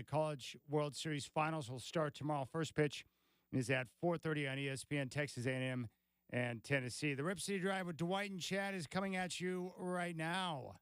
College World Series Finals will start tomorrow. First pitch is at 4:30 on ESPN, Texas A&M and Tennessee. The Rip City Drive with Dwight and Chad is coming at you right now.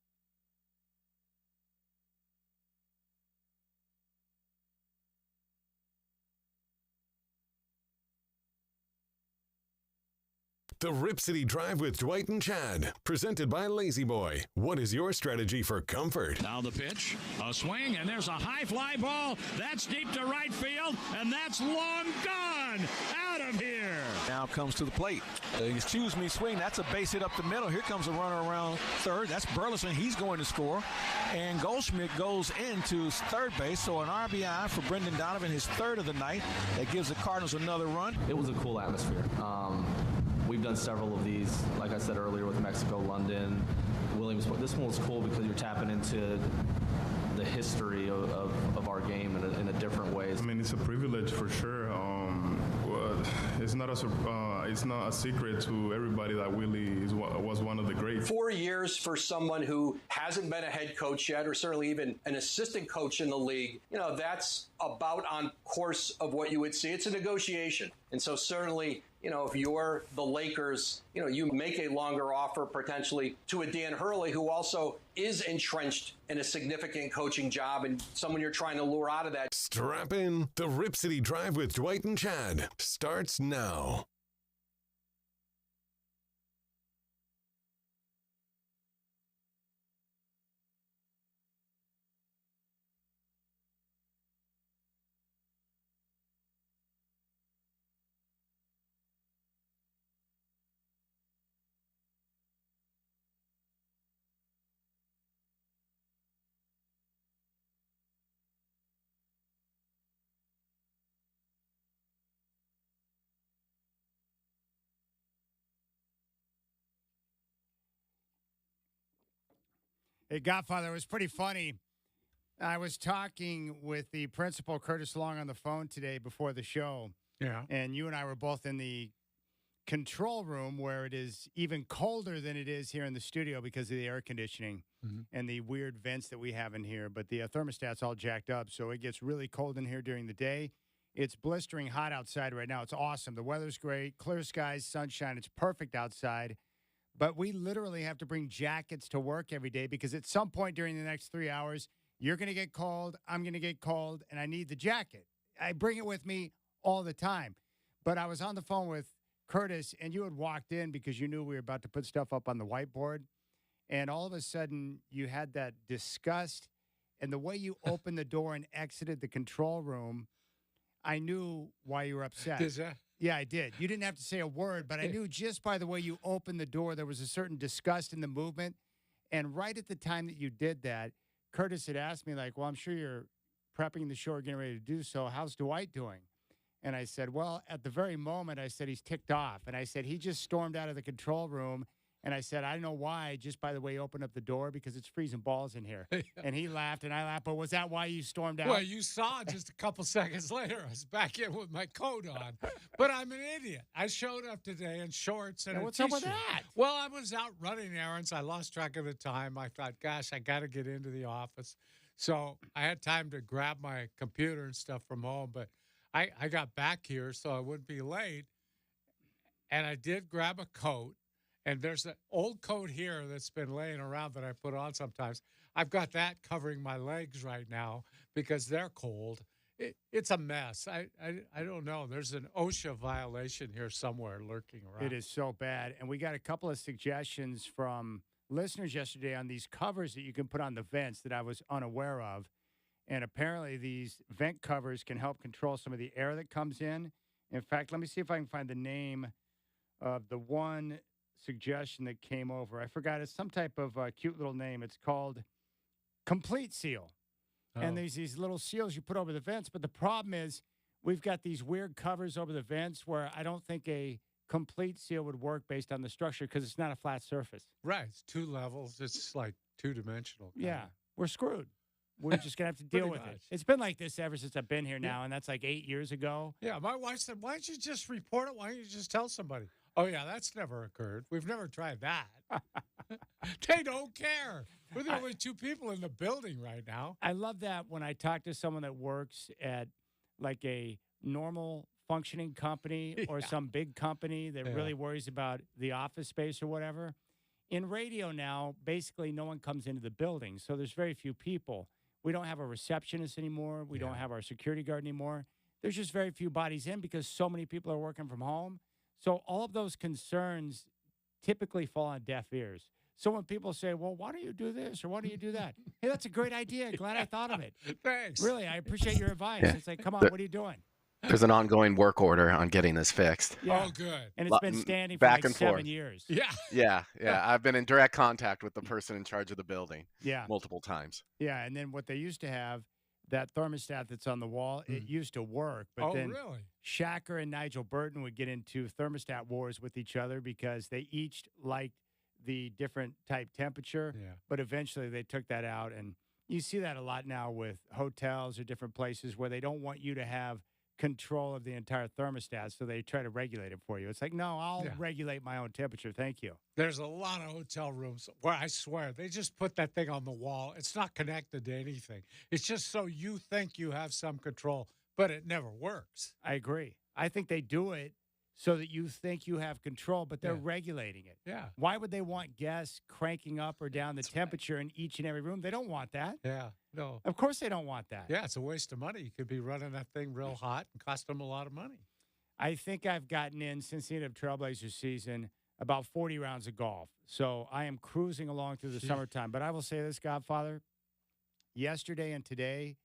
The Rip City Drive with Dwight and Chad, presented by Lazy Boy. What is your strategy for comfort? Now the pitch, a swing, and there's a high fly ball. That's deep to right field, and that's long gone. Out of here. Now comes to the plate. Excuse me, swing. That's a base hit up the middle. Here comes a runner around third. That's Burleson. He's going to score. And Goldschmidt goes into third base. So an RBI for Brendan Donovan, his third of the night. That gives the Cardinals another run. It was a cool atmosphere. We've done several of these, like I said earlier, with Mexico, London, Williamsport. This one was cool because you're tapping into the history of our game in a different way. I mean, it's a privilege for sure. It's not a secret to everybody that Willie was one of the greats. 4 years for someone who hasn't been a head coach yet, or certainly even an assistant coach in the league, that's about on course of what you would see. It's a negotiation. And so certainly, if you're the Lakers, you make a longer offer potentially to a Dan Hurley, who also is entrenched in a significant coaching job and someone you're trying to lure out of that. Strap in. The Rip City Drive with Dwight and Chad starts now. Hey, Godfather, it was pretty funny. I was talking with the principal, Curtis Long, on the phone today before the show. Yeah. And you and I were both in the control room where it is even colder than it is here in the studio because of the air conditioning and the weird vents that we have in here. But the thermostat's all jacked up, so it gets really cold in here during the day. It's blistering hot outside right now. It's awesome. The weather's great. Clear skies, sunshine. It's perfect outside. But we literally have to bring jackets to work every day because at some point during the next 3 hours, you're going to get cold, I'm going to get cold, and I need the jacket. I bring it with me all the time. But I was on the phone with Curtis, and you had walked in because you knew we were about to put stuff up on the whiteboard. And all of a sudden, you had that disgust. And the way you opened the door and exited the control room, I knew why you were upset. Is that? Yeah, I did. You didn't have to say a word, but I knew just by the way you opened the door, there was a certain disgust in the movement. And right at the time that you did that, Curtis had asked me, like, well, I'm sure you're prepping the show or getting ready to do so. How's Dwight doing? And I said, well, at the very moment, I said, he's ticked off. And I said, he just stormed out of the control room. And I said, I don't know why, just by the way, opened up the door because it's freezing balls in here. And he laughed and I laughed. But was that why you stormed out? Well, you saw just a couple seconds later. I was back in with my coat on. But I'm an idiot. I showed up today in shorts and what's t-shirt. up with that? Well, I was out running errands. I lost track of the time. I thought, gosh, I got to get into the office. So I had time to grab my computer and stuff from home. But I got back here so I wouldn't be late. And I did grab a coat. And there's an old coat here that's been laying around that I put on sometimes. I've got that covering my legs right now because they're cold. It's a mess. I don't know. There's an OSHA violation here somewhere lurking around. It is so bad. And we got a couple of suggestions from listeners yesterday on these covers that you can put on the vents that I was unaware of. And apparently these vent covers can help control some of the air that comes in. In fact, let me see if I can find the name of the one suggestion that came over. I forgot. It's some type of cute little name. It's called Complete Seal. Oh. And there's these little seals you put over the vents. But the problem is we've got these weird covers over the vents where I don't think a complete seal would work based on the structure because it's not a flat surface. Right. It's two levels. It's like two-dimensional. Yeah. We're screwed. We're just going to have to deal with it. It's been like this ever since I've been here now, and that's like 8 years ago. Yeah. My wife said, why don't you just report it? Why don't you just tell somebody? Oh, yeah, that's never occurred. We've never tried that. They don't care. We're the only two people in the building right now. I love that when I talk to someone that works at like a normal functioning company or some big company that really worries about the office space or whatever. In radio now, basically no one comes into the building, so there's very few people. We don't have a receptionist anymore. We don't have our security guard anymore. There's just very few bodies in because so many people are working from home. So all of those concerns typically fall on deaf ears. So when people say, well, why don't you do this or why don't you do that? Hey, that's a great idea. Glad I thought of it. Thanks. Really, I appreciate your advice. Yeah. It's like, come on, what are you doing? There's an ongoing work order on getting this fixed. Oh, good. And it's been standing for Back like and 7 forth. years. Yeah. Yeah. I've been in direct contact with the person in charge of the building multiple times. Yeah, and then what they used to have, that thermostat that's on the wall, it used to work. But then really? Shacker and Nigel Burton would get into thermostat wars with each other because they each liked the different type temperature. Yeah. But eventually they took that out. And you see that a lot now with hotels or different places where they don't want you to have control of the entire thermostat, so they try to regulate it for you. It's like, no, I'll regulate my own temperature. Thank you. There's a lot of hotel rooms where I swear they just put that thing on the wall. It's not connected to anything. It's just so you think you have some control, but it never works. I agree. I think they do it so that you think you have control, but they're regulating it. Yeah. Why would they want guests cranking up or down the temperature in each and every room? They don't want that. Yeah. No. Of course they don't want that. Yeah, it's a waste of money. You could be running that thing real hot and cost them a lot of money. I think I've gotten in, since the end of Trailblazers season, about 40 rounds of golf. So I am cruising along through the summertime. But I will say this, Godfather, yesterday and today,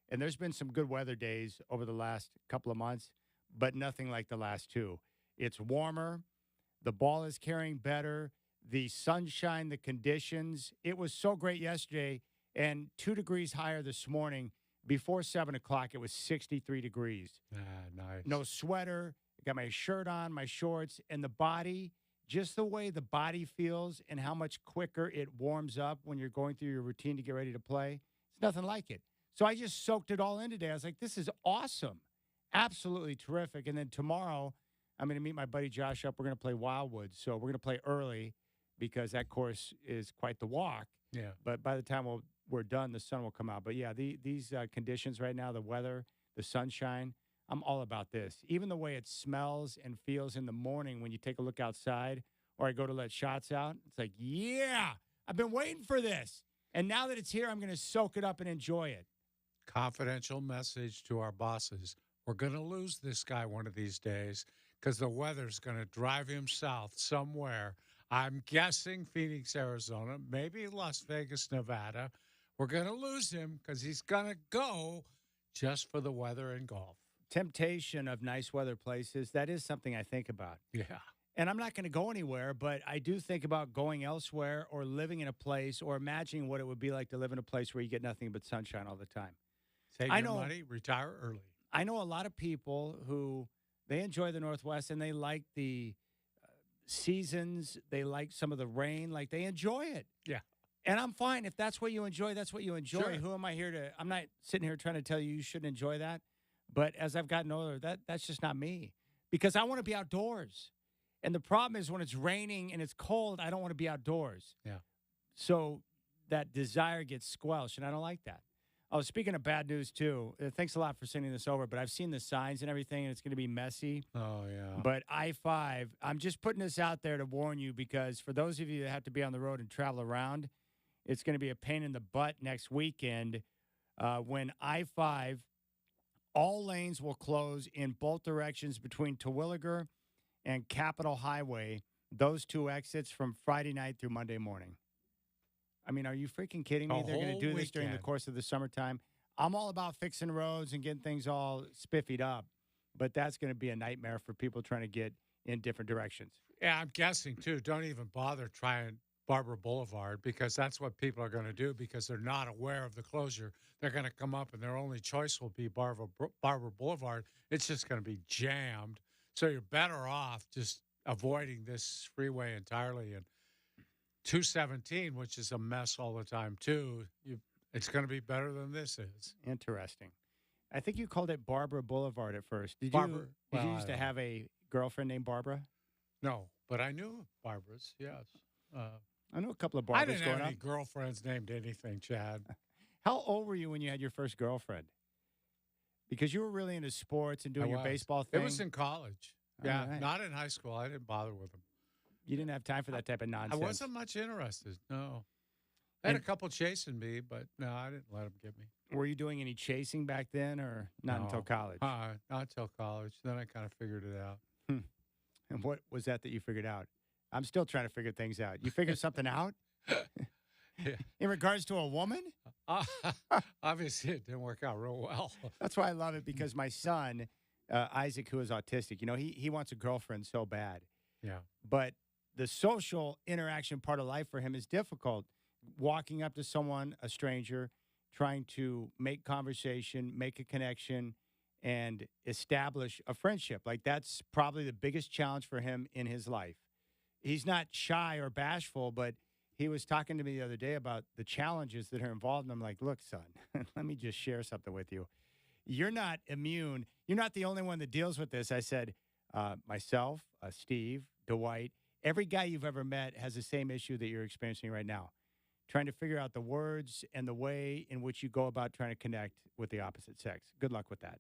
and there's been some good weather days over the last couple of months, but nothing like the last two. It's warmer. The ball is carrying better. The sunshine, the conditions. It was so great yesterday, and 2 degrees higher this morning. Before 7 o'clock, it was 63 degrees. Nice. No sweater. I got my shirt on, my shorts, and the body, just the way the body feels and how much quicker it warms up when you're going through your routine to get ready to play. It's nothing like it. So I just soaked it all in today. I was like, this is awesome. Absolutely terrific. And then tomorrow, I'm going to meet my buddy Josh up. We're going to play Wildwood. So we're going to play early because that course is quite the walk. Yeah. But by the time we're done, the sun will come out. But, yeah, these conditions right now, the weather, the sunshine, I'm all about this. Even the way it smells and feels in the morning when you take a look outside or I go to let shots out, it's like, yeah, I've been waiting for this. And now that it's here, I'm going to soak it up and enjoy it. Confidential message to our bosses. We're going to lose this guy one of these days because the weather's going to drive him south somewhere. I'm guessing Phoenix, Arizona, maybe Las Vegas, Nevada. We're going to lose him because he's going to go just for the weather and golf. Temptation of nice weather places, that is something I think about. Yeah. And I'm not going to go anywhere, but I do think about going elsewhere or living in a place or imagining what it would be like to live in a place where you get nothing but sunshine all the time. Save your money, retire early. I know a lot of people who they enjoy the Northwest and they like the seasons. They like some of the rain. Like they enjoy it. Yeah. And I'm fine. If that's what you enjoy, that's what you enjoy. Sure. Who am I here to? I'm not sitting here trying to tell you shouldn't enjoy that. But as I've gotten older, that's just not me because I want to be outdoors. And the problem is when it's raining and it's cold, I don't want to be outdoors. Yeah. So that desire gets squelched, and I don't like that. Oh, speaking of bad news, too, thanks a lot for sending this over, but I've seen the signs and everything, and it's going to be messy. Oh, yeah. But I-5, I'm just putting this out there to warn you because for those of you that have to be on the road and travel around, it's going to be a pain in the butt next weekend when I-5, all lanes will close in both directions between Terwilliger and Capitol Highway, those two exits from Friday night through Monday morning. I mean, are you freaking kidding me? They're going to do this during the course of the summertime. I'm all about fixing roads and getting things all spiffied up, but that's going to be a nightmare for people trying to get in different directions. Yeah, I'm guessing, too. Don't even bother trying Barbara Boulevard because that's what people are going to do because they're not aware of the closure. They're going to come up and their only choice will be Barbara Boulevard. It's just going to be jammed. So you're better off just avoiding this freeway entirely. And 217, which is a mess all the time, too, it's going to be better than this is. Interesting. I think you called it Barbara Boulevard at first. Did Barbara, you used to have a girlfriend named Barbara? No, but I knew Barbara's, yes. I know a couple of I barbers didn't have going any up. girlfriends named anything, Chad. How old were you when you had your first girlfriend? Because you were really into sports and doing your baseball thing. It was in college. Yeah, not in high school. I didn't bother with them. You didn't have time for that type of nonsense. I wasn't much interested, no. I had a couple chasing me, but no, I didn't let them get me. Were you doing any chasing back then or not until college? Not until college. Then I kind of figured it out. And what was that you figured out? I'm still trying to figure things out. You figured something out? Yeah. In regards to a woman? Obviously, it didn't work out real well. That's why I love it, because my son, Isaac, who is autistic, he wants a girlfriend so bad. Yeah. But the social interaction part of life for him is difficult. Walking up to someone, a stranger, trying to make conversation, make a connection, and establish a friendship. Like, that's probably the biggest challenge for him in his life. He's not shy or bashful, but he was talking to me the other day about the challenges that are involved. And I'm like, look, son, let me just share something with you. You're not immune. You're not the only one that deals with this. I said, myself, Steve, Dwight, every guy you've ever met has the same issue that you're experiencing right now, trying to figure out the words and the way in which you go about trying to connect with the opposite sex. Good luck with that.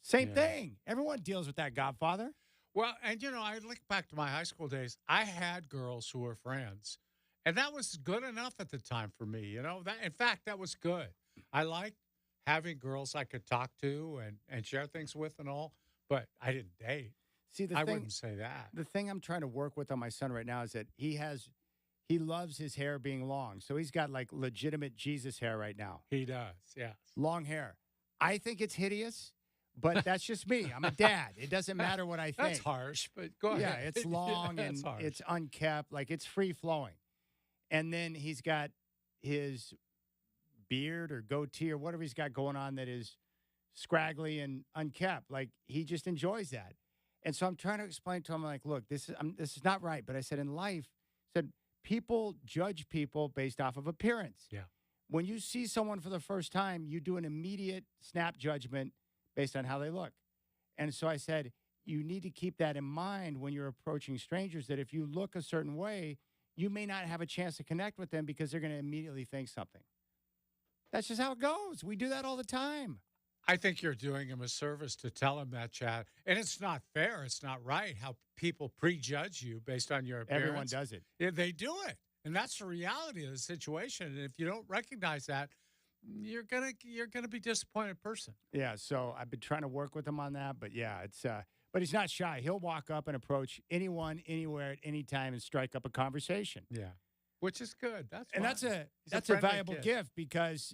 Same thing. Everyone deals with that, Godfather. Well, and, I look back to my high school days. I had girls who were friends, and that was good enough at the time for me. In fact, that was good. I liked having girls I could talk to and share things with and all, but I didn't date. See, I wouldn't say that. The thing I'm trying to work with on my son right now is that he loves his hair being long. So he's got like legitimate Jesus hair right now. He does, yes. Long hair. I think it's hideous, but that's just me. I'm a dad. It doesn't matter what I think. That's harsh, but go ahead. Yeah, it's long and it's unkept. Like, it's free flowing. And then he's got his beard or goatee or whatever he's got going on that is scraggly and unkept. Like, he just enjoys that. And so I'm trying to explain to him, like, look, this is not right. But I said, in life, people judge people based off of appearance. Yeah. When you see someone for the first time, you do an immediate snap judgment based on how they look. And so I said, you need to keep that in mind when you're approaching strangers, that if you look a certain way, you may not have a chance to connect with them because they're going to immediately think something. That's just how it goes. We do that all the time. I think you're doing him a service to tell him that, Chad. And it's not fair. It's not right how people prejudge you based on your appearance. Everyone does it. Yeah, they do it. And that's the reality of the situation. And if you don't recognize that, you're gonna be a disappointed person. Yeah, so I've been trying to work with him on that, but yeah, it's but he's not shy. He'll walk up and approach anyone, anywhere, at any time, and strike up a conversation. Yeah, which is good. That's a valuable gift, because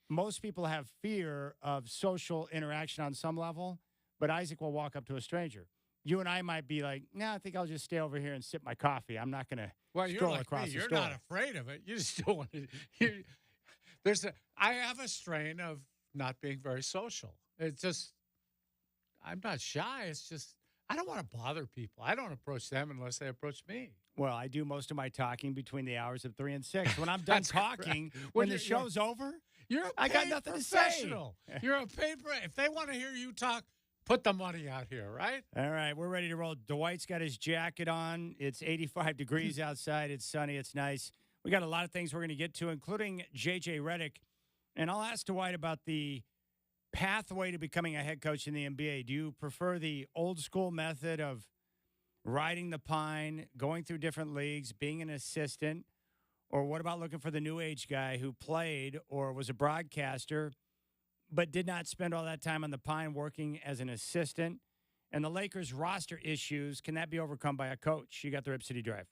most people have fear of social interaction on some level, but Isaac will walk up to a stranger. You and I might be like, no, I think I'll just stay over here and sip my coffee. I'm not going to stroll across the store. You're not afraid of it. You just don't want to. I have a strain of not being very social. It's just, I'm not shy. It's just, I don't want to bother people. I don't approach them unless they approach me. Well, I do most of my talking between the hours of 3 and 6. When I'm done talking, when the show's over, I got nothing to say. You're a paid. If they want to hear you talk, put the money out here, right? All right, we're ready to roll. Dwight's got his jacket on. It's 85 degrees outside. It's sunny. It's nice. We got a lot of things we're going to get to, including J.J. Redick. And I'll ask Dwight about the pathway to becoming a head coach in the NBA. Do you prefer the old school method of riding the pine, going through different leagues, being an assistant? Or what about looking for the new age guy who played or was a broadcaster but did not spend all that time on the pine working as an assistant? And the Lakers roster issues, can that be overcome by a coach? You got the Rip City Drive.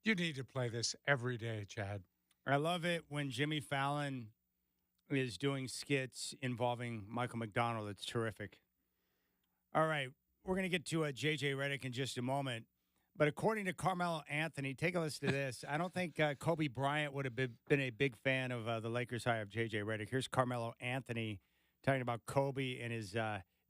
You need to play this every day, Chad. I love it when Jimmy Fallon is doing skits involving Michael McDonald. It's terrific. All right, we're going to get to J.J. Redick in just a moment. But according to Carmelo Anthony, take a listen to this. I don't think Kobe Bryant would have been a big fan of the Lakers hire of J.J. Redick. Here's Carmelo Anthony talking about Kobe and his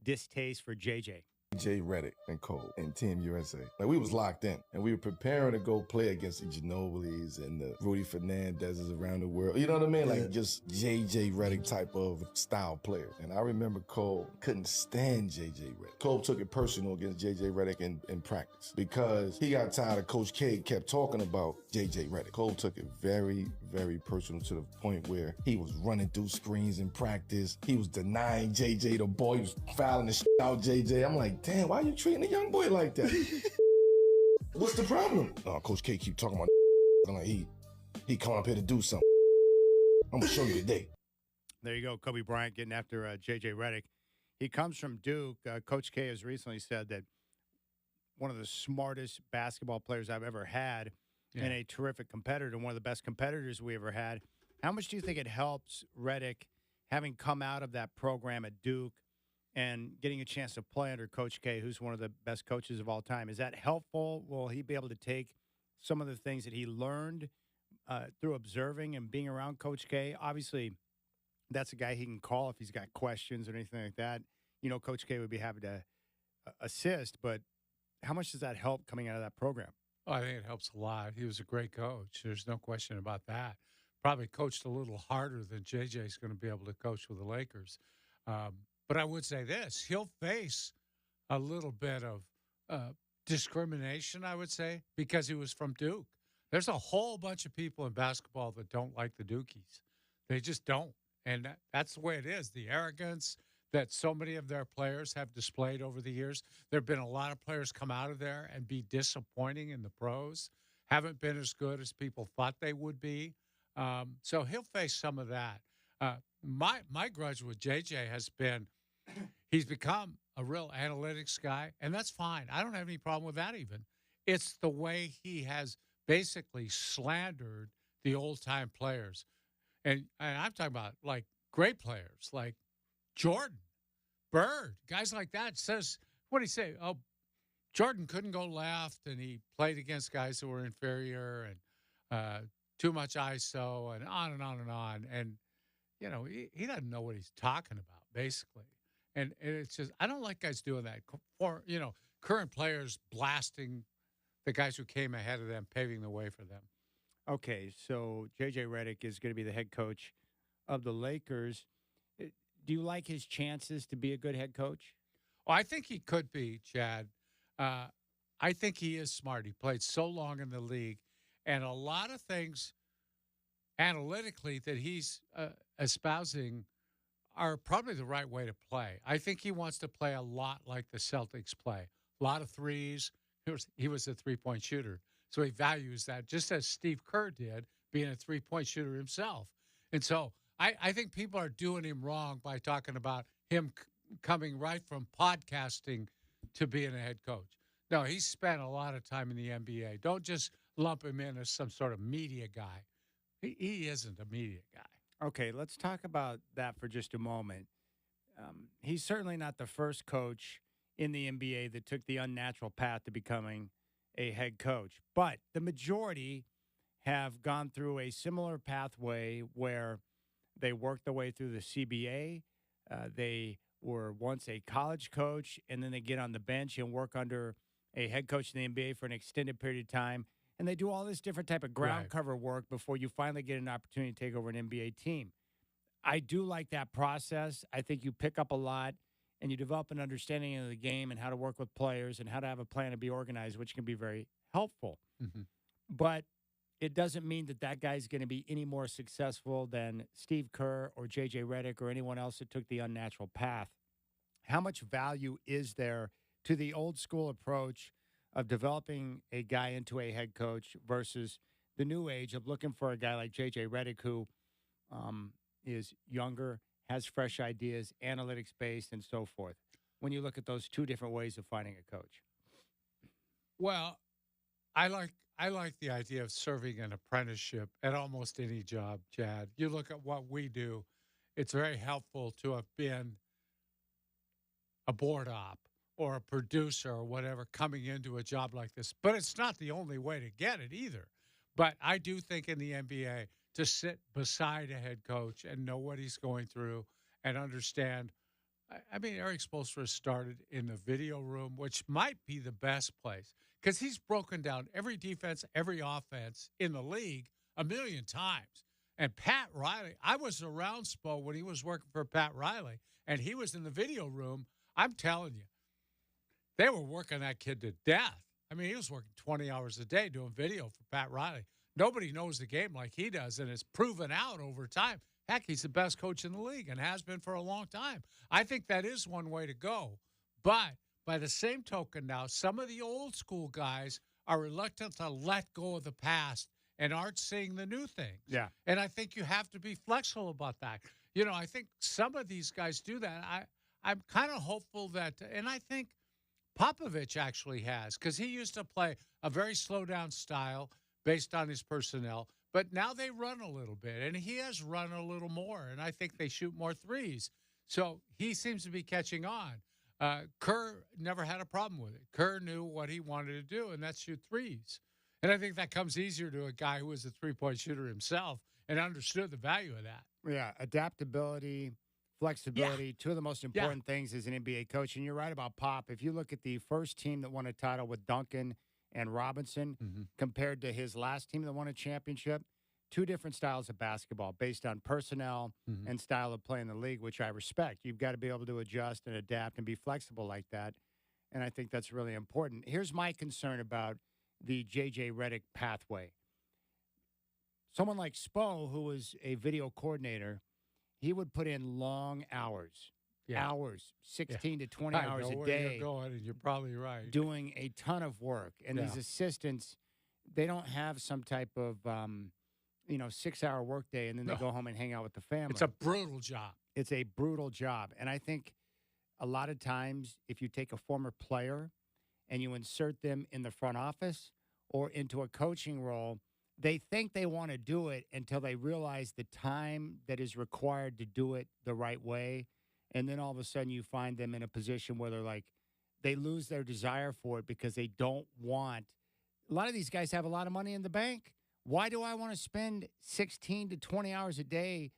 distaste for J.J. Jay Redick and Cole and Team USA. Like, we was locked in, and we were preparing to go play against the Ginobilis and the Rudy Fernandezes around the world. You know what I mean? Like, just J.J. Redick type of style player. And I remember Cole couldn't stand J.J. Redick. Cole took it personal against J.J. Redick in practice because he got tired of Coach K kept talking about J.J. Redick. Cole took it very, very personal to the point where he was running through screens in practice. He was denying J.J. the ball. He was fouling the shit out J.J. I'm like, damn, why are you treating a young boy like that? What's the problem? Coach K keep talking about I'm like, he come up here to do something. I'm going to show you today. There you go, Kobe Bryant getting after J.J. Redick. He comes from Duke. Coach K has recently said that one of the smartest basketball players I've ever had and a terrific competitor, one of the best competitors we ever had. How much do you think it helps Redick having come out of that program at Duke and getting a chance to play under Coach K, who's one of the best coaches of all time? Is that helpful? Will he be able to take some of the things that he learned through observing and being around Coach K? Obviously, that's a guy he can call if he's got questions or anything like that. You know, Coach K would be happy to assist, but how much does that help coming out of that program? Oh, I think it helps a lot. He was a great coach. There's no question about that. Probably coached a little harder than JJ's going to be able to coach with the Lakers. But I would say this, he'll face a little bit of discrimination, I would say, because he was from Duke. There's a whole bunch of people in basketball that don't like the Dukies. They just don't. And that's the way it is. The arrogance that so many of their players have displayed over the years. There have been a lot of players come out of there and be disappointing in the pros, haven't been as good as people thought they would be. So he'll face some of that. My grudge with JJ has been he's become a real analytics guy, and that's fine. I don't have any problem with that even. It's the way he has basically slandered the old-time players. And I'm talking about, like, great players, like Jordan, Bird, guys like that. Says, what did he say? Oh, Jordan couldn't go left, and he played against guys who were inferior and too much ISO and on and on and on. And, you know, he doesn't know what he's talking about, basically. And it's just, I don't like guys doing that. Or, you know, current players blasting the guys who came ahead of them, paving the way for them. Okay, so J.J. Redick is going to be the head coach of the Lakers. Do you like his chances to be a good head coach? Oh, I think he could be, Chad. I think he is smart. He played so long in the league, and a lot of things analytically that he's espousing are probably the right way to play. I think he wants to play a lot like the Celtics play. A lot of threes. He was a three-point shooter. So he values that, just as Steve Kerr did, being a three-point shooter himself. And so I think people are doing him wrong by talking about him coming right from podcasting to being a head coach. No, he's spent a lot of time in the NBA. Don't just lump him in as some sort of media guy. He isn't a media guy. Okay, let's talk about that for just a moment. He's certainly not the first coach in the NBA that took the unnatural path to becoming a head coach. But the majority have gone through a similar pathway where they worked their way through the CBA. They were once a college coach, and then they get on the bench and work under a head coach in the NBA for an extended period of time. And they do all this different type of ground cover work before you finally get an opportunity to take over an NBA team. I do like that process. I think you pick up a lot and you develop an understanding of the game and how to work with players and how to have a plan to be organized, which can be very helpful. Mm-hmm. But it doesn't mean that that guy's going to be any more successful than Steve Kerr or J.J. Redick or anyone else that took the unnatural path. How much value is there to the old school approach of developing a guy into a head coach versus the new age of looking for a guy like J.J. Redick who is younger, has fresh ideas, analytics-based, and so forth, when you look at those two different ways of finding a coach? Well, I I like the idea of serving an apprenticeship at almost any job, Chad. You look at what we do, it's very helpful to have been a board op or a producer or whatever coming into a job like this. But it's not the only way to get it either. But I do think in the NBA, to sit beside a head coach and know what he's going through and understand. I mean, Eric Spoelstra started in the video room, which might be the best place because he's broken down every defense, every offense in the league a million times. And Pat Riley, I was around Spo when he was working for Pat Riley, and he was in the video room. I'm telling you, they were working that kid to death. I mean, he was working 20 hours a day doing video for Pat Riley. Nobody knows the game like he does, and it's proven out over time. Heck, he's the best coach in the league and has been for a long time. I think that is one way to go. But by the same token now, some of the old school guys are reluctant to let go of the past and aren't seeing the new things. Yeah. And I think you have to be flexible about that. You know, I think some of these guys do that. I'm kind of hopeful that, and I think Popovich actually has, because he used to play a very slow down style based on his personnel. But now they run a little bit, and he has run a little more, and I think they shoot more threes. So he seems to be catching on. Kerr never had a problem with it. Kerr knew what he wanted to do, and that's shoot threes. And I think that comes easier to a guy who was a three-point shooter himself and understood the value of that. Yeah, adaptability, flexibility, two of the most important things as an NBA coach. And you're right about Pop. If you look at the first team that won a title with Duncan and Robinson compared to his last team that won a championship, two different styles of basketball based on personnel and style of play in the league, which I respect. You've got to be able to adjust and adapt and be flexible like that. And I think that's really important. Here's my concern about the J.J. Redick pathway. Someone like Spo, who was a video coordinator, he would put in long hours. Hours, 16 to 20 hours a day. You're going, and you're probably right. Doing a ton of work. And these assistants, they don't have some type of, 6-hour workday, and then they go home and hang out with the family. It's a brutal job. It's a brutal job. And I think a lot of times if you take a former player and you insert them in the front office or into a coaching role, they think they want to do it until they realize the time that is required to do it the right way. And then all of a sudden you find them in a position where they're like, they lose their desire for it because they don't want. A lot of these guys have a lot of money in the bank. Why do I want to spend 16 to 20 hours a day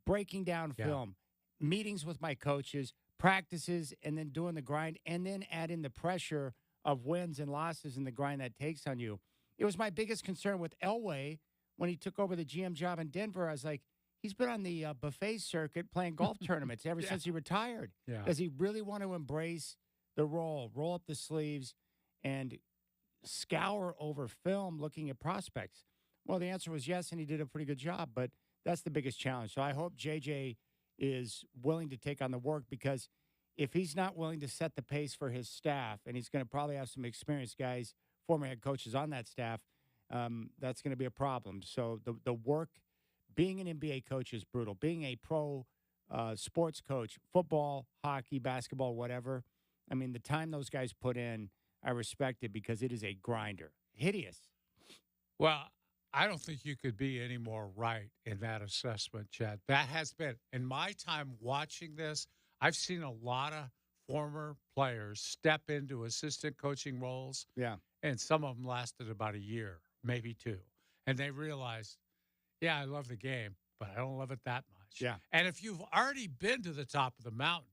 breaking down film, meetings with my coaches, practices, and then doing the grind, and then add in the pressure of wins and losses and the grind that takes on you? It was my biggest concern with Elway when he took over the GM job in Denver. I was like, he's been on the buffet circuit playing golf tournaments ever since he retired. Does he really want to embrace the role, roll up the sleeves, and scour over film looking at prospects? Well, the answer was yes, and he did a pretty good job, but that's the biggest challenge. So I hope JJ is willing to take on the work, because if he's not willing to set the pace for his staff, and he's going to probably have some experienced guys, former head coaches on that staff, that's going to be a problem. So the work, being an NBA coach is brutal. Being a pro sports coach, football, hockey, basketball, whatever, I mean, the time those guys put in, I respect it because it is a grinder. Hideous. Well, I don't think you could be any more right in that assessment, Chad. That has been, in my time watching this, I've seen a lot of former players step into assistant coaching roles. Yeah. And some of them lasted about a year, maybe two. And they realized, yeah, I love the game, but I don't love it that much. Yeah. And if you've already been to the top of the mountain,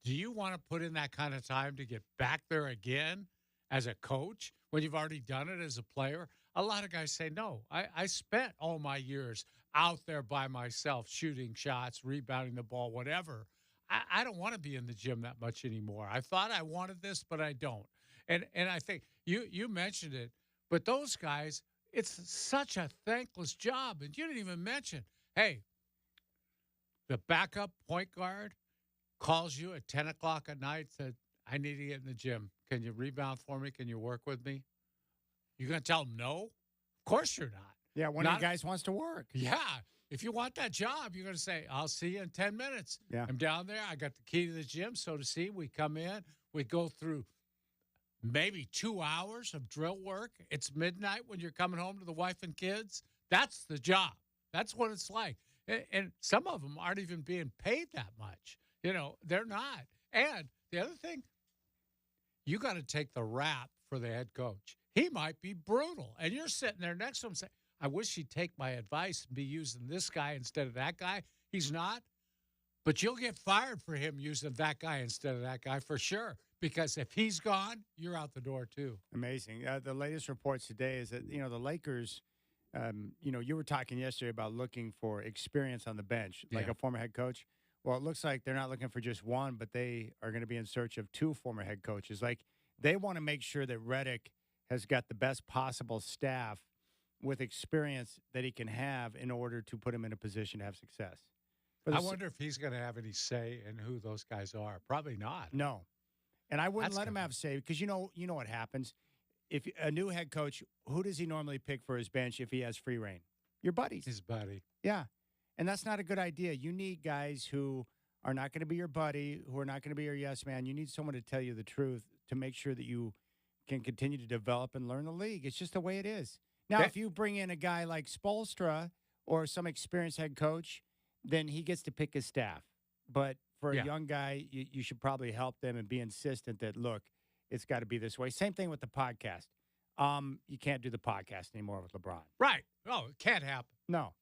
do you want to put in that kind of time to get back there again as a coach when you've already done it as a player? A lot of guys say, no, I spent all my years out there by myself, shooting shots, rebounding the ball, whatever. I don't want to be in the gym that much anymore. I thought I wanted this, but I don't. And I think you mentioned it, but those guys, it's such a thankless job. And you didn't even mention, hey, the backup point guard calls you at 10 o'clock at night, said, I need to get in the gym. Can you rebound for me? Can you work with me? You're going to tell them no? Of course you're not. Yeah, one of you guys wants to work. Yeah. If you want that job, you're going to say, I'll see you in 10 minutes. Yeah. I'm down there. I got the key to the gym. So to see, we come in, we go through maybe 2 hours of drill work. It's midnight when you're coming home to the wife and kids. That's the job. That's what it's like. And some of them aren't even being paid that much. They're not. And the other thing, you got to take the rap for the head coach. He might be brutal. And you're sitting there next to him saying, I wish he'd take my advice and be using this guy instead of that guy. He's not. But you'll get fired for him using that guy instead of that guy for sure. Because if he's gone, you're out the door too. Amazing. The latest reports today is that, the Lakers, you were talking yesterday about looking for experience on the bench, like a former head coach. Well, it looks like they're not looking for just one, but they are going to be in search of 2 former head coaches. Like, they want to make sure that Reddick has got the best possible staff with experience that he can have in order to put him in a position to have success. I wonder if he's going to have any say in who those guys are. Probably not. No. And I wouldn't let him have say, because you know what happens. If a new head coach, who does he normally pick for his bench if he has free reign? Your buddies. His buddy. Yeah. And that's not a good idea. You need guys who are not going to be your buddy, who are not going to be your yes man. You need someone to tell you the truth to make sure that you can continue to develop and learn the league. It's just the way it is. Now, if you bring in a guy like Spoelstra or some experienced head coach, then he gets to pick his staff. But for a young guy, you should probably help them and be insistent that, look, it's got to be this way. Same thing with the podcast. You can't do the podcast anymore with LeBron. Right. Oh, it can't happen. No.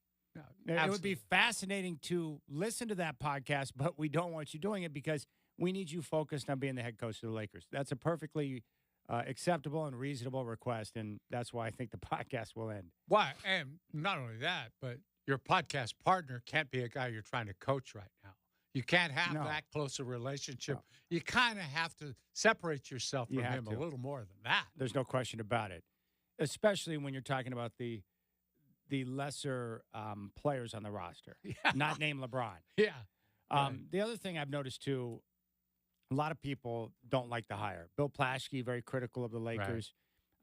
It would be fascinating to listen to that podcast, but we don't want you doing it because we need you focused on being the head coach of the Lakers. That's a perfectly acceptable and reasonable request, and that's why I think the podcast will end. Why? And not only that, but your podcast partner can't be a guy you're trying to coach right now. You can't have that close a relationship. No. You kind of have to separate yourself from him a little more than that. There's no question about it, especially when you're talking about the lesser players on the roster, not named LeBron. Yeah. The other thing I've noticed, too, a lot of people don't like the hire. Bill Plaschke, very critical of the Lakers.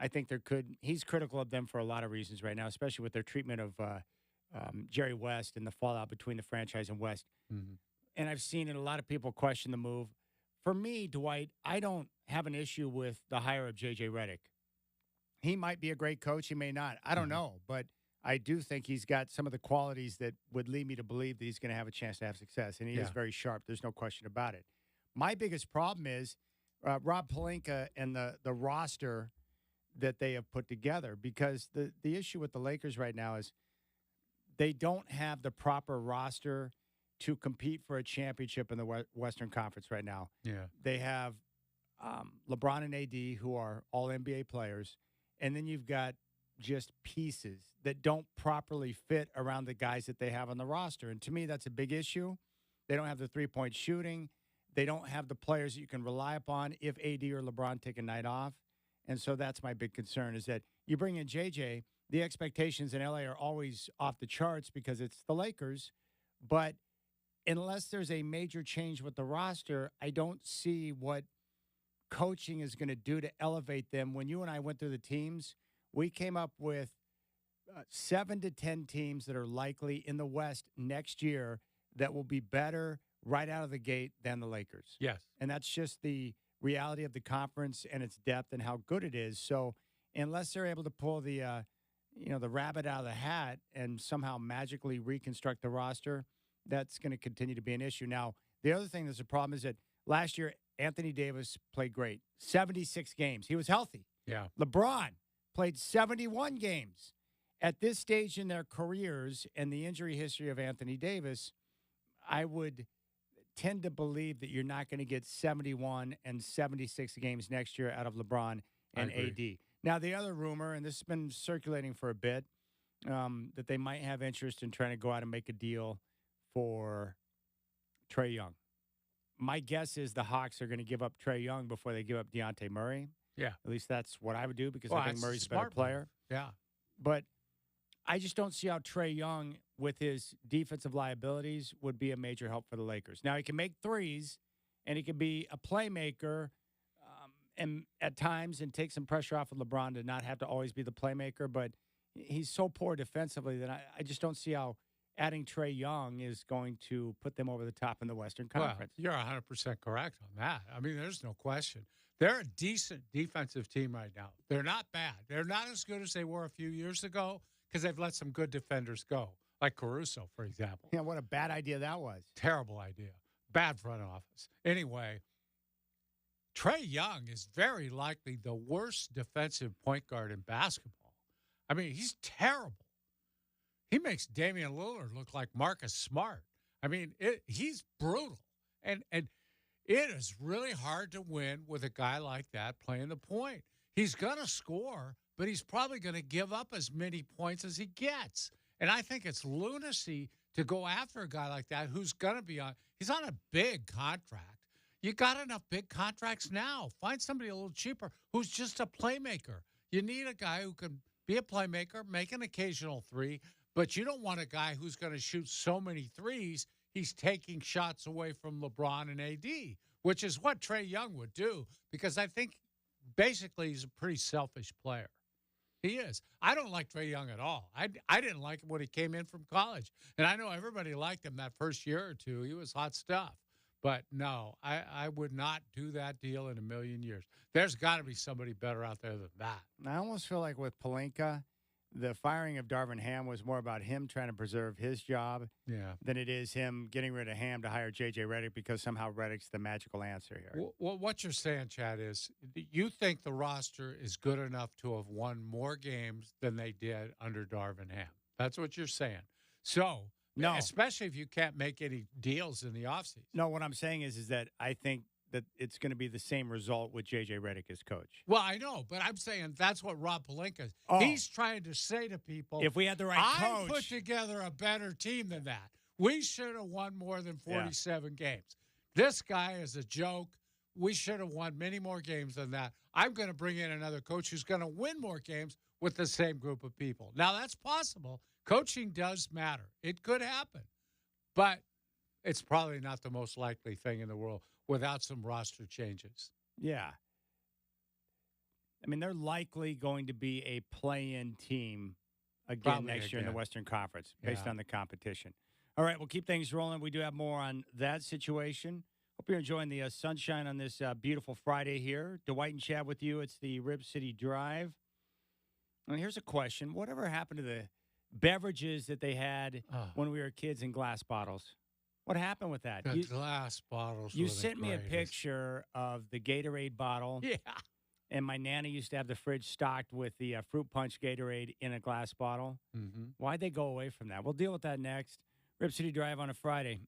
Right. I think he's critical of them for a lot of reasons right now, especially with their treatment of Jerry West and the fallout between the franchise and West. Mm-hmm. And I've seen it, a lot of people question the move. For me, Dwight, I don't have an issue with the hire of J.J. Redick. He might be a great coach. He may not. I don't know. But I do think he's got some of the qualities that would lead me to believe that he's going to have a chance to have success. And he is very sharp. There's no question about it. My biggest problem is Rob Pelinka and the roster that they have put together, because the issue with the Lakers right now is they don't have the proper roster to compete for a championship in the Western Conference right now. Yeah. They have LeBron and AD, who are all NBA players, and then you've got just pieces that don't properly fit around the guys that they have on the roster. And to me, that's a big issue. They don't have the three-point shooting. They don't have the players that you can rely upon if AD or LeBron take a night off. And so that's my big concern, is that you bring in JJ, the expectations in LA are always off the charts because it's the Lakers. But unless there's a major change with the roster, I don't see what coaching is going to do to elevate them. When you and I went through the teams, we came up with 7 to 10 teams that are likely in the West next year that will be better right out of the gate than the Lakers. Yes. And that's just the reality of the conference and its depth and how good it is. So unless they're able to pull the rabbit out of the hat and somehow magically reconstruct the roster, that's going to continue to be an issue. Now, the other thing that's a problem is that last year, Anthony Davis played great. 76 games. He was healthy. Yeah. LeBron played 71 games. At this stage in their careers and the injury history of Anthony Davis, I would tend to believe that you're not going to get 71 and 76 games next year out of LeBron and AD. Now, the other rumor, and this has been circulating for a bit, that they might have interest in trying to go out and make a deal for Trae Young. My guess is the Hawks are going to give up Trae Young before they give up Dejounte Murray. Yeah. At least that's what I would do, because I think Murray's a better player. Yeah. But I just don't see how Trae Young, with his defensive liabilities, would be a major help for the Lakers. Now, he can make threes, and he can be a playmaker and at times and take some pressure off of LeBron to not have to always be the playmaker. But he's so poor defensively that I just don't see how adding Trae Young is going to put them over the top in the Western Conference. Well, you're 100% correct on that. I mean, there's no question. They're a decent defensive team right now. They're not bad. They're not as good as they were a few years ago because they've let some good defenders go, like Caruso, for example. Yeah, what a bad idea that was. Terrible idea. Bad front office. Anyway, Trae Young is very likely the worst defensive point guard in basketball. I mean, he's terrible. He makes Damian Lillard look like Marcus Smart. I mean, he's brutal. And it is really hard to win with a guy like that playing the point. He's going to score, but he's probably going to give up as many points as he gets. And I think it's lunacy to go after a guy like that who's going to be he's on a big contract. You got enough big contracts now. Find somebody a little cheaper who's just a playmaker. You need a guy who can be a playmaker, make an occasional three, but you don't want a guy who's going to shoot so many threes he's taking shots away from LeBron and AD, which is what Trae Young would do, because I think basically he's a pretty selfish player. He is. I don't like Trae Young at all. I didn't like him when he came in from college, and I know everybody liked him that first year or two. He was hot stuff. But no, I would not do that deal in a million years. There's got to be somebody better out there than that. I almost feel like with Pelinka, the firing of Darvin Ham was more about him trying to preserve his job than it is him getting rid of Ham to hire J.J. Redick because somehow Redick's the magical answer here. Well, what you're saying, Chad, is you think the roster is good enough to have won more games than they did under Darvin Ham. That's what you're saying. So, no, especially if you can't make any deals in the offseason. No, what I'm saying is that I think that it's going to be the same result with J.J. Redick as coach. Well, I know, but I'm saying that's what Rob Pelinka is. Oh. He's trying to say to people, if we had the right coach, I put together a better team than that. We should have won more than 47 games. This guy is a joke. We should have won many more games than that. I'm going to bring in another coach who's going to win more games with the same group of people. Now, that's possible. Coaching does matter. It could happen. But it's probably not the most likely thing in the world without some roster changes. Yeah. I mean, they're likely going to be a play-in team again next year in the Western Conference based on the competition. All right, we'll keep things rolling. We do have more on that situation. Hope you're enjoying the sunshine on this beautiful Friday here. Dwight and Chad with you. It's the Rib City Drive. And here's a question. Whatever happened to the beverages that they had when we were kids in glass bottles? What happened with that? The glass bottles. You sent me a picture of the Gatorade bottle. Yeah. And my Nana used to have the fridge stocked with the fruit punch Gatorade in a glass bottle. Mm-hmm. Why'd they go away from that? We'll deal with that next. Rip City Drive on a Friday.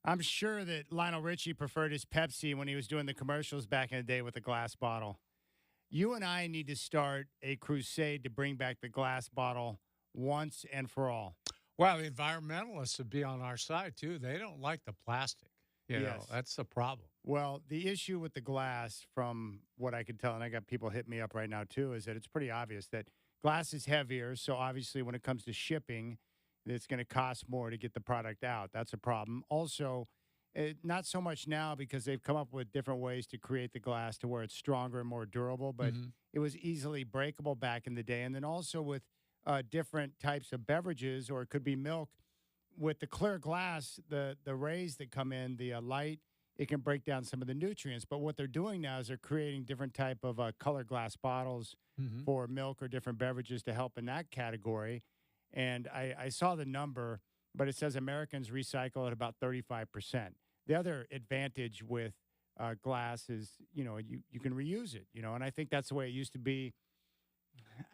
I'm sure that Lionel Richie preferred his Pepsi when he was doing the commercials back in the day with a glass bottle. You and I need to start a crusade to bring back the glass bottle once and for all. Well, the environmentalists would be on our side, too. They don't like the plastic. You know, that's the problem. Well, the issue with the glass, from what I can tell, and I got people hitting me up right now, too, is that it's pretty obvious that glass is heavier. So obviously when it comes to shipping, it's going to cost more to get the product out. That's a problem. Also, not so much now because they've come up with different ways to create the glass to where it's stronger and more durable, but it was easily breakable back in the day. And then also with different types of beverages, or it could be milk. With the clear glass, the rays that come in, the light, it can break down some of the nutrients. But what they're doing now is they're creating different type of color glass bottles for milk or different beverages to help in that category. And I saw the number, but it says Americans recycle at about 35%. The other advantage with glass is, you can reuse it, and I think that's the way it used to be.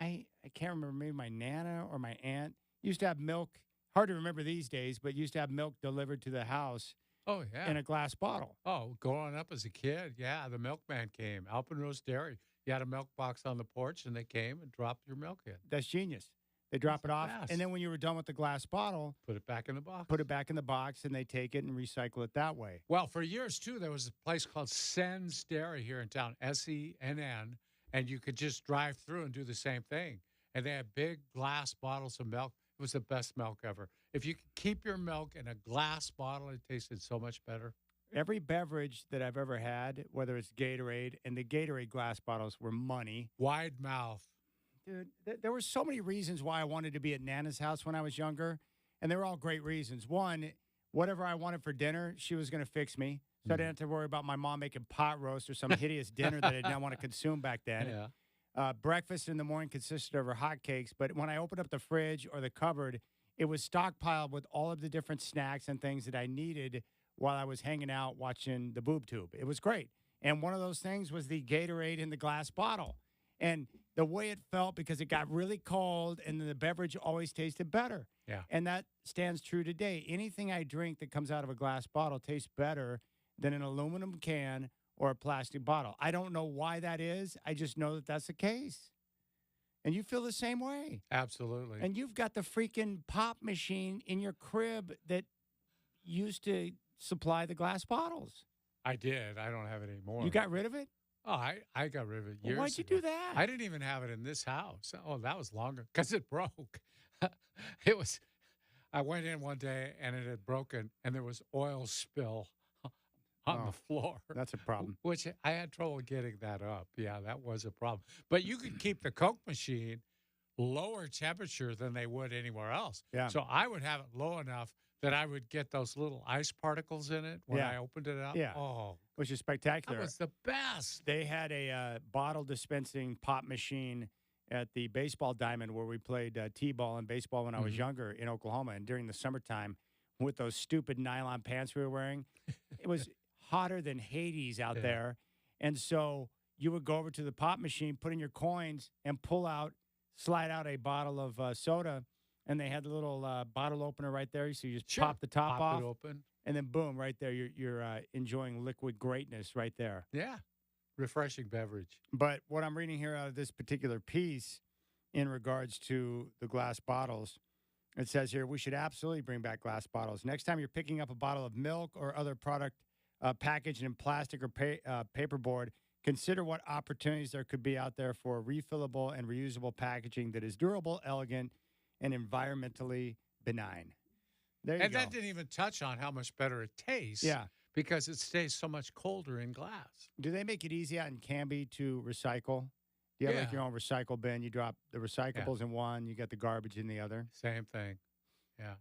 I can't remember, maybe my Nana or my aunt used to have milk. Hard to remember these days, but used to have milk delivered to the house. Oh, yeah. In a glass bottle. Oh, growing up as a kid, yeah, the milkman came. Alpenrose Dairy. You had a milk box on the porch, and they came and dropped your milk in. That's genius. They drop it off, and then when you were done with the glass bottle, put it back in the box. Put it back in the box, and they take it and recycle it that way. Well, for years, too, there was a place called Senn's Dairy here in town, SENN, and you could just drive through and do the same thing. And they had big glass bottles of milk. It was the best milk ever. If you could keep your milk in a glass bottle, it tasted so much better. Every beverage that I've ever had, whether it's Gatorade, and the Gatorade glass bottles were money. Wide mouth. Dude, there were so many reasons why I wanted to be at Nana's house when I was younger, and they were all great reasons. One, whatever I wanted for dinner, she was going to fix me, so I didn't have to worry about my mom making pot roast or some hideous dinner that I didn't want to consume back then. Yeah. Breakfast in the morning consisted of her hotcakes, but when I opened up the fridge or the cupboard, it was stockpiled with all of the different snacks and things that I needed while I was hanging out watching the boob tube. It was great. And one of those things was the Gatorade in the glass bottle. And the way it felt, because it got really cold and the beverage always tasted better. Yeah. And that stands true today. Anything I drink that comes out of a glass bottle tastes better than an aluminum can or a plastic bottle. I don't know why that is. I just know that that's the case. And you feel the same way. Absolutely. And you've got the freaking pop machine in your crib that used to supply the glass bottles. I did. I don't have it anymore. You got rid of it? Oh, I got rid of it years Why'd you ago. do that? I didn't even have it in this house. Oh, that was longer because it broke. It was. I went in one day and it had broken, and there was oil spill on the floor. That's a problem. Which I had trouble getting that up. Yeah, that was a problem. But you could keep the Coke machine lower temperature than they would anywhere else. Yeah. So I would have it low enough that I would get those little ice particles in it when I opened it up. Yeah. Oh, which is spectacular. that was the best. They had a bottle dispensing pop machine at the baseball diamond where we played T-ball and baseball when I was younger in Oklahoma. And during the summertime, with those stupid nylon pants we were wearing, it was hotter than Hades out there. And so you would go over to the pop machine, put in your coins, and slide out a bottle of soda. And they had the little bottle opener right there. So you just pop the top off. It open. And then, boom, right there, you're enjoying liquid greatness right there. Yeah. Refreshing beverage. But what I'm reading here out of this particular piece in regards to the glass bottles, it says here, we should absolutely bring back glass bottles. Next time you're picking up a bottle of milk or other product packaged in plastic or paperboard, consider what opportunities there could be out there for refillable and reusable packaging that is durable, elegant, and environmentally benign. There you go. That didn't even touch on how much better it tastes. Yeah. Because it stays so much colder in glass. Do they make it easy out in Canby to recycle? Do you have like your own recycle bin? You drop the recyclables in one, you got the garbage in the other? Same thing. Yeah.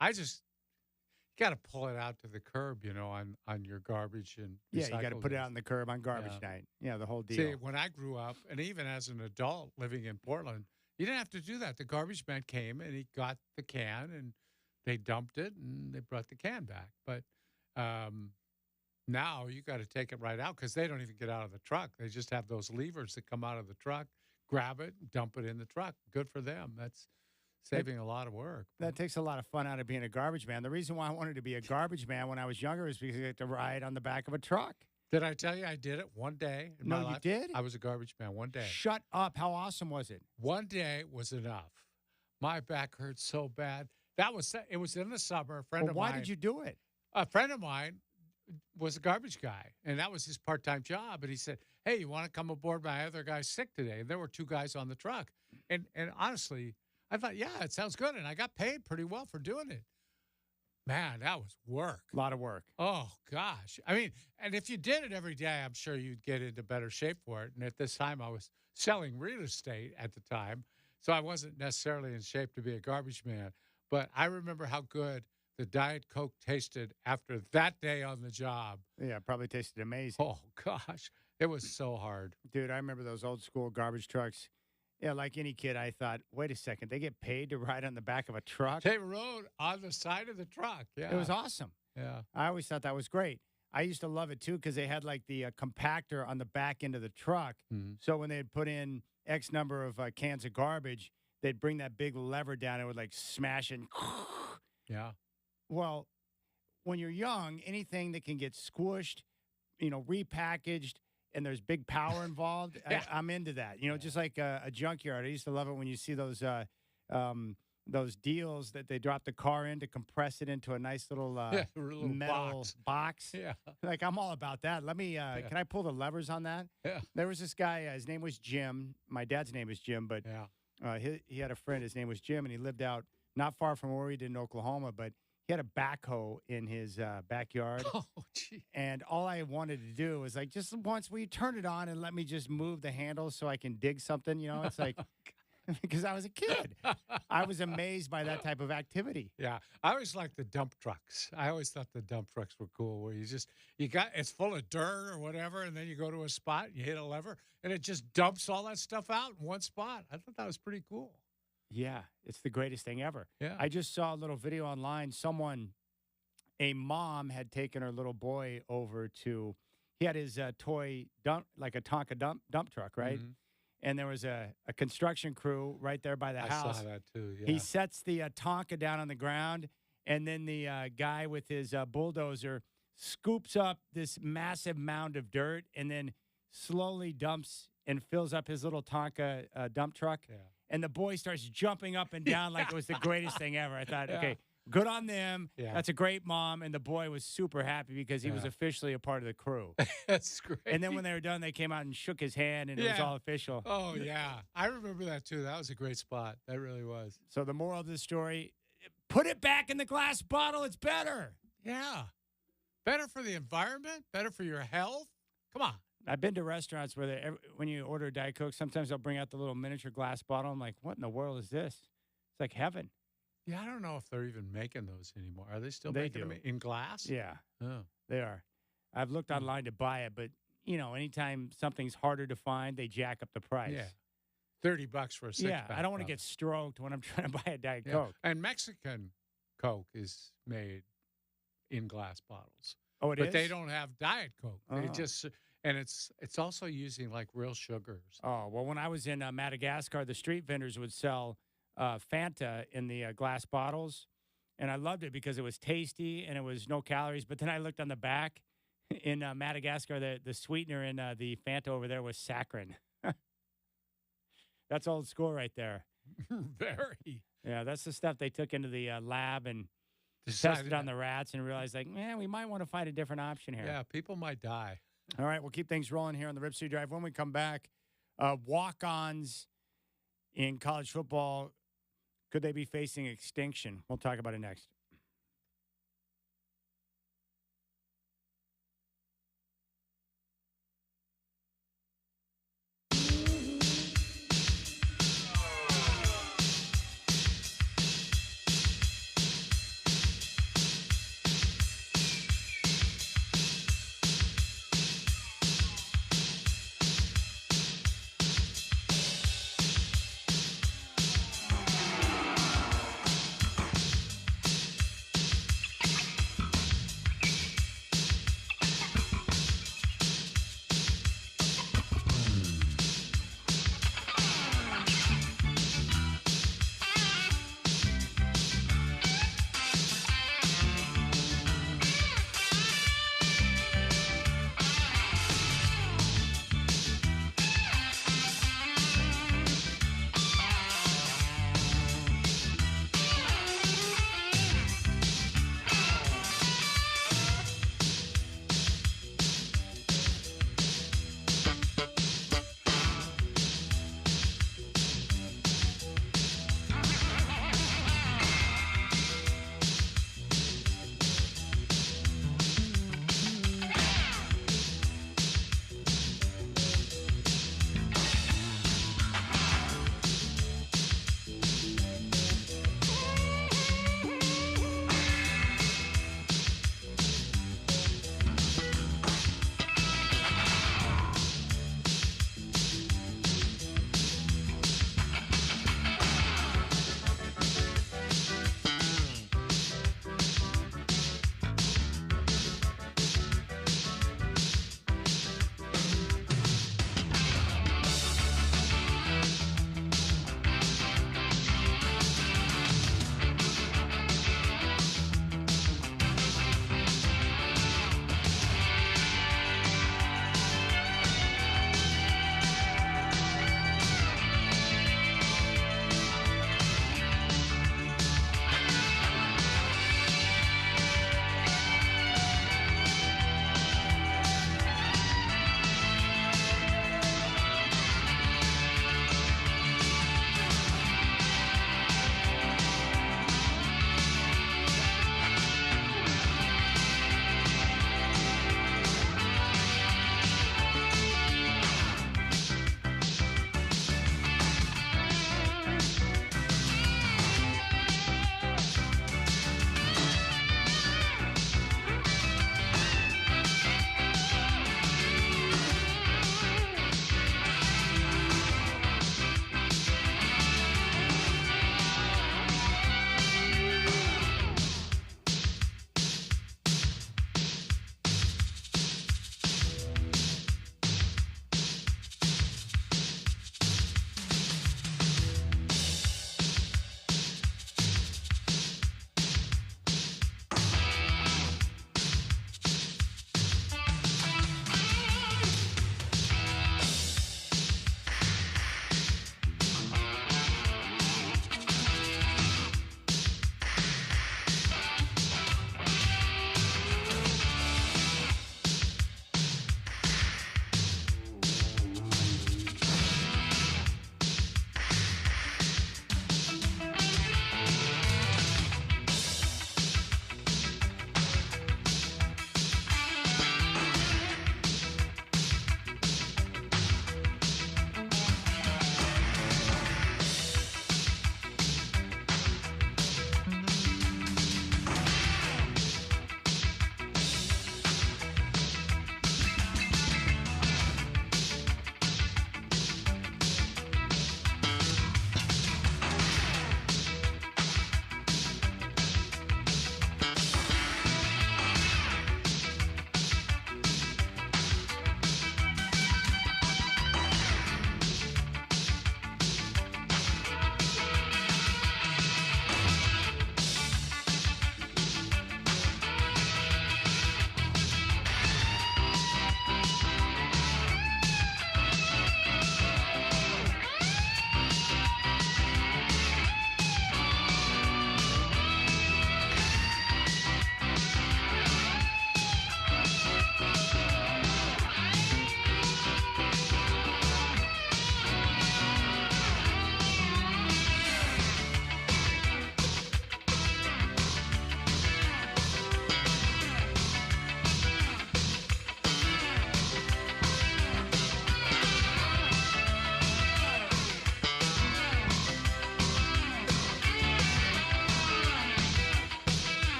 I just got to pull it out to the curb, on your garbage and you got to put it out on the curb on garbage night. Yeah, the whole deal. See, when I grew up, and even as an adult living in Portland, you didn't have to do that. The garbage man came and he got the can and they dumped it and they brought the can back. But now you got to take it right out because they don't even get out of the truck. They just have those levers that come out of the truck, grab it, dump it in the truck. Good for them. That's saving a lot of work. That takes a lot of fun out of being a garbage man. The reason why I wanted to be a garbage man when I was younger is because I get to ride on the back of a truck. Did I tell you I did it one day in my life? No, you did? I was a garbage man one day. Shut up. How awesome was it? One day was enough. My back hurt so bad. It was in the summer. A friend of mine. Why did you do it? A friend of mine was a garbage guy, and that was his part-time job. And he said, "Hey, you want to come aboard? My other guy's sick today." And there were 2 guys on the truck. And honestly, I thought, yeah, it sounds good. And I got paid pretty well for doing it. Man, that was work. A lot of work. Oh, gosh. I mean, and if you did it every day, I'm sure you'd get into better shape for it. And at this time, I was selling real estate at the time, so I wasn't necessarily in shape to be a garbage man. But I remember how good the Diet Coke tasted after that day on the job. Yeah, it probably tasted amazing. Oh, gosh. It was so hard. Dude, I remember those old school garbage trucks. Yeah, like any kid, I thought, wait a second, they get paid to ride on the back of a truck? They rode on the side of the truck. Yeah. It was awesome. Yeah. I always thought that was great. I used to love it, too, because they had, like, the compactor on the back end of the truck. Mm-hmm. So when they'd put in X number of cans of garbage, they'd bring that big lever down and it would, like, smash and yeah. Well, when you're young, anything that can get squished, repackaged, and there's big power involved, Yeah. I'm into that. Just like a junkyard. I used to love it when you see those deals that they drop the car in to compress it into a nice little, little metal box. Yeah. Like, I'm all about that. Let me, can I pull the levers on that? Yeah. There was this guy, his name was Jim. My dad's name is Jim, but Yeah. he had a friend, his name was Jim, and he lived out not far from where we did in Oklahoma, but he had a backhoe in his backyard. Oh, gee. And all I wanted to do was like, just once, will you turn it on and let me just move the handle so I can dig something? It's like, because I was a kid. I was amazed by that type of activity. Yeah. I always liked the dump trucks. I always thought the dump trucks were cool where it's full of dirt or whatever, and then you go to a spot, you hit a lever, and it just dumps all that stuff out in one spot. I thought that was pretty cool. Yeah, it's the greatest thing ever. Yeah. I just saw a little video online. A mom had taken her little boy over to, he had his toy dump, like a Tonka dump truck, right? Mm-hmm. And there was a construction crew right there by the house. I saw that too, yeah. He sets the Tonka down on the ground, and then the guy with his bulldozer scoops up this massive mound of dirt and then slowly dumps and fills up his little Tonka dump truck. Yeah. And the boy starts jumping up and down like it was the greatest thing ever. I thought, okay, good on them. Yeah. That's a great mom. And the boy was super happy because he was officially a part of the crew. That's great. And then when they were done, they came out and shook his hand, and it was all official. Oh, yeah. I remember that, too. That was a great spot. That really was. So the moral of the story, put it back in the glass bottle. It's better. Yeah. Better for the environment, better for your health. Come on. I've been to restaurants where when you order a Diet Coke, sometimes they'll bring out the little miniature glass bottle. I'm like, what in the world is this? It's like heaven. Yeah, I don't know if they're even making those anymore. Are they still They making them in glass? Yeah, Oh. they are. I've looked online to buy it, but, anytime something's harder to find, they jack up the price. Yeah. $30 for a six-pack. Yeah, I don't want to get stroked when I'm trying to buy a Diet Yeah. Coke. And Mexican Coke is made in glass bottles. Oh, it but is? they don't have Diet Coke. They Oh. just and it's also using like real sugars. Oh, well, when I was in Madagascar, the street vendors would sell Fanta in the glass bottles, and I loved it because it was tasty and it was no calories. But then I looked on the back in Madagascar, the sweetener in the Fanta over there was saccharin. That's old school right there. Very. Yeah, that's the stuff they took into the lab and Decided tested on the rats and realized, like, man, we might want to find a different option here. Yeah, people might die. All right, we'll keep things rolling here on the Rip City Drive. When we come back, walk-ons in college football, could they be facing extinction? We'll talk about it next.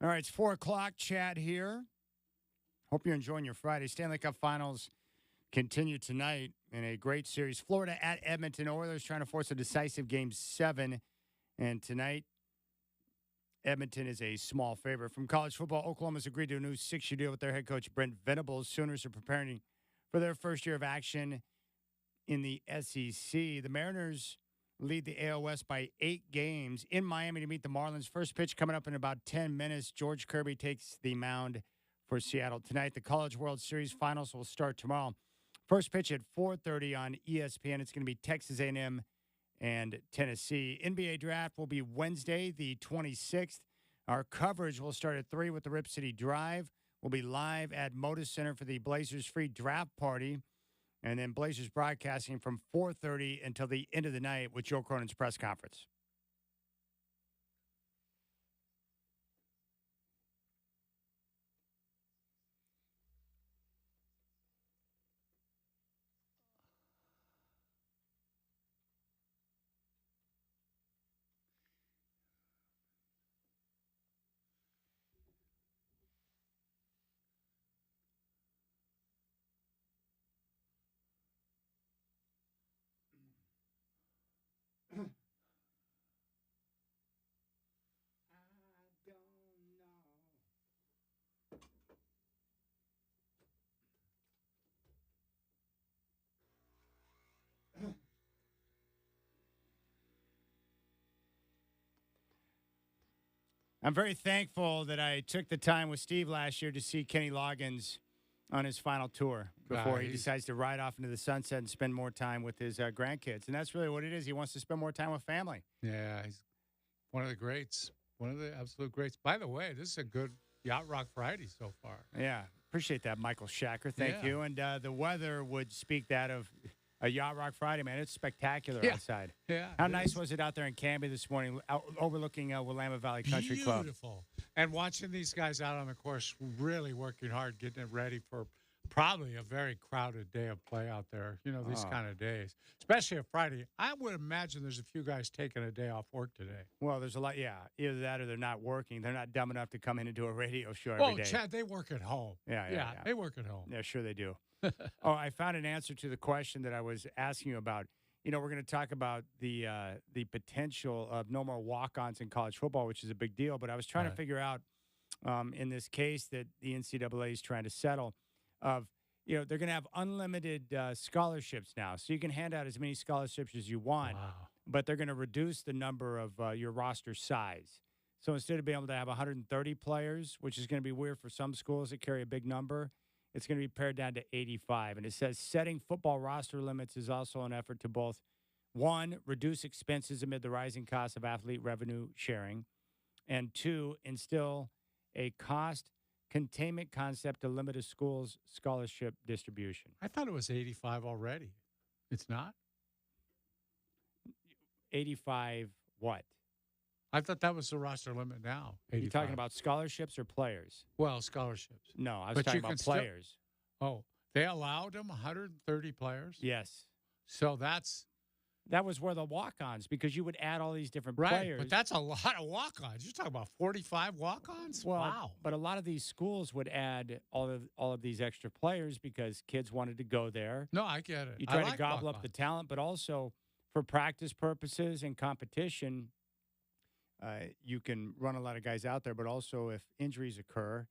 All right, it's 4 o'clock. Chad here. Hope you're enjoying your Friday. Stanley Cup Finals continue tonight in a great series. Florida at Edmonton Oilers trying to force a decisive Game 7. And tonight, Edmonton is a small favorite. From college football, Oklahoma's agreed to a new 6-year deal with their head coach, Brent Venables. Sooners are preparing for their first year of action in the SEC. The Mariners lead the AL West by 8 games in Miami to meet the Marlins. First pitch coming up in about 10 minutes. George Kirby takes the mound for Seattle tonight. The College World Series finals will start tomorrow. First pitch at 4:30 on ESPN. It's going to be Texas A&M and Tennessee. NBA draft will be Wednesday, the 26th. Our coverage will start at 3 with the Rip City Drive. We'll be live at Moda Center for the Blazers free draft party. And then Blazers broadcasting from 4:30 until the end of the night with Joe Cronin's press conference. I'm very thankful that I took the time with Steve last year to see Kenny Loggins on his final tour before he decides to ride off into the sunset and spend more time with his grandkids. And that's really what it is. He wants to spend more time with family. Yeah, he's one of the greats, one of the absolute greats. By the way, this is a good Yacht Rock Friday so far. Yeah, appreciate that, Michael Shacker. Thank you. And the weather would speak that of a Yacht Rock Friday, man. It's spectacular outside. Yeah. How nice was it out there in Canby this morning, overlooking Willamette Valley Country Club? Beautiful. And watching these guys out on the course, really working hard, getting it ready for probably a very crowded day of play out there, these kind of days, especially a Friday. I would imagine there's a few guys taking a day off work today. Well, there's a lot, either that or they're not working. They're not dumb enough to come in and do a radio show every day. Chad, they work at home. Yeah, they work at home. Yeah, sure they do. I found an answer to the question that I was asking you about. We're going to talk about the potential of no more walk-ons in college football, which is a big deal. But I was trying to figure out in this case that the NCAA is trying to settle of, they're going to have unlimited scholarships now. So you can hand out as many scholarships as you want, but they're going to reduce the number of your roster size. So instead of being able to have 130 players, which is going to be weird for some schools that carry a big number, it's going to be pared down to 85. And it says setting football roster limits is also an effort to both, one, reduce expenses amid the rising cost of athlete revenue sharing, and two, instill a cost containment concept to limit a school's scholarship distribution. I thought it was 85 already. It's not? 85 what? I thought that was the roster limit now. 85. Are you talking about scholarships or players? Well, scholarships. No, I was talking about players. They allowed them 130 players? Yes. So that was where the walk-ons, because you would add all these different right, players. But that's a lot of walk-ons. You're talking about 45 walk-ons? Well, wow. But a lot of these schools would add all of these extra players because kids wanted to go there. No, I get it. You try to gobble up the talent, but also for practice purposes and competition, you can run a lot of guys out there, but also if injuries occur,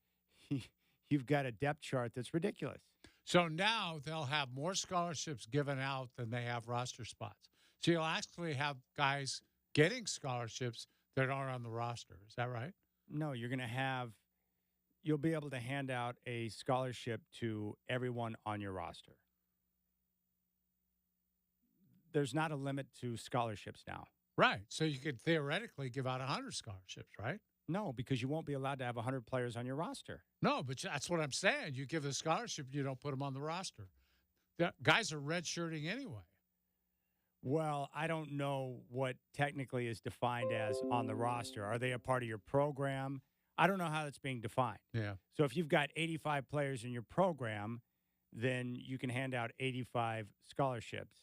you've got a depth chart that's ridiculous. So now they'll have more scholarships given out than they have roster spots. So you'll actually have guys getting scholarships that aren't on the roster. Is that right? No, you'll be able to hand out a scholarship to everyone on your roster. There's not a limit to scholarships now. Right. So you could theoretically give out 100 scholarships, right? No, because you won't be allowed to have 100 players on your roster. No, but that's what I'm saying. You give a scholarship, you don't put them on the roster. The guys are redshirting anyway. Well, I don't know what technically is defined as on the roster. Are they a part of your program? I don't know how that's being defined. Yeah. So if you've got 85 players in your program, then you can hand out 85 scholarships.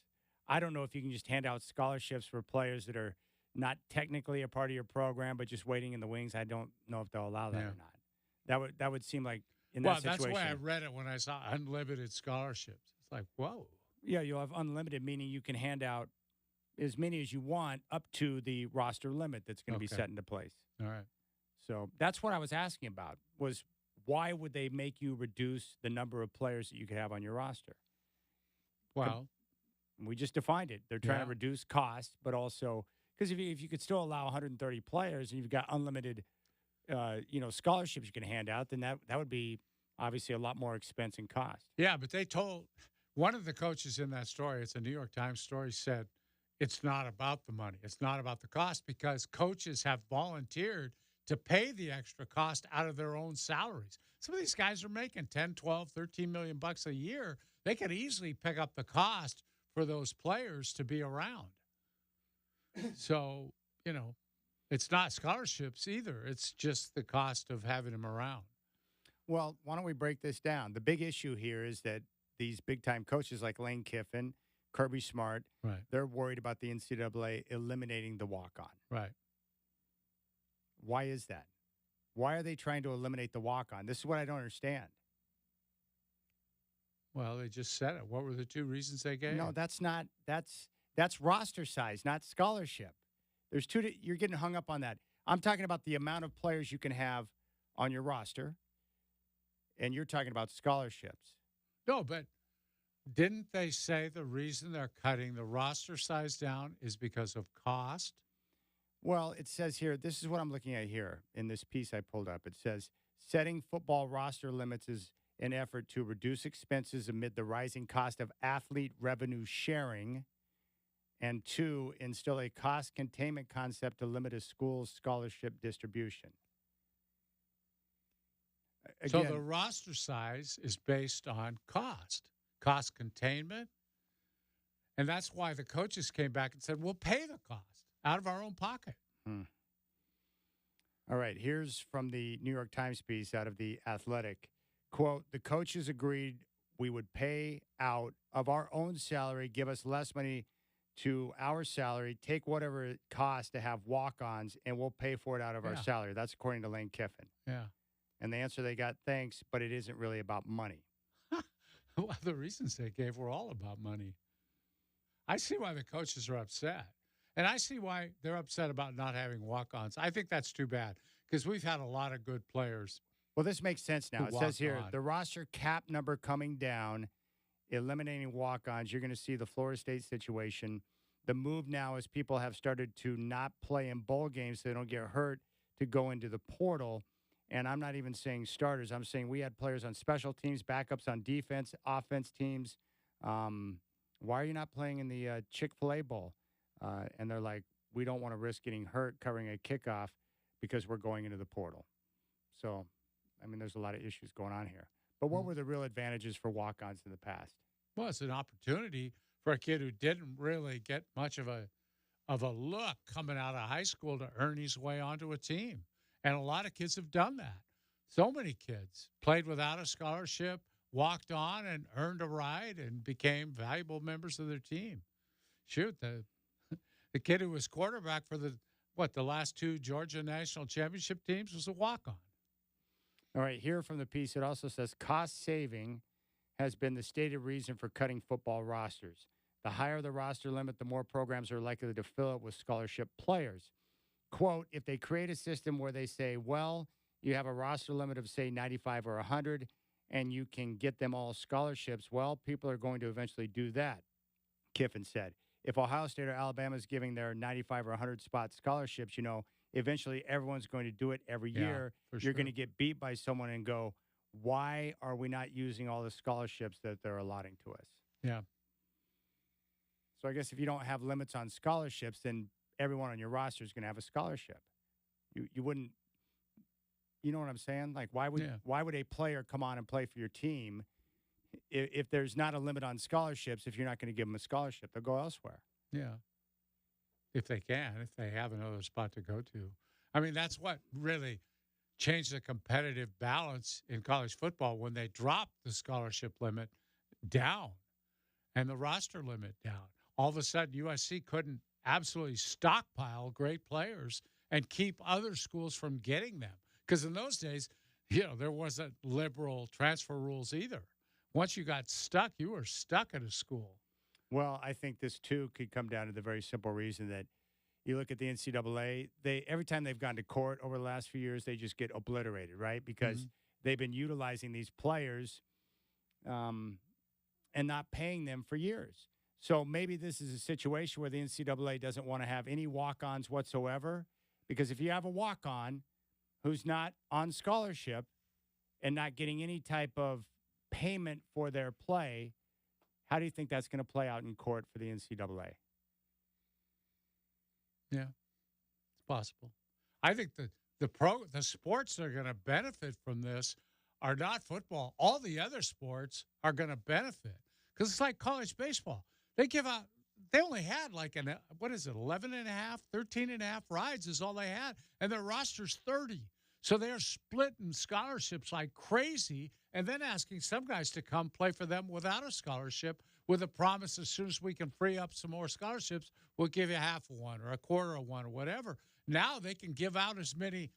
I don't know if you can just hand out scholarships for players that are not technically a part of your program, but just waiting in the wings. I don't know if they'll allow that or not. That would seem like in that situation. Well, that's why I read it when I saw unlimited scholarships. It's like, whoa. Yeah, you'll have unlimited, meaning you can hand out as many as you want up to the roster limit that's going to be set into place. All right. So that's what I was asking about, was why would they make you reduce the number of players that you could have on your roster? Well, we just defined it. They're trying to reduce cost, but also because if you could still allow 130 players and you've got unlimited, scholarships you can hand out, then that would be obviously a lot more expense and cost. Yeah, but they told one of the coaches in that story, it's a New York Times story, said it's not about the money. It's not about the cost because coaches have volunteered to pay the extra cost out of their own salaries. Some of these guys are making 10, 12, 13 million bucks a year. They could easily pick up the cost for those players to be around. So, it's not scholarships either. It's just the cost of having them around. Well, why don't we break this down? The big issue here is that these big-time coaches like Lane Kiffin, Kirby Smart, they're worried about the NCAA eliminating the walk-on. Right. Why is that? Why are they trying to eliminate the walk-on? This is what I don't understand. Well, they just said it. What were the two reasons they gave? No, that's not. That's roster size, not scholarship. There's two. You're getting hung up on that. I'm talking about the amount of players you can have on your roster, and you're talking about scholarships. No, but didn't they say the reason they're cutting the roster size down is because of cost? Well, it says here, this is what I'm looking at here in this piece I pulled up. It says, setting football roster limits is an effort to reduce expenses amid the rising cost of athlete revenue sharing, and 2, instill a cost containment concept to limit a school's scholarship distribution. Again, so the roster size is based on cost containment. And that's why the coaches came back and said, we'll pay the cost out of our own pocket. All right, here's from the New York Times piece out of The Athletic. Quote, the coaches agreed we would pay out of our own salary, give us less money to our salary, take whatever it costs to have walk-ons, and we'll pay for it out of our salary. That's according to Lane Kiffin. Yeah. And the answer they got, thanks, but it isn't really about money. Well, the reasons they gave were all about money. I see why the coaches are upset. And I see why they're upset about not having walk-ons. I think that's too bad because we've had a lot of good players. Well, this makes sense now. It says here, the roster cap number coming down, eliminating walk-ons. You're going to see the Florida State situation. The move now is people have started to not play in bowl games so they don't get hurt to go into the portal. And I'm not even saying starters. I'm saying we had players on special teams, backups on defense, offense teams. Why are you not playing in the Chick-fil-A Bowl? And they're like, we don't want to risk getting hurt covering a kickoff because we're going into the portal. So, I mean, there's a lot of issues going on here. But what were the real advantages for walk-ons in the past? Well, it's an opportunity for a kid who didn't really get much of a look coming out of high school to earn his way onto a team. And a lot of kids have done that. So many kids played without a scholarship, walked on and earned a ride and became valuable members of their team. Shoot, the kid who was quarterback for the last 2 Georgia national championship teams was a walk-on. All right, here from the piece, it also says cost saving has been the stated reason for cutting football rosters. The higher the roster limit, the more programs are likely to fill it with scholarship players. Quote, if they create a system where they say, well, you have a roster limit of, say, 95 or 100, and you can get them all scholarships, well, people are going to eventually do that, Kiffin said. If Ohio State or Alabama is giving their 95 or 100 spot scholarships, eventually everyone's going to do it every year. You're going to get beat by someone and go, why are we not using all the scholarships that they're allotting to us? Yeah. So I guess if you don't have limits on scholarships, then everyone on your roster is going to have a scholarship. You wouldn't, you know what I'm saying? Like, why would a player come on and play for your team if there's not a limit on scholarships? If you're not going to give them a scholarship, they'll go elsewhere. Yeah. If they have another spot to go to. I mean, that's what really changed the competitive balance in college football when they dropped the scholarship limit down and the roster limit down. All of a sudden, USC couldn't absolutely stockpile great players and keep other schools from getting them. Because in those days, there wasn't liberal transfer rules either. Once you got stuck, you were stuck at a school. Well, I think this, too, could come down to the very simple reason that you look at the NCAA, every time they've gone to court over the last few years, they just get obliterated, right? Because they've been utilizing these players and not paying them for years. So maybe this is a situation where the NCAA doesn't want to have any walk-ons whatsoever, because if you have a walk-on who's not on scholarship and not getting any type of payment for their play, how do you think that's going to play out in court for the NCAA? Yeah, it's possible. I think the sports that are going to benefit from this are not football. All the other sports are going to benefit because it's like college baseball. They only had 11 and a half, 13 and a half rides is all they had, and their roster's 30. So they're splitting scholarships like crazy and then asking some guys to come play for them without a scholarship with a promise as soon as we can free up some more scholarships, we'll give you half of one or a quarter of one or whatever. Now they can give out as many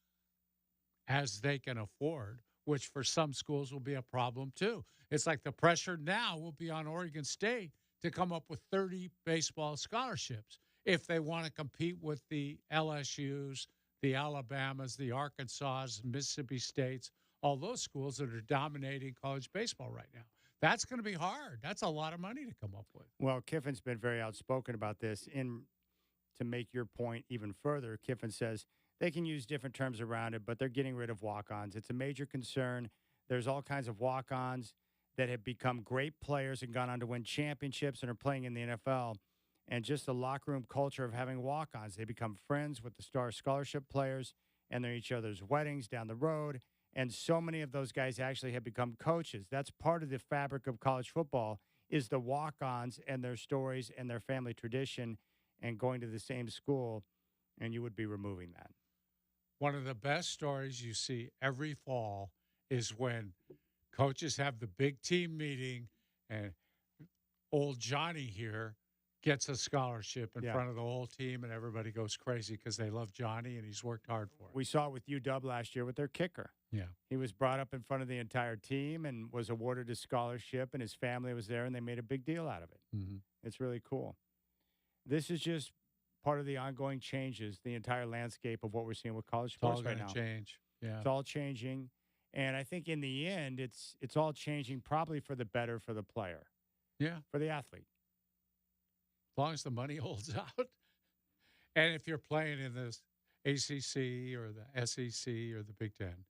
as they can afford, which for some schools will be a problem too. It's like the pressure now will be on Oregon State to come up with 30 baseball scholarships if they want to compete with the LSUs, the Alabamas, the Arkansas, Mississippi States, all those schools that are dominating college baseball right now. That's going to be hard. That's a lot of money to come up with. Well, Kiffin's been very outspoken about this. To make your point even further, Kiffin says they can use different terms around it, but they're getting rid of walk-ons. It's a major concern. There's all kinds of walk-ons that have become great players and gone on to win championships and are playing in the NFL. And just the locker room culture of having walk-ons. They become friends with the star scholarship players, and they're each other's weddings down the road. And so many of those guys actually have become coaches. That's part of the fabric of college football is the walk-ons and their stories and their family tradition and going to the same school, and you would be removing that. One of the best stories you see every fall is when coaches have the big team meeting and old Johnny here gets a scholarship in front of the whole team, and everybody goes crazy because they love Johnny, and he's worked hard for it. We saw it with UW last year with their kicker. Yeah. He was brought up in front of the entire team and was awarded a scholarship, and his family was there, and they made a big deal out of it. Mm-hmm. It's really cool. This is just part of the ongoing changes, the entire landscape of what we're seeing with college sports right now. It's all going to change. Yeah. It's all changing. And I think in the end, it's all changing probably for the better for the player. Yeah. For the athlete. As long as the money holds out. And if you're playing in this ACC or the SEC or the Big Ten.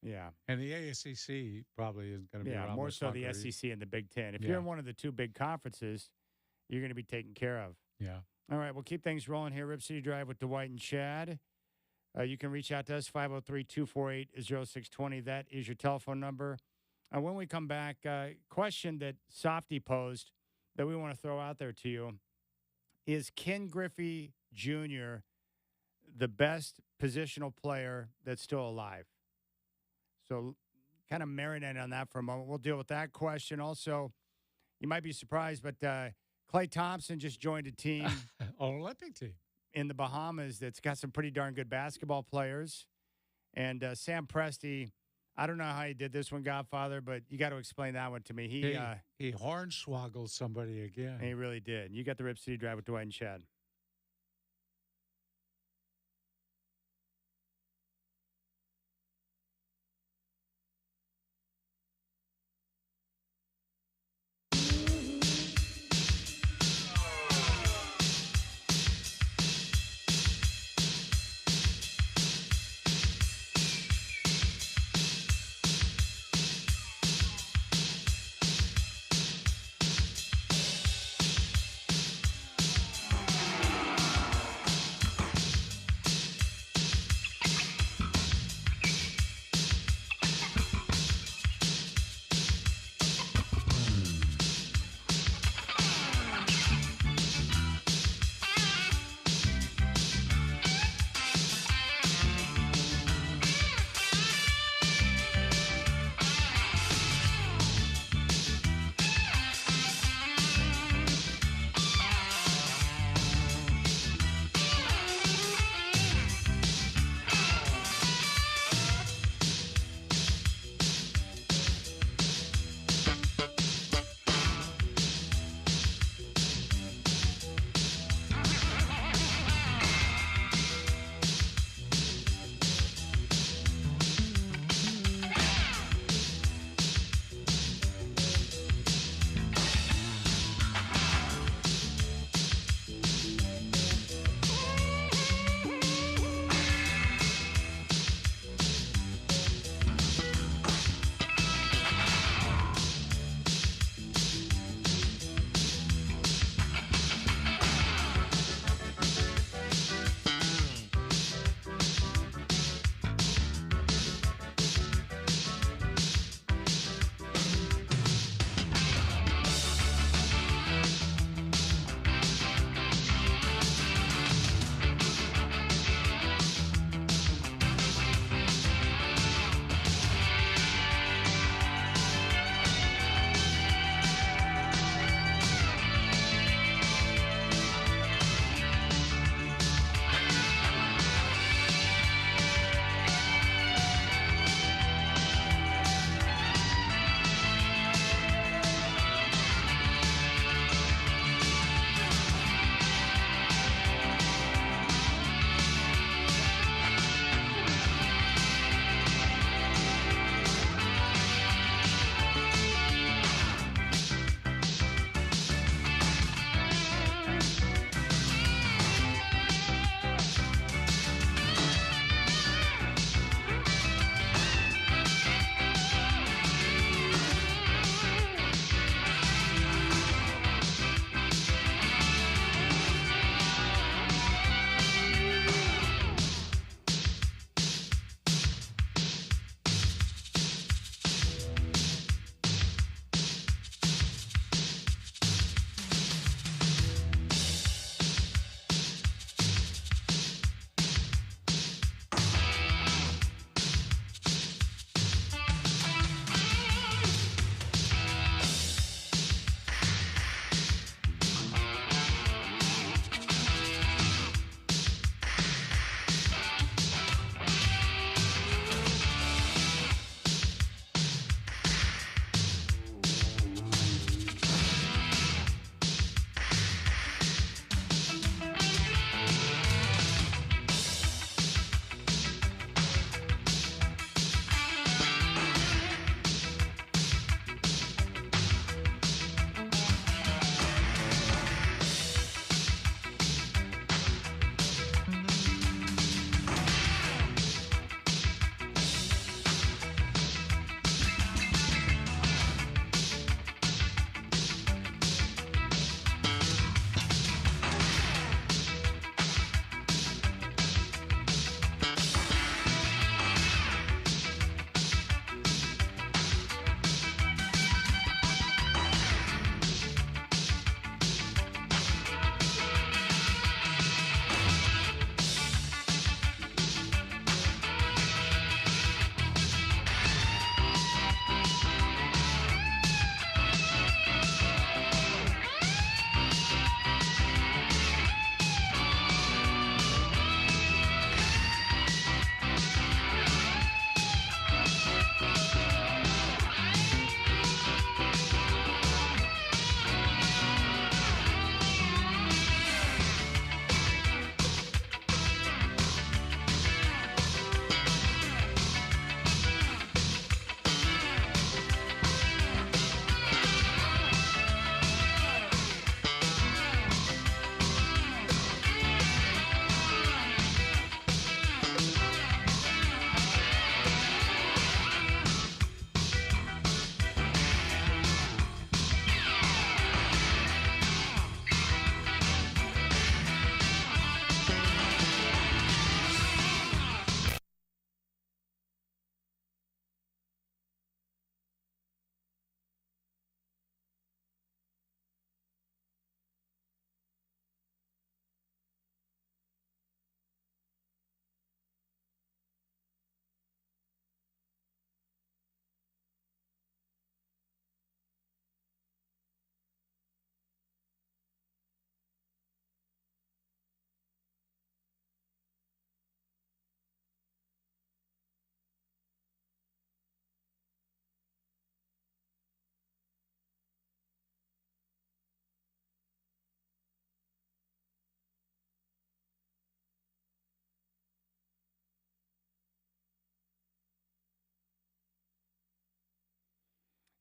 Yeah. And the ACC probably isn't going to be around. Yeah, more so the SEC and the Big Ten. If you're in one of the two big conferences, you're going to be taken care of. Yeah. All right, we'll keep things rolling here. Rip City Drive with Dwight and Chad. You can reach out to us, 503-248-0620. That is your telephone number. When we come back, question that Softy posed that we want to throw out there to you. Is Ken Griffey Jr. the best positional player that's still alive? So kind of marinate on that for a moment. We'll deal with that question. Also, you might be surprised, but Klay Thompson just joined a team. An Olympic team. In the Bahamas that's got some pretty darn good basketball players. And Sam Presti, I don't know how he did this one, Godfather, but you got to explain that one to me. He hornswoggled somebody again. He really did. You got the Rip City Drive with Dwight and Chad.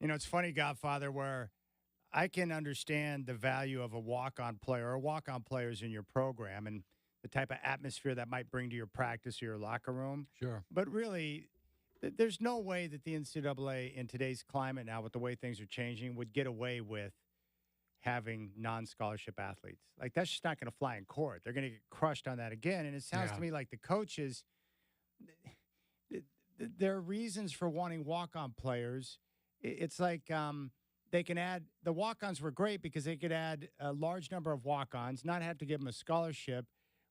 You know, it's funny, Godfather, where I can understand the value of a walk-on player or walk-on players in your program and the type of atmosphere that might bring to your practice or your locker room. Sure. But really, there's no way that the NCAA in today's climate now, with the way things are changing, would get away with having non-scholarship athletes. Like, that's just not going to fly in court. They're going to get crushed on that again. And it sounds to me like the coaches, there are reasons for wanting walk-on players. It's like they can add – the walk-ons were great because they could add a large number of walk-ons, not have to give them a scholarship,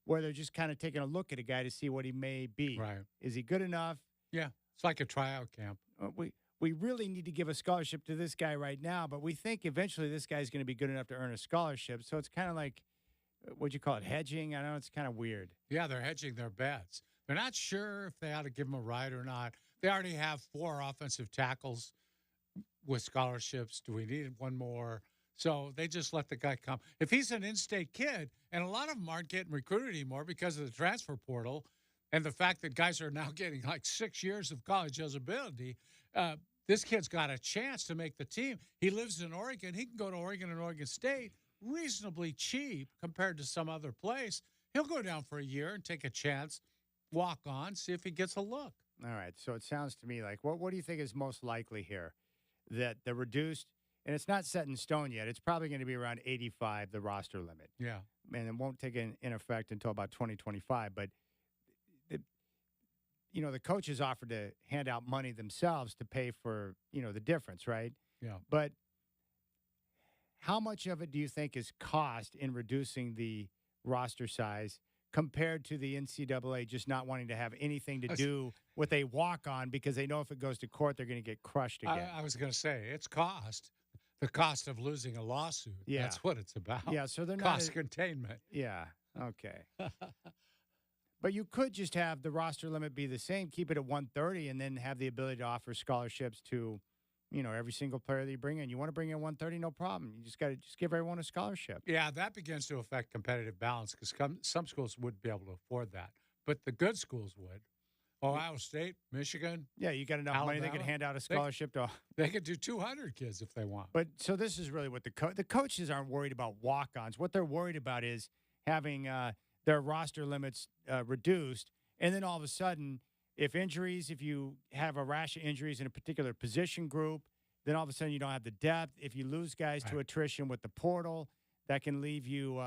where they're just kind of taking a look at a guy to see what he may be. Right. Is he good enough? Yeah. It's like a tryout camp. We really need to give a scholarship to this guy right now, but we think eventually this guy's going to be good enough to earn a scholarship. So it's kind of like, what'd you call it, hedging? I know it's kind of weird. Yeah, they're hedging their bets. They're not sure if they ought to give him a ride or not. They already have 4 offensive tackles with scholarships. Do we need one more? So they just let the guy come. If he's an in-state kid, and a lot of them aren't getting recruited anymore because of the transfer portal and the fact that guys are now getting like 6 years of college eligibility, this kid's got a chance to make the team. He lives in Oregon. He can go to Oregon and Oregon State reasonably cheap compared to some other place. He'll go down for a year and take a chance, walk on, see if he gets a look. All right. So it sounds to me like, what do you think is most likely here? That the reduced, and it's not set in stone yet, it's probably going to be around 85, the roster limit. Yeah. And it won't take in effect until about 2025. But the coaches offered to hand out money themselves to pay for, the difference, right? Yeah. But how much of it do you think is cost in reducing the roster size compared to the NCAA just not wanting to have anything to do with a walk-on because they know if it goes to court, they're going to get crushed again? I was going to say, it's cost. The cost of losing a lawsuit. Yeah. That's what it's about. Yeah, so they're cost containment. Yeah, okay. But you could just have the roster limit be the same, keep it at 130, and then have the ability to offer scholarships to, every single player that you bring in. You want to bring in 130, no problem. You just got to give everyone a scholarship. Yeah, that begins to affect competitive balance because some schools wouldn't be able to afford that. But the good schools would. Ohio State, Michigan. Yeah, you got enough Alabama, money, they could hand out a scholarship to. They could do 200 kids if they want. But so this is really what the coaches aren't worried about walk-ons. What they're worried about is having their roster limits reduced. And then all of a sudden, if you have a rash of injuries in a particular position group, then all of a sudden you don't have the depth. If you lose guys to attrition with the portal, that can leave you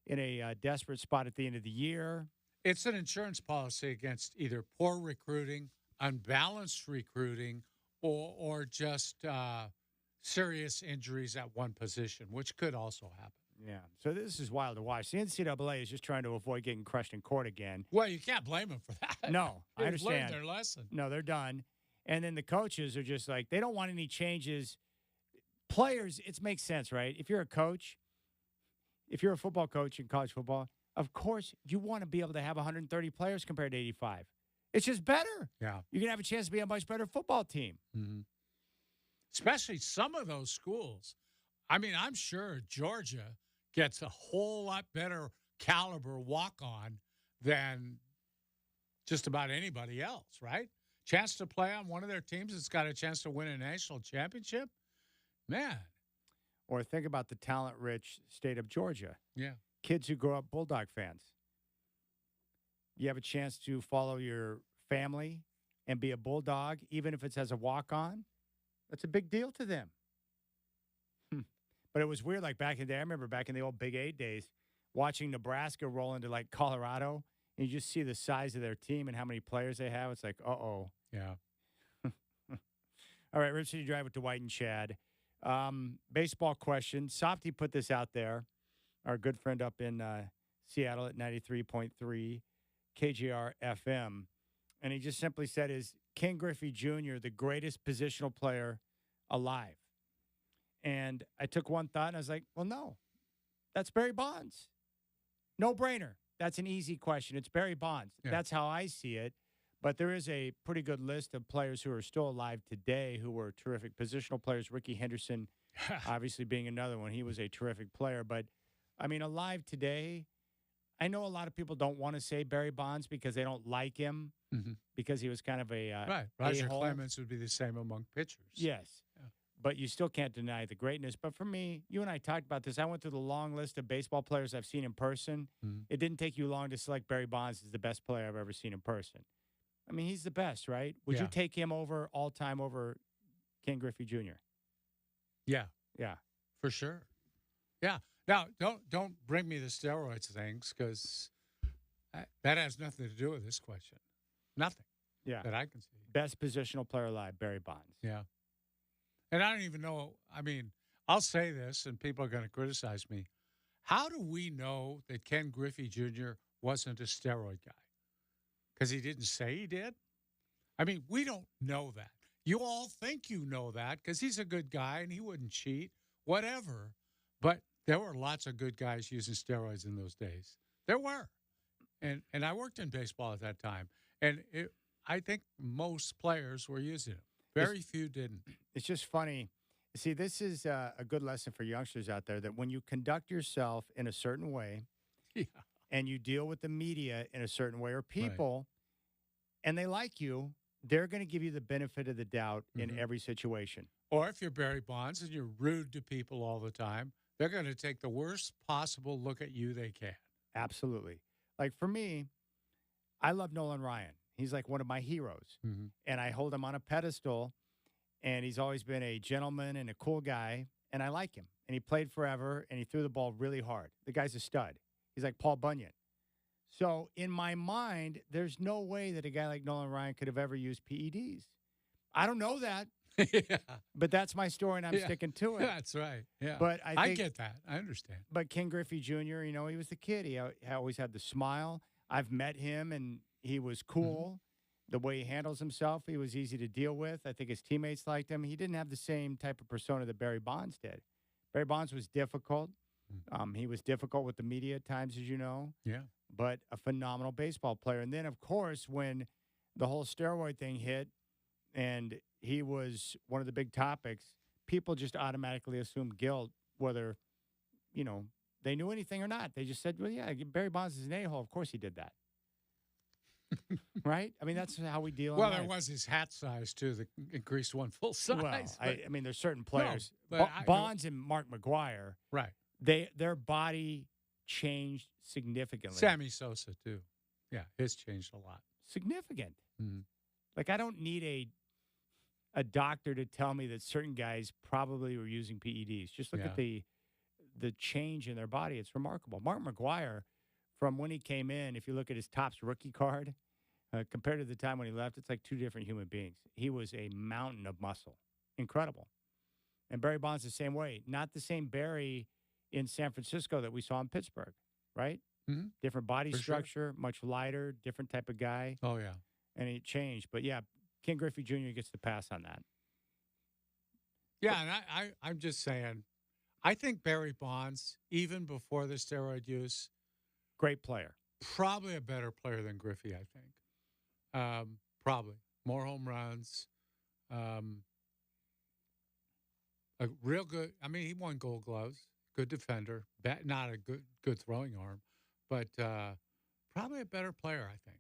in a desperate spot at the end of the year. It's an insurance policy against either poor recruiting, unbalanced recruiting, or just serious injuries at one position, which could also happen. Yeah. So this is wild to watch. The NCAA is just trying to avoid getting crushed in court again. Well, you can't blame them for that. No, I understand. Learned their lesson. No, they're done. And then the coaches are just like, they don't want any changes. Players, it makes sense, right? If you're a coach, if you're a football coach in college football, of course you want to be able to have 130 players compared to 85. It's just better. Yeah. You're going to have a chance to be a much better football team. Mm-hmm. Especially some of those schools. I mean, I'm sure Georgia gets a whole lot better caliber walk-on than just about anybody else, right? Chance to play on one of their teams that's got a chance to win a national championship? Man. Or think about the talent-rich state of Georgia. Yeah. Kids who grow up Bulldog fans. You have a chance to follow your family and be a Bulldog, even if it's as a walk-on. That's a big deal to them. But it was weird, like back in the day. I remember back in the old Big 8 days, watching Nebraska roll into like Colorado, and you just see the size of their team and how many players they have. It's like, uh-oh. Yeah. All right, Rip City Drive with Dwight and Chad. Baseball question. Softy put this out there, our good friend up in Seattle at 93.3 KJR FM. And he just simply said, is Ken Griffey Jr. the greatest positional player alive? And I took one thought, and I was like, well, no. That's Barry Bonds. No brainer. That's an easy question. It's Barry Bonds. Yeah. That's how I see it. But there is a pretty good list of players who are still alive today who were terrific positional players. Ricky Henderson, obviously being another one. He was a terrific player. But, I mean, alive today, I know a lot of people don't want to say Barry Bonds because they don't like him because he was kind of a right. Roger a-hole. Clemens would be the same among pitchers. Yes. Yeah. but you still can't deny the greatness. But for me, you and I talked about this. I went through the long list of baseball players I've seen in person. It didn't take you long to select Barry Bonds as the best player I've ever seen in person. I mean, he's the best, right? Would you take him over all time over Ken Griffey Jr.? Yeah. Yeah. For sure. Yeah. Now, don't bring me the steroids things because that has nothing to do with this question. Nothing. Yeah. That I can see. Best positional player alive, Barry Bonds. Yeah. And I don't even know. I mean, I'll say this, and people are going to criticize me. How do we know that Ken Griffey Jr. wasn't a steroid guy? Because he didn't say he did? I mean, we don't know that. You all think you know that because he's a good guy and he wouldn't cheat, whatever. But there were lots of good guys using steroids in those days. There were. And I worked in baseball at that time. And I think most players were using them. Very few didn't. It's just funny. See, this is a good lesson for youngsters out there that when you conduct yourself in a certain way and you deal with the media in a certain way or people and they like you, they're going to give you the benefit of the doubt in every situation. Or if you're Barry Bonds and you're rude to people all the time, they're going to take the worst possible look at you they can. Absolutely. Like for me, I love Nolan Ryan. He's like one of my heroes. And I hold him on a pedestal. And he's always been a gentleman and a cool guy. And I like him. And he played forever. And he threw the ball really hard. The guy's a stud. He's like Paul Bunyan. So in my mind, there's no way that a guy like Nolan Ryan could have ever used PEDs. I don't know that. But that's my story, and I'm sticking to it. That's right. Yeah. But I get that. I understand. But Ken Griffey Jr., you know, he was the kid. He always had the smile. I've met him, and he was cool. The way he handles himself, he was easy to deal with. I think his teammates liked him. He didn't have the same type of persona that Barry Bonds did. Barry Bonds was difficult. He was difficult with the media at times, as you know. Yeah. But a phenomenal baseball player. And then, of course, when the whole steroid thing hit and he was one of the big topics, people just automatically assumed guilt, whether, you know, they knew anything or not. They just said, well, yeah, Barry Bonds is an a-hole. Of course he did that. Right? I mean, that's how we deal. Well, there was his hat size, too, that increased one full size. Well, I mean, there's certain players. No, Bonds and Mark McGwire. Right. Their body changed significantly. Sammy Sosa, too. Yeah, his changed a lot. Significant. Like, I don't need a doctor to tell me that certain guys probably were using PEDs. Just look at the change in their body. It's remarkable. Mark McGwire, from when he came in, if you look at his Topps rookie card, compared to the time when he left, it's like two different human beings. He was a mountain of muscle. Incredible. And Barry Bonds the same way. Not the same Barry in San Francisco that we saw in Pittsburgh, right? Different body structure, much lighter, different type of guy. Oh, yeah. And it changed. But, yeah, Ken Griffey Jr. gets the pass on that. Yeah, and I'm just saying, I think Barry Bonds, even before the steroid use, great player. Probably a better player than Griffey, I think. Probably. More home runs. A real good, I mean, he won Gold Gloves. Good defender. Not a good throwing arm, but probably a better player, I think.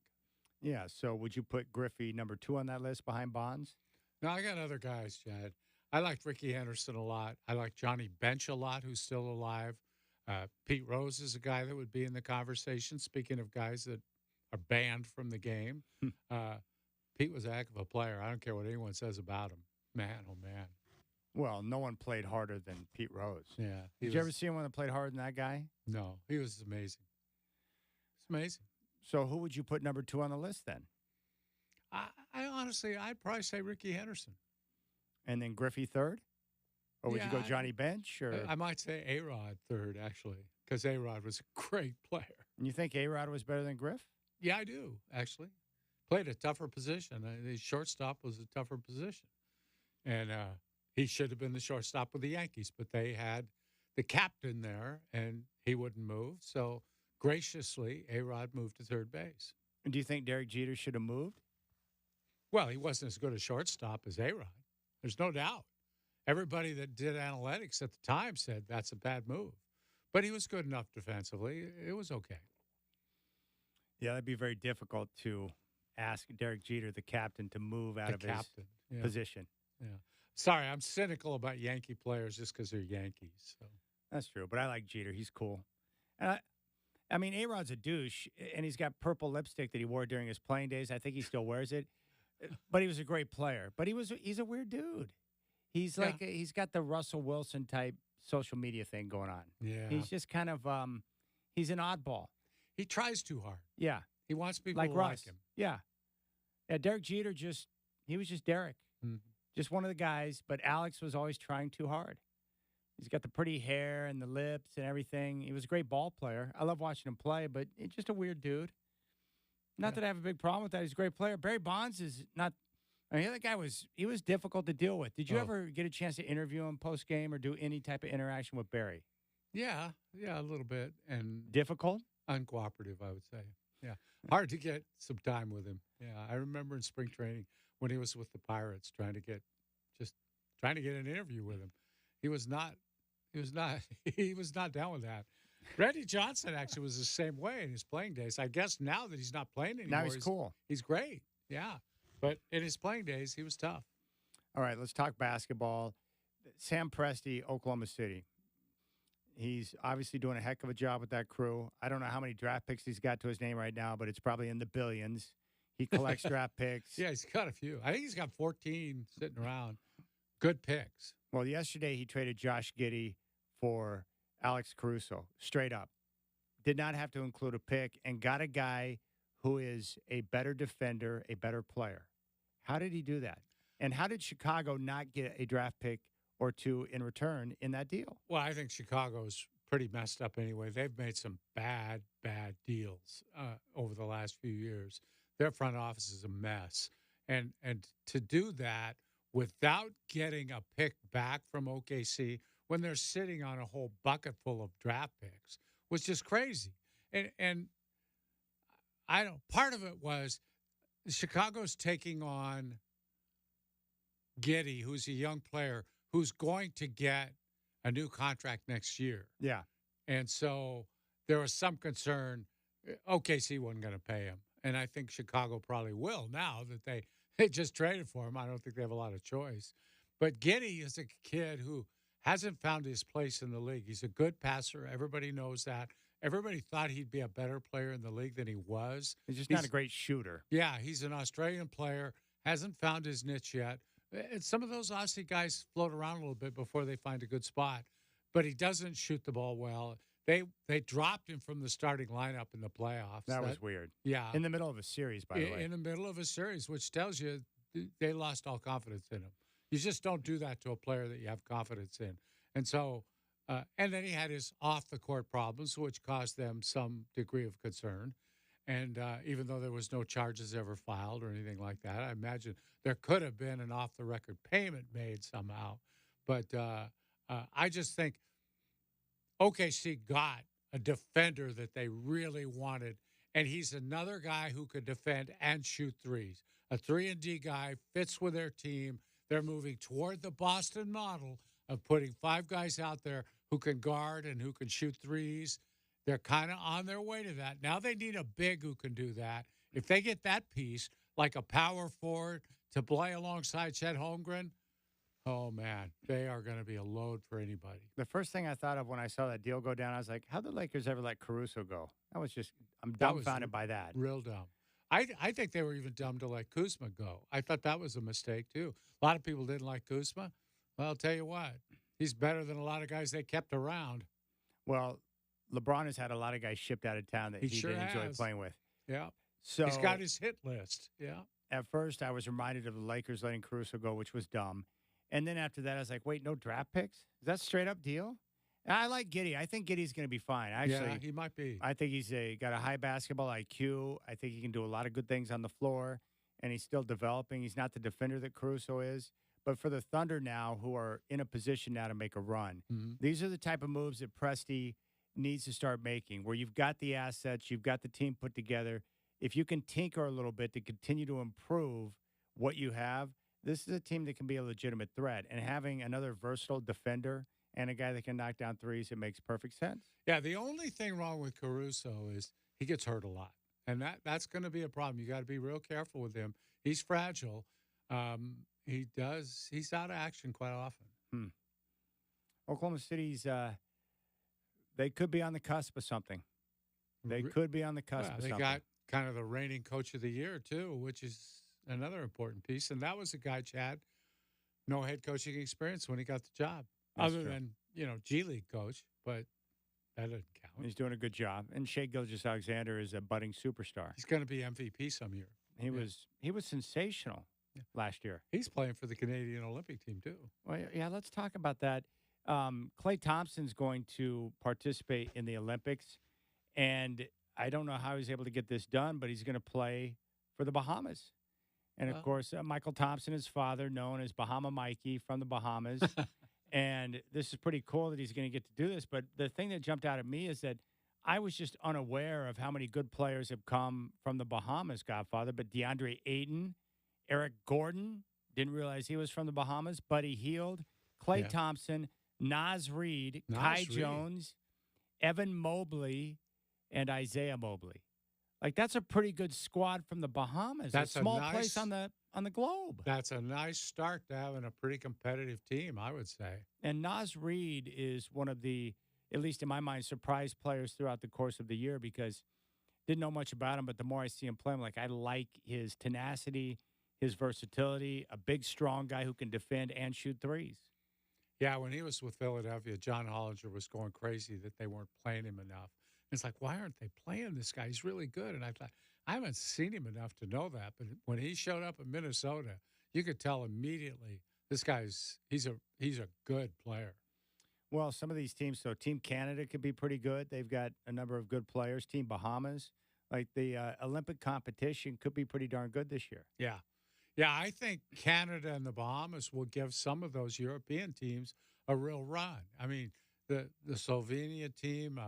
Yeah, so would you put Griffey number 2 on that list behind Bonds? No, I got other guys, Chad. I liked Ricky Henderson a lot. I like Johnny Bench a lot, who's still alive. Pete Rose is a guy that would be in the conversation, speaking of guys that are banned from the game. Pete was a heck of a player. I don't care what anyone says about him. Man, oh, man. Well, no one played harder than Pete Rose. Yeah. Did you ever see anyone that played harder than that guy? No, he was amazing. It's amazing. So who would you put number 2 on the list then? I honestly, I'd probably say Ricky Henderson. And then Griffey 3rd? Or would you go Johnny Bench? Or I might say A-Rod 3rd, actually, because A-Rod was a great player. And you think A-Rod was better than Griff? Yeah, I do, actually. Played a tougher position. The shortstop was a tougher position. And he should have been the shortstop with the Yankees, but they had the captain there, and he wouldn't move. So graciously, A-Rod moved to third base. And do you think Derek Jeter should have moved? Well, he wasn't as good a shortstop as A-Rod. There's no doubt. Everybody that did analytics at the time said that's a bad move. But he was good enough defensively. It was okay. Yeah, that'd be very difficult to ask Derek Jeter, the captain, to move out of his position. Yeah. Sorry, I'm cynical about Yankee players just because they're Yankees. So. That's true, but I like Jeter. He's cool. And I mean, A-Rod's a douche, and he's got purple lipstick that he wore during his playing days. I think he still wears it. But he was a great player. But he's a weird dude. He's like he's got the Russell Wilson type social media thing going on. Yeah. He's just kind of he's an oddball. He tries too hard. Yeah. He wants people like to Russ. like him. Yeah. Yeah, Derek Jeter he was just Derek. Mm-hmm. Just one of the guys, but Alex was always trying too hard. He's got the pretty hair and the lips and everything. He was a great ball player. I love watching him play, but he's just a weird dude. Not that I have a big problem with that. He's a great player. Barry Bonds is not. I mean, that guy was difficult to deal with. Did you ever get a chance to interview him post game or do any type of interaction with Barry? Yeah, a little bit. And difficult? Uncooperative, I would say. Yeah. Hard to get some time with him. Yeah. I remember in spring training when he was with the Pirates trying to get an interview with him. He was not down with that. Randy Johnson actually was the same way in his playing days. I guess now that he's not playing anymore. Now he's cool. He's great. Yeah. But in his playing days, he was tough. All right, let's talk basketball. Sam Presti, Oklahoma City. He's obviously doing a heck of a job with that crew. I don't know how many draft picks he's got to his name right now, but it's probably in the billions. He collects draft picks. Yeah, he's got a few. I think he's got 14 sitting around. Good picks. Well, yesterday he traded Josh Giddey for Alex Caruso, straight up. Did not have to include a pick and got a guy who is a better defender, a better player. How did he do that? And how did Chicago not get a draft pick or two in return in that deal? Well, I think Chicago's pretty messed up anyway. They've made some bad deals over the last few years. Their front office is a mess. And to do that without getting a pick back from OKC when they're sitting on a whole bucket full of draft picks was just crazy. And I don't. Part of it was Chicago's taking on Giddey, who's a young player who's going to get a new contract next year. Yeah. And so there was some concern OKC wasn't going to pay him. And I think Chicago probably will now that they just traded for him. I don't think they have a lot of choice. But Giddey is a kid who hasn't found his place in the league. He's a good passer. Everybody knows that. Everybody thought he'd be a better player in the league than he was. He's not a great shooter. Yeah, he's an Australian player, hasn't found his niche yet. And some of those Aussie guys float around a little bit before they find a good spot, but he doesn't shoot the ball well. They dropped him from the starting lineup in the playoffs. That was weird. Yeah. In the middle of a series, by the way. In the middle of a series, which tells you they lost all confidence in him. You just don't do that to a player that you have confidence in. And so, and then he had his off-the-court problems, which caused them some degree of concern. And even though there was no charges ever filed or anything like that, I imagine there could have been an off-the-record payment made somehow. But I just think OKC got a defender that they really wanted, and he's another guy who could defend and shoot threes. A 3-and-D guy, fits with their team. They're moving toward the Boston model of putting 5 guys out there who can guard and who can shoot threes. They're kind of on their way to that. Now they need a big who can do that. If they get that piece, like a power forward to play alongside Chet Holmgren, oh, man, they are going to be a load for anybody. The first thing I thought of when I saw that deal go down, I was like, how'd the Lakers ever let Caruso go? I'm dumbfounded by that. Real dumb. I think they were even dumb to let Kuzma go. I thought that was a mistake, too. A lot of people didn't like Kuzma. Well, I'll tell you what, he's better than a lot of guys they kept around. Well, LeBron has had a lot of guys shipped out of town that he sure didn't enjoy playing with. Yeah. So he's got his hit list. Yeah. At first, I was reminded of the Lakers letting Caruso go, which was dumb. And then after that, I was like, wait, no draft picks? Is that a straight-up deal? And I like Giddey. I think Giddey's going to be fine. Actually, yeah, he might be. I think he's got a high basketball IQ. I think he can do a lot of good things on the floor, and he's still developing. He's not the defender that Caruso is. But for the Thunder now, who are in a position now to make a run, these are the type of moves that Presti needs to start making, where you've got the assets, you've got the team put together. If you can tinker a little bit to continue to improve what you have, this is a team that can be a legitimate threat. And having another versatile defender and a guy that can knock down threes, it makes perfect sense. Yeah, the only thing wrong with Caruso is he gets hurt a lot. And that's going to be a problem. You got to be real careful with him. He's fragile. He does. He's out of action quite often. Oklahoma City's, they could be on the cusp of something. They could be on the cusp of they something. got kind of the reigning coach of the year, too, which is another important piece. And that was a guy, Chad, no head coaching experience when he got the job. That's other true. than, G League coach, but that doesn't count. He's doing a good job. And Shea Gilgeous-Alexander is a budding superstar. He's going to be MVP some year. He was sensational last year. He's playing for the Canadian Olympic team, too. Well, yeah, let's talk about that. Klay Thompson's going to participate in the Olympics, and I don't know how he's able to get this done, but he's going to play for the Bahamas. And, of course, Michael Thompson, his father, known as Bahama Mikey from the Bahamas. And this is pretty cool that he's going to get to do this. But the thing that jumped out at me is that I was just unaware of how many good players have come from the Bahamas, Godfather. But DeAndre Ayton, Eric Gordon, didn't realize he was from the Bahamas. Buddy Hield, Klay Thompson, Naz Reid, Kai Jones, Evan Mobley, and Isaiah Mobley. Like, that's a pretty good squad from the Bahamas. That's a small place on the globe. That's a nice start to having a pretty competitive team, I would say. And Naz Reid is one of the, at least in my mind, surprise players throughout the course of the year because didn't know much about him, but the more I see him play, I'm like, I like his tenacity, his versatility, a big, strong guy who can defend and shoot threes. Yeah, when he was with Philadelphia, John Hollinger was going crazy that they weren't playing him enough. It's like, why aren't they playing this guy? He's really good. And I thought, I haven't seen him enough to know that. But when he showed up in Minnesota, you could tell immediately this guy's he's a good player. Well, some of these teams, so Team Canada could be pretty good. They've got a number of good players. Team Bahamas, like the Olympic competition could be pretty darn good this year. Yeah. Yeah, I think Canada and the Bahamas will give some of those European teams a real run. I mean, the Slovenia team,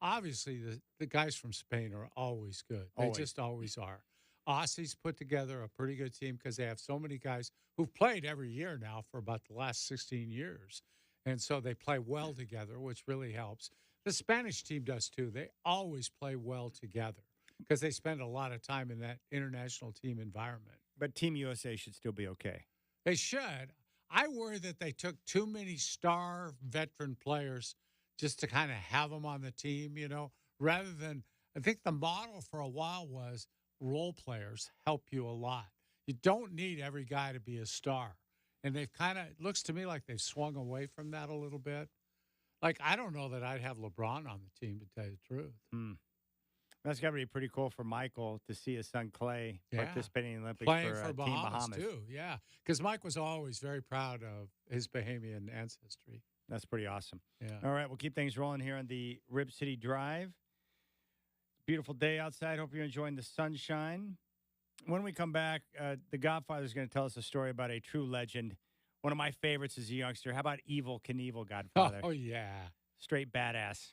obviously the guys from Spain are always good. They just always are. Aussies put together a pretty good team because they have so many guys who've played every year now for about the last 16 years. And so they play well together, which really helps. The Spanish team does too. They always play well together because they spend a lot of time in that international team environment. But Team USA should still be okay. They should. I worry that they took too many star veteran players just to kind of have them on the team, rather than, I think the model for a while was role players help you a lot. You don't need every guy to be a star. And they've kind of, it looks to me like they've swung away from that a little bit. Like, I don't know that I'd have LeBron on the team, to tell you the truth. That's got to be pretty cool for Michael to see his son Klay participating in the Olympics playing for for Team Bahamas too. Yeah, because Mike was always very proud of his Bahamian ancestry. That's pretty awesome. Yeah. All right, we'll keep things rolling here on the Rib City Drive. Beautiful day outside. Hope you're enjoying the sunshine. When we come back, the Godfather is going to tell us a story about a true legend. One of my favorites as a youngster. How about Evel Knievel, Godfather? Oh, yeah. Straight badass.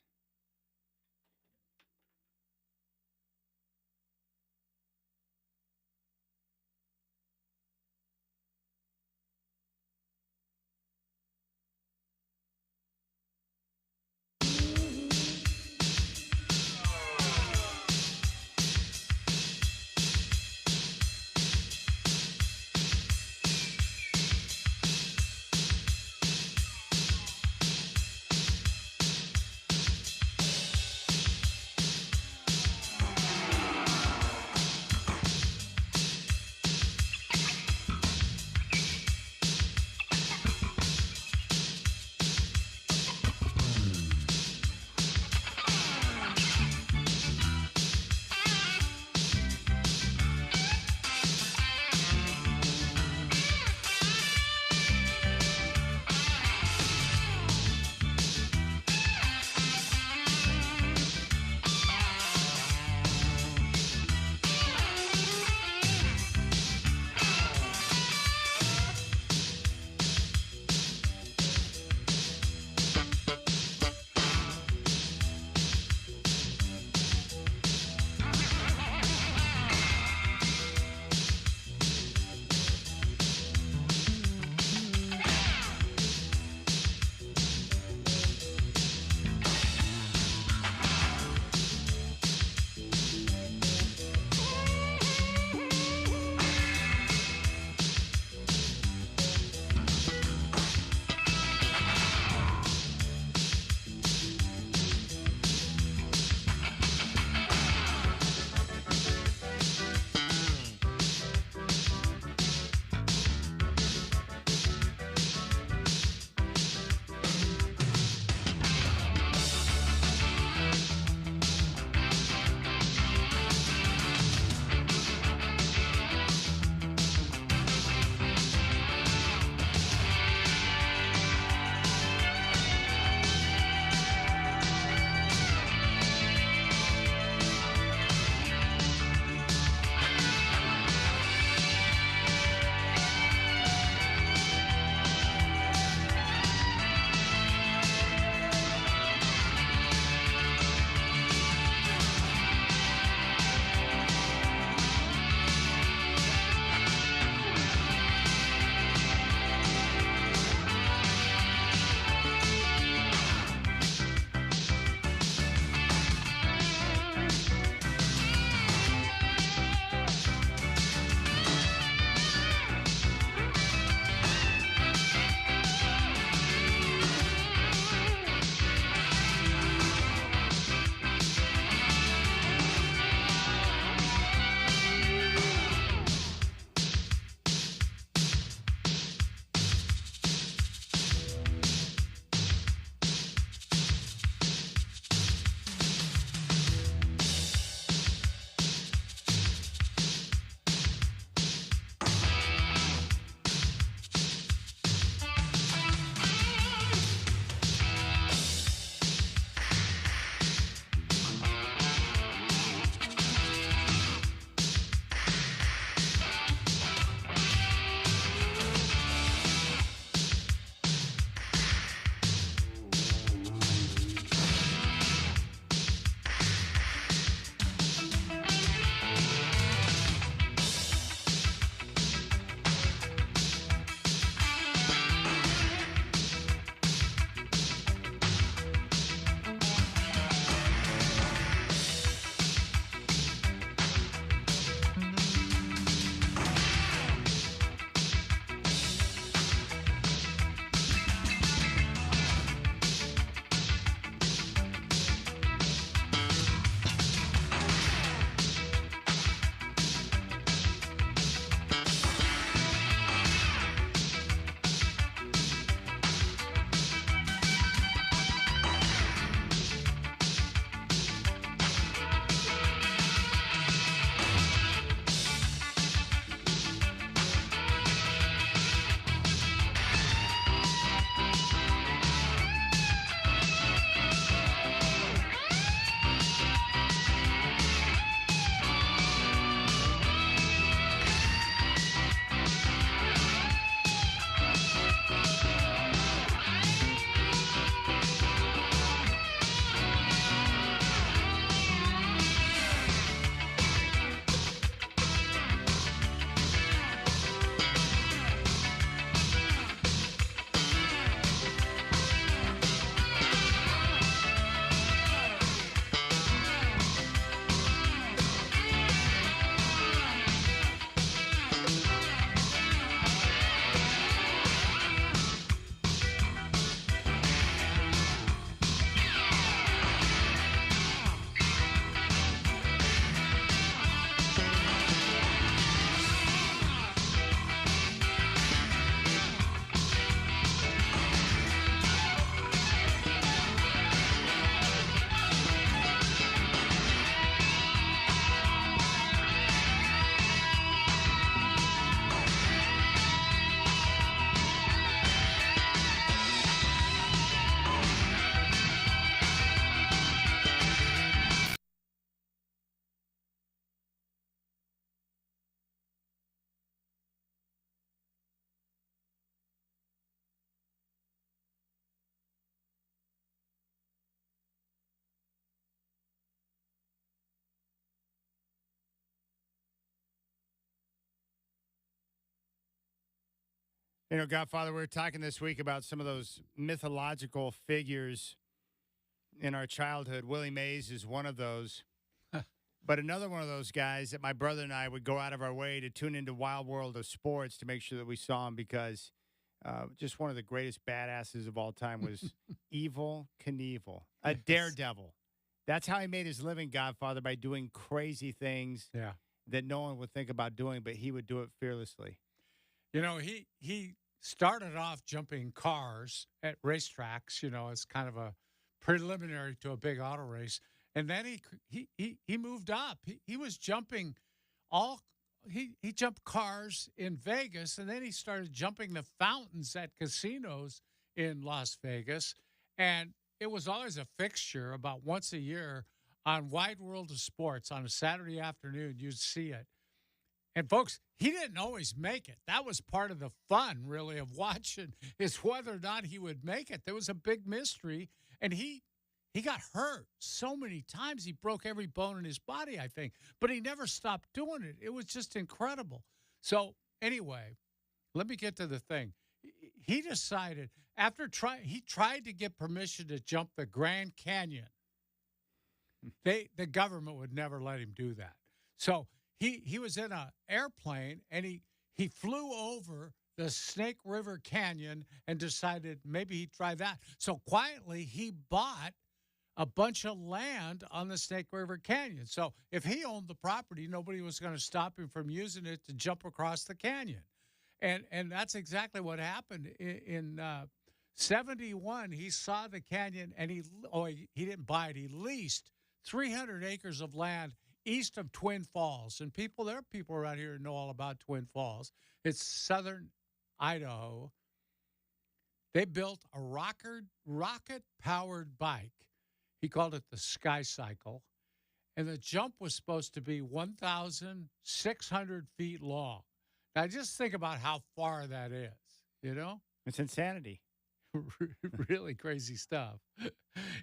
You know, Godfather, we were talking this week about some of those mythological figures in our childhood. Willie Mays is one of those. But another one of those guys that my brother and I would go out of our way to tune into Wild World of Sports to make sure that we saw him because just one of the greatest badasses of all time was Evel Knievel, a daredevil. That's how he made his living, Godfather, by doing crazy things that no one would think about doing, but he would do it fearlessly. You know, he started off jumping cars at racetracks, you know, as kind of a preliminary to a big auto race. And then he moved up. He was jumping he jumped cars in Vegas, and then he started jumping the fountains at casinos in Las Vegas. And it was always a fixture about once a year on Wide World of Sports on a Saturday afternoon. You'd see it. And, folks, he didn't always make it. That was part of the fun, really, of watching, is whether or not he would make it. There was a big mystery, and he got hurt so many times. He broke every bone in his body, I think. But he never stopped doing it. It was just incredible. So, anyway, let me get to the thing. He decided, he tried to get permission to jump the Grand Canyon. The government would never let him do that. So, he was in an airplane, and he flew over the Snake River Canyon and decided maybe he'd try that. So quietly, he bought a bunch of land on the Snake River Canyon. So if he owned the property, nobody was going to stop him from using it to jump across the canyon. And that's exactly what happened. In 71, he saw the canyon, and he didn't buy it. He leased 300 acres of land east of Twin Falls. And there are people around here who know all about Twin Falls. It's southern Idaho. They built a rocket-powered bike. He called it the Sky Cycle. And the jump was supposed to be 1,600 feet long. Now, just think about how far that is, you know? It's insanity. Really crazy stuff.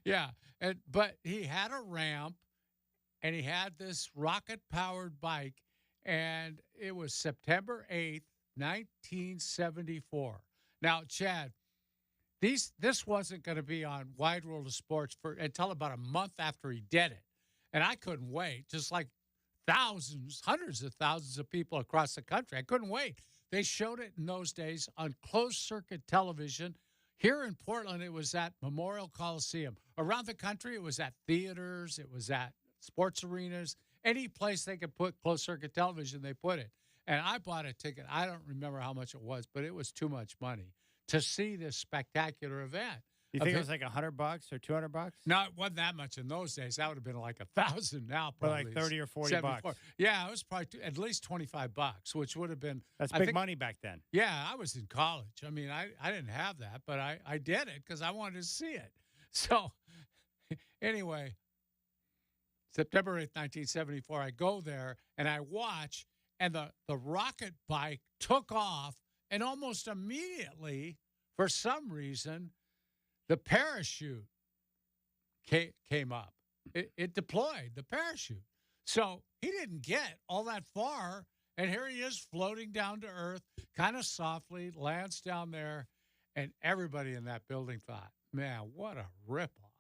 Yeah. But he had a ramp, and he had this rocket-powered bike, and it was September 8th, 1974. Now, Chad, this wasn't going to be on Wide World of Sports until about a month after he did it. And I couldn't wait, just like hundreds of thousands of people across the country. I couldn't wait. They showed it in those days on closed-circuit television. Here in Portland, it was at Memorial Coliseum. Around the country, it was at theaters. It was at sports arenas. Any place they could put closed-circuit television, they put it. And I bought a ticket. I don't remember how much it was, but it was too much money to see this spectacular event. You think it was like $100 or $200? No, it wasn't that much in those days. That would have been like $1,000 now, probably. But like 30 or 40 bucks. Yeah, it was probably at least $25, which would have been. That's big money back then. Yeah, I was in college. I mean, I didn't have that, but I did it because I wanted to see it. So, anyway, September 8th, 1974, I go there and I watch, and the rocket bike took off, and almost immediately, for some reason, the parachute came up. It deployed, the parachute. So he didn't get all that far, and here he is floating down to earth, kind of softly, lands down there, and everybody in that building thought, man, what a ripoff.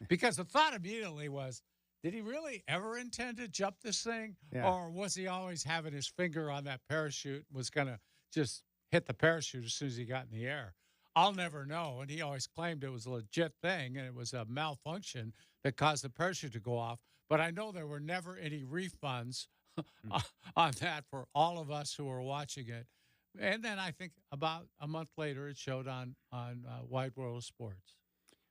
Because the thought immediately was, did he really ever intend to jump this thing? Yeah. Or was he always having his finger on that parachute, was going to just hit the parachute as soon as he got in the air? I'll never know. And he always claimed it was a legit thing, and it was a malfunction that caused the parachute to go off. But I know there were never any refunds on that for all of us who were watching it. And then I think about a month later, it showed on Wide World of Sports.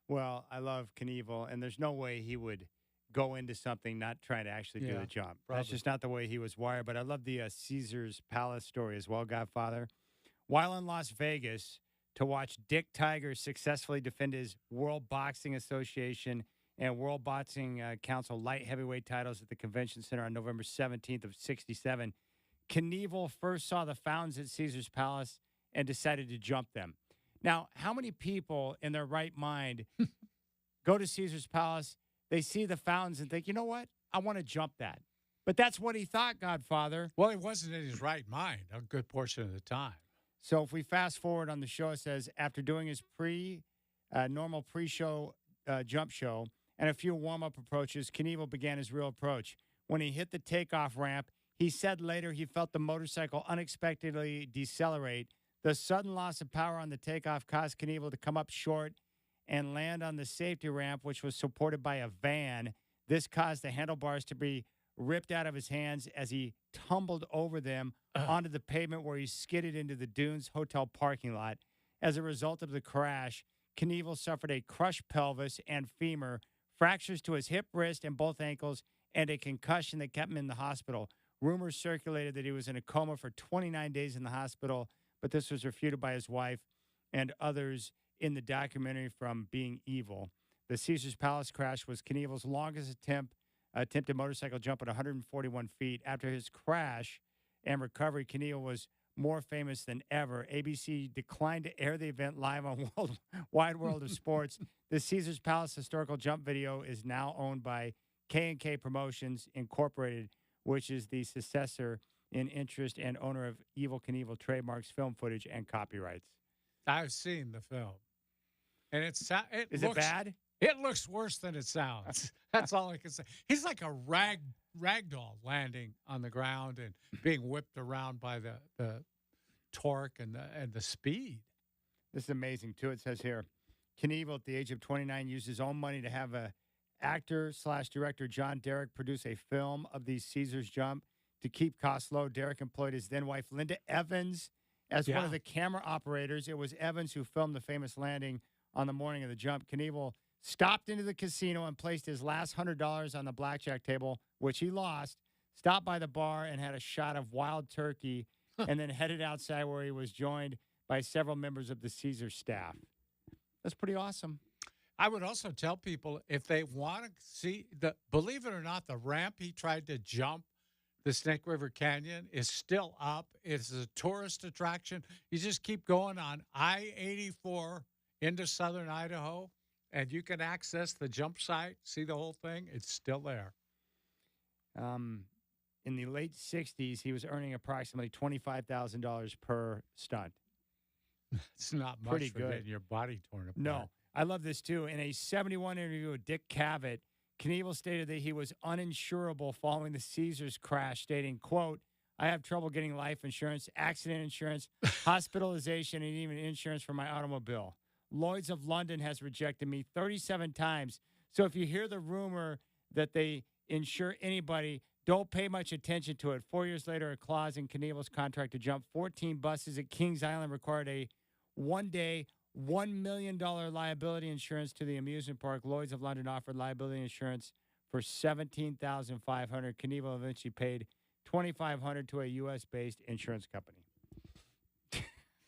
Well, I love Knievel, and there's no way he would go into something not trying to actually do the job. Probably. That's just not the way he was wired. But I love the Caesar's Palace story as well, Godfather. While in Las Vegas, to watch Dick Tiger successfully defend his World Boxing Association and World Boxing Council light heavyweight titles at the Convention Center on November 17th of 67, Knievel first saw the fountains at Caesar's Palace and decided to jump them. Now, how many people in their right mind go to Caesar's Palace, they see the fountains and think, you know what, I want to jump that. But that's what he thought, Godfather. Well, he wasn't in his right mind a good portion of the time. So if we fast forward on the show, it says after doing his normal pre-show jump show and a few warm-up approaches, Knievel began his real approach. When he hit the takeoff ramp, he said later he felt the motorcycle unexpectedly decelerate. The sudden loss of power on the takeoff caused Knievel to come up short and land on the safety ramp, which was supported by a van. This caused the handlebars to be ripped out of his hands as he tumbled over them onto the pavement where he skidded into the Dunes Hotel parking lot. As a result of the crash, Knievel suffered a crushed pelvis and femur, fractures to his hip, wrist, and both ankles, and a concussion that kept him in the hospital. Rumors circulated that he was in a coma for 29 days in the hospital, but this was refuted by his wife and others in the documentary from Being Evil. The Caesars Palace crash was Knievel's longest attempted motorcycle jump at 141 feet. After his crash and recovery, Knievel was more famous than ever. ABC declined to air the event live on Wide World of Sports. The Caesars Palace historical jump video is now owned by K&K Promotions Incorporated, which is the successor in interest and owner of Evel Knievel trademarks, film footage, and copyrights. I've seen the film. And is it bad? It looks worse than it sounds. That's all I can say. He's like a ragdoll landing on the ground and being whipped around by the torque and the speed. This is amazing, too. It says here, Knievel, at the age of 29, used his own money to have actor/director John Derrick produce a film of the Caesars jump. To keep costs low, Derrick employed his then-wife, Linda Evans, as one of the camera operators. It was Evans who filmed the famous landing on the morning of the jump. Knievel stopped into the casino and placed his last $100 on the blackjack table, which he lost, stopped by the bar and had a shot of wild turkey, and then headed outside where he was joined by several members of the Caesars staff. That's pretty awesome. I would also tell people if they want to see believe it or not, the ramp he tried to jump the Snake River Canyon is still up. It's a tourist attraction. You just keep going on I-84 into southern Idaho, and you can access the jump site, see the whole thing. It's still there. In the late 60s, he was earning approximately $25,000 per stunt. It's not much Pretty for good. getting your body torn apart. No. I love this, too. In a 71 interview with Dick Cavett, Knievel stated that he was uninsurable following the Caesars crash, stating, quote, I have trouble getting life insurance, accident insurance, hospitalization, and even insurance for my automobile. Lloyd's of London has rejected me 37 times. So if you hear the rumor that they insure anybody, don't pay much attention to it. 4 years later, a clause in Knievel's contract to jump 14 buses at Kings Island required a one-day, $1 million liability insurance to the amusement park. Lloyd's of London offered liability insurance for $17,500. Knievel eventually paid $2,500 to a U.S.-based insurance company.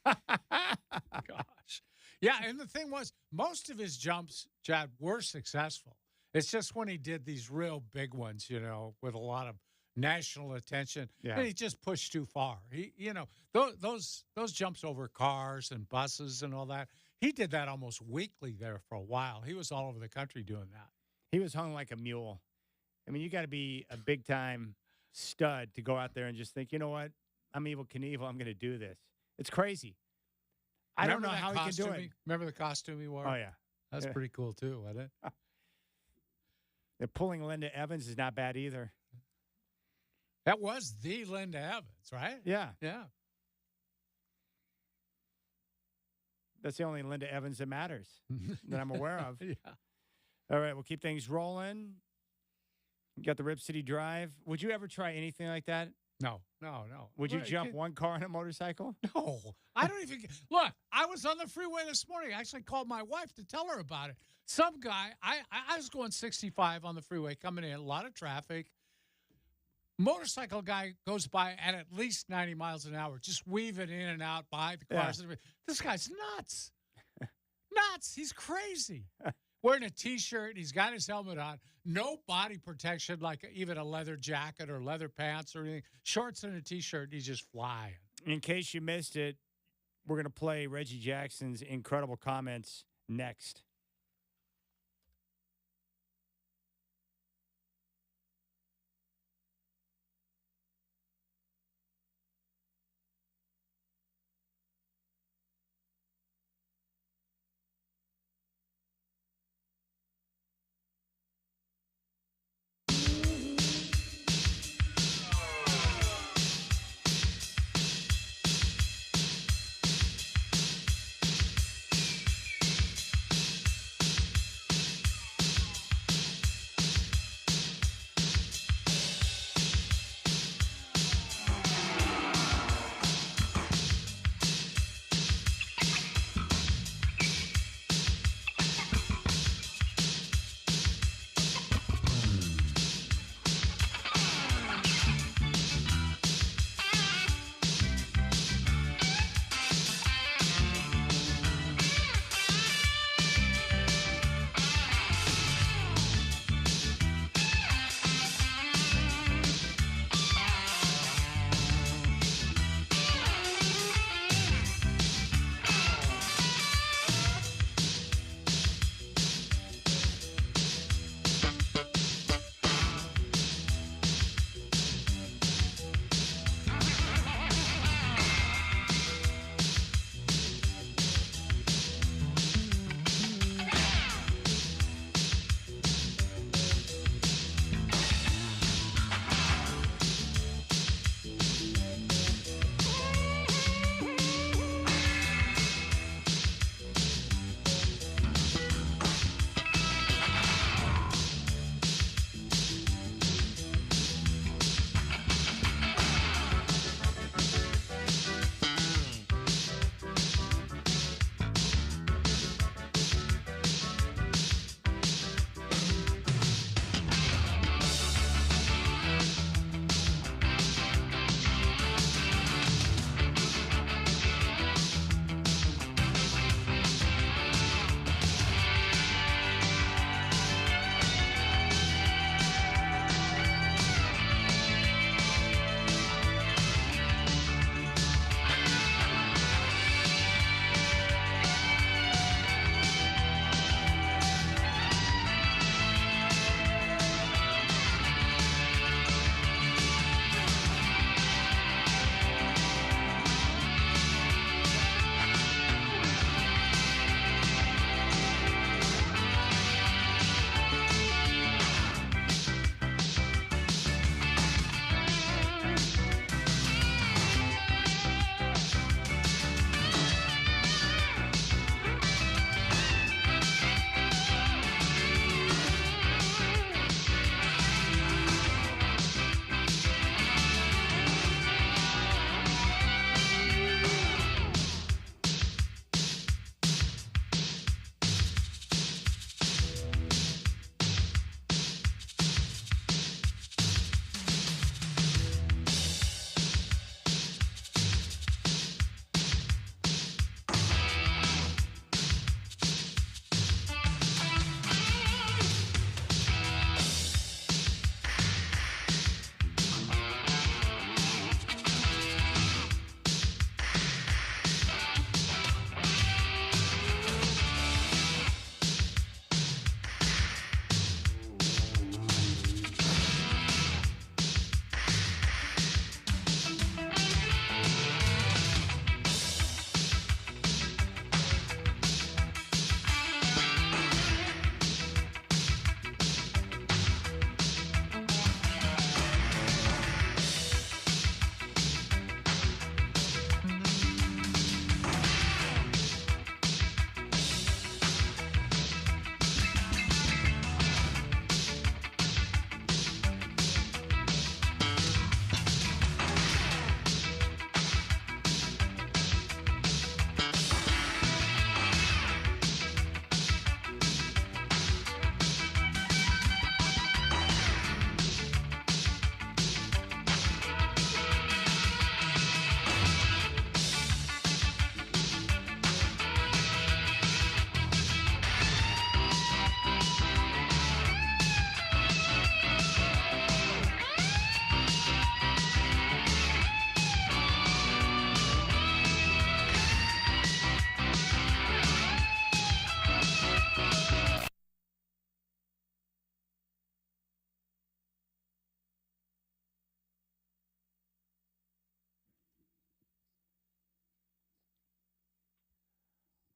Gosh. Yeah, and the thing was, most of his jumps, Chad, were successful. It's just when he did these real big ones, with a lot of national attention, and he just pushed too far. He, those jumps over cars and buses and all that, he did that almost weekly there for a while. He was all over the country doing that. He was hung like a mule. I mean, you got to be a big-time stud to go out there and just think, you know what? I'm Evel Knievel. I'm going to do this. It's crazy. I don't know how he can do it. Remember the costume he wore? Oh, yeah. That's pretty cool, too, wasn't it? The pulling Linda Evans is not bad either. That was the Linda Evans, right? Yeah. Yeah. That's the only Linda Evans that matters that I'm aware of. Yeah. All right, we'll keep things rolling. You got the Rip City Drive. Would you ever try anything like that? No. Would you jump one car on a motorcycle? No. I don't even look. I was on the freeway this morning. I actually called my wife to tell her about it. Some guy, I was going 65 on the freeway coming in, a lot of traffic. Motorcycle guy goes by at least 90 miles an hour, just weaving in and out by the cars. Yeah. This guy's nuts. Nuts. He's crazy. Wearing a T-shirt. He's got his helmet on. No body protection, like even a leather jacket or leather pants or anything. Shorts and a T-shirt. He's just flying. In case you missed it, we're going to play Reggie Jackson's incredible comments next.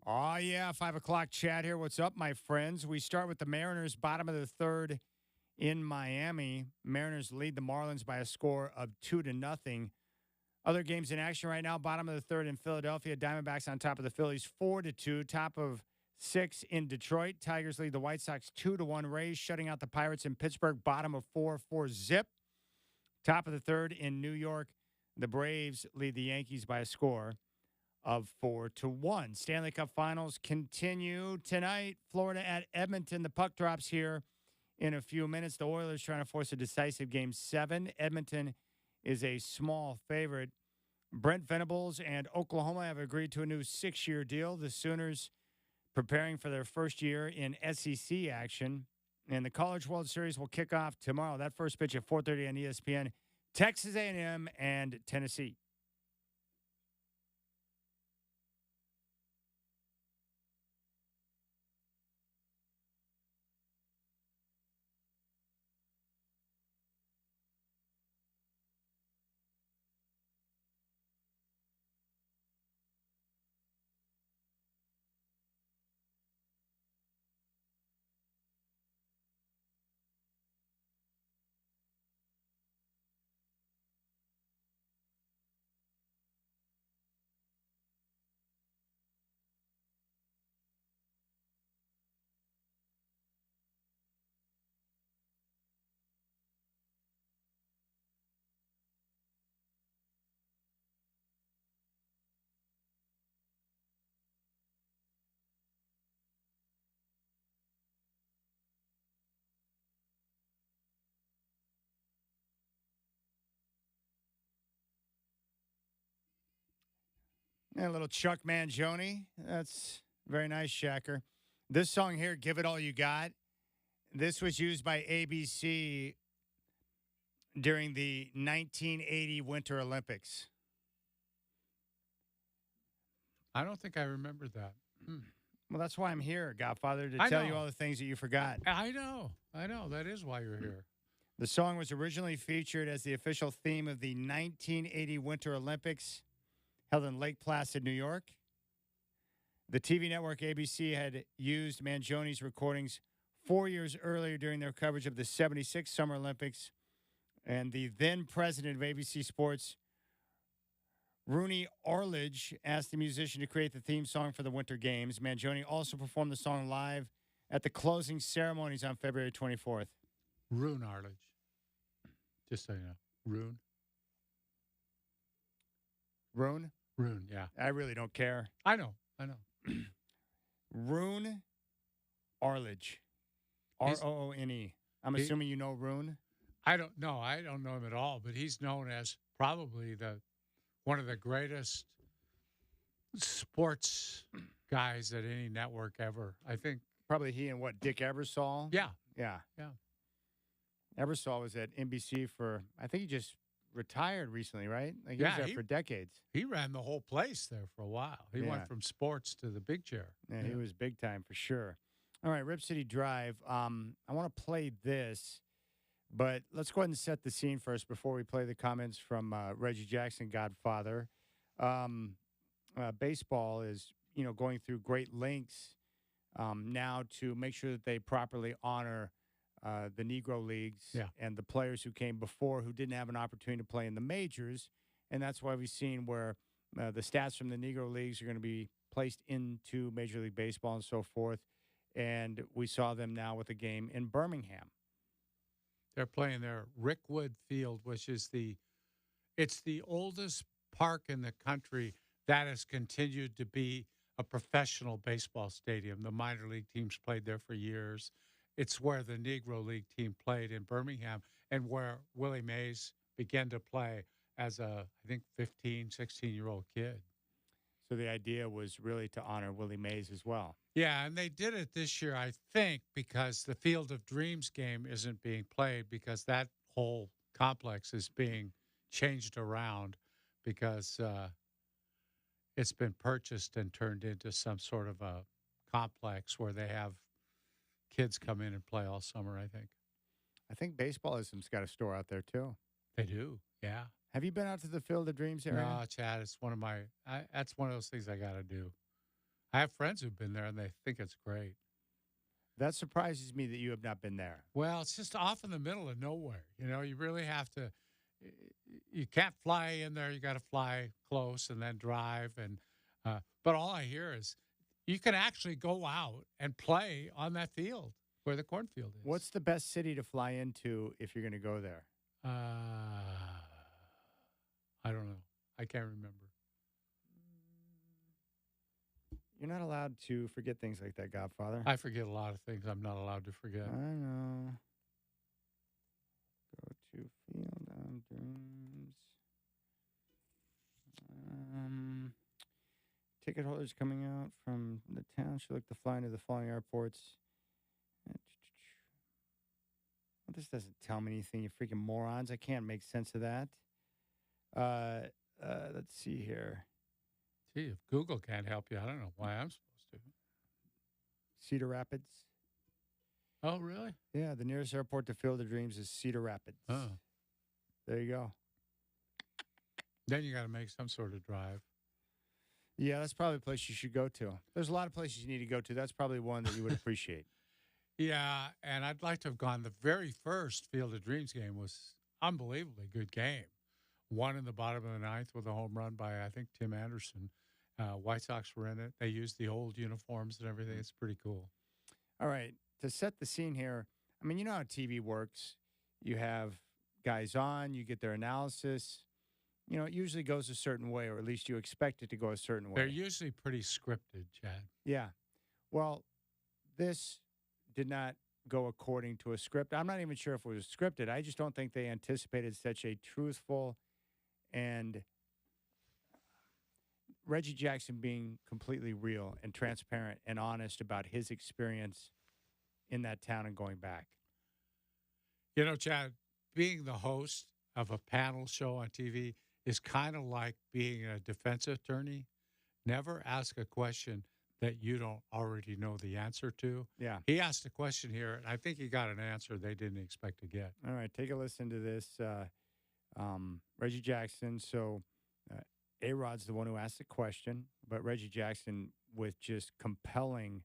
Oh, yeah. 5 o'clock chat here. What's up, my friends? We start with the Mariners, bottom of the third in Miami. Mariners lead the Marlins by a score of 2-0. Other games in action right now, bottom of the third in Philadelphia. Diamondbacks on top of the Phillies 4-2. Top of 6 in Detroit. Tigers lead the White Sox 2-1. Rays shutting out the Pirates in Pittsburgh, bottom of 4-zip. Top of the third in New York. The Braves lead the Yankees by a score of 4-1. Stanley Cup Finals continue tonight. Florida at Edmonton. The puck drops here in a few minutes. The Oilers trying to force a decisive Game 7. Edmonton is a small favorite. Brent Venables and Oklahoma have agreed to a new 6-year deal. The Sooners preparing for their first year in SEC action. And the College World Series will kick off tomorrow. That first pitch at 4:30 on ESPN. Texas A&M and Tennessee. And a little Chuck Mangione. That's very nice, Shacker. This song here, Give It All You Got, this was used by ABC during the 1980 Winter Olympics. I don't think I remembered that. Well, that's why I'm here, Godfather, to tell you all the things that you forgot. I know. That is why you're here. The song was originally featured as the official theme of the 1980 Winter Olympics held in Lake Placid, New York. The TV network ABC had used Mangione's recordings 4 years earlier during their coverage of the 76 Summer Olympics. And the then president of ABC Sports, Rooney Arledge, asked the musician to create the theme song for the Winter Games. Mangione also performed the song live at the closing ceremonies on February 24th. Roon Arledge. Just so you know. Roon? Roon? Roon, yeah. I really don't care. I know. Roon Arledge. Roone. I'm assuming you know Roon? I don't know. I don't know him at all, but he's known as probably one of the greatest sports guys at any network ever. I think probably he and Dick Ebersol? Yeah. Ebersol was at NBC for, I think he just retired recently, right? Like he was there for decades. He ran the whole place there for a while. He went from sports to the big chair. Yeah, he was big time for sure. All right, Rip City Drive. I want to play this, but let's go ahead and set the scene first before we play the comments from Reggie Jackson, Godfather. Baseball is, going through great lengths now to make sure that they properly honor the Negro Leagues and the players who came before who didn't have an opportunity to play in the majors. And that's why we've seen where the stats from the Negro Leagues are going to be placed into Major League Baseball and so forth. And we saw them now with a game in Birmingham. They're playing their Rickwood Field, which is it's the oldest park in the country that has continued to be a professional baseball stadium. The minor league teams played there for years. It's where the Negro League team played in Birmingham and where Willie Mays began to play as a, I think, 15, 16-year-old kid. So the idea was really to honor Willie Mays as well. Yeah, and they did it this year, I think, because the Field of Dreams game isn't being played because that whole complex is being changed around because it's been purchased and turned into some sort of a complex where they have kids come in and play all summer, I think. I think Baseballism's got a store out there, too. They do, yeah. Have you been out to the Field of Dreams area? No, Chad, it's that's one of those things I got to do. I have friends who've been there, and they think it's great. That surprises me that you have not been there. Well, it's just off in the middle of nowhere. You really have to. You can't fly in there. You got to fly close and then drive. But all I hear is you can actually go out and play on that field where the cornfield is. What's the best city to fly into if you're going to go there? I don't know. I can't remember. You're not allowed to forget things like that, Godfather. I forget a lot of things I'm not allowed to forget. I know. Go to Field of Dreams. Ticket holders coming out from the town should look to fly into the following airports. Well, this doesn't tell me anything, you freaking morons. I can't make sense of that. Let's see here. Gee, if Google can't help you, I don't know why I'm supposed to. Cedar Rapids. Oh, really? Yeah, the nearest airport to Field of Dreams is Cedar Rapids. Oh. There you go. Then you got to make some sort of drive. Yeah, that's probably a place you should go to. There's a lot of places you need to go to. That's probably one that you would appreciate. Yeah, and I'd like to have gone. The very first Field of Dreams game was unbelievably good game. Won in the bottom of the ninth with a home run by, I think, Tim Anderson. White Sox were in it. They used the old uniforms and everything. It's pretty cool. All right. To set the scene here, I mean, you know how TV works. You have guys on, you get their analysis. It usually goes a certain way, or at least you expect it to go a certain way. They're usually pretty scripted, Chad. Yeah. Well, this did not go according to a script. I'm not even sure if it was scripted. I just don't think they anticipated such a truthful and Reggie Jackson being completely real and transparent and honest about his experience in that town and going back. Chad, being the host of a panel show on TV is kind of like being a defense attorney. Never ask a question that you don't already know the answer to. Yeah. He asked a question here, and I think he got an answer they didn't expect to get. All right, take a listen to this. Reggie Jackson. So A-Rod's the one who asked the question, but Reggie Jackson with just compelling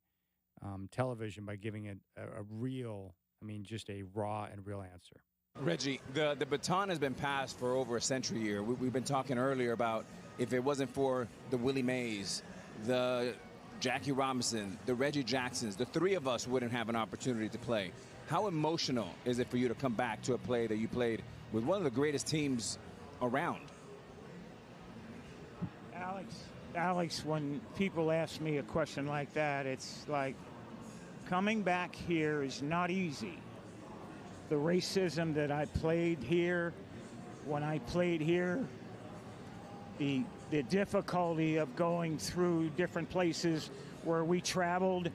television by giving it a real, just a raw and real answer. Reggie, the baton has been passed for over a century here. We've been talking earlier about if it wasn't for the Willie Mays, the Jackie Robinson, the Reggie Jacksons, the three of us wouldn't have an opportunity to play. How emotional is it for you to come back to a play that you played with one of the greatest teams around? Alex, when people ask me a question like that, it's like coming back here is not easy. The racism that I played here, when I played here, the difficulty of going through different places where we traveled.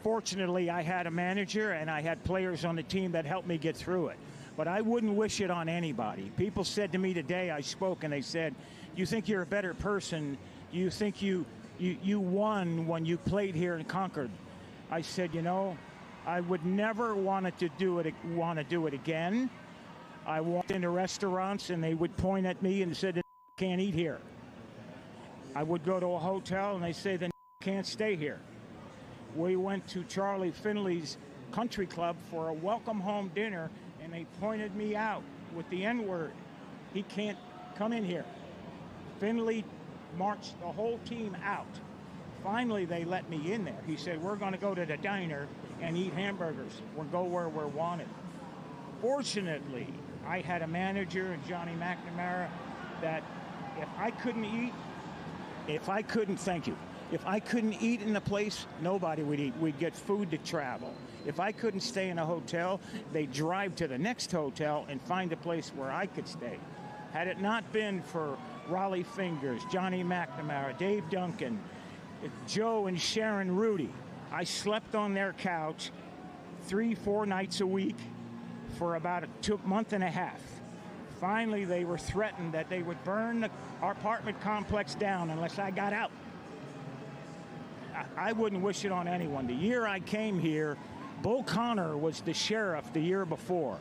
Fortunately, I had a manager and I had players on the team that helped me get through it. But I wouldn't wish it on anybody. People said to me today, I spoke, and they said, you think you're a better person, you think you won when you played here in Concord. I said, I would never want to do it again. I walked into restaurants and they would point at me and said, can't eat here. I would go to a hotel and they say, then can't stay here. We went to Charlie Finley's country club for a welcome home dinner and they pointed me out with the N-word. He can't come in here. Finley marched the whole team out. Finally, they let me in there. He said, we're going to go to the diner and eat hamburgers. We'll go where we're wanted. Fortunately, I had a manager, Johnny McNamara, that if I couldn't eat in the place, nobody would eat. We'd get food to travel. If I couldn't stay in a hotel, they'd drive to the next hotel and find a place where I could stay. Had it not been for Raleigh Fingers, Johnny McNamara, Dave Duncan, Joe and Sharon Rudy, I slept on their couch 3-4 nights a week for about a month and a half. Finally, they were threatened that they would burn our apartment complex down unless I got out. I wouldn't wish it on anyone. The year I came here, Bull Connor was the sheriff the year before.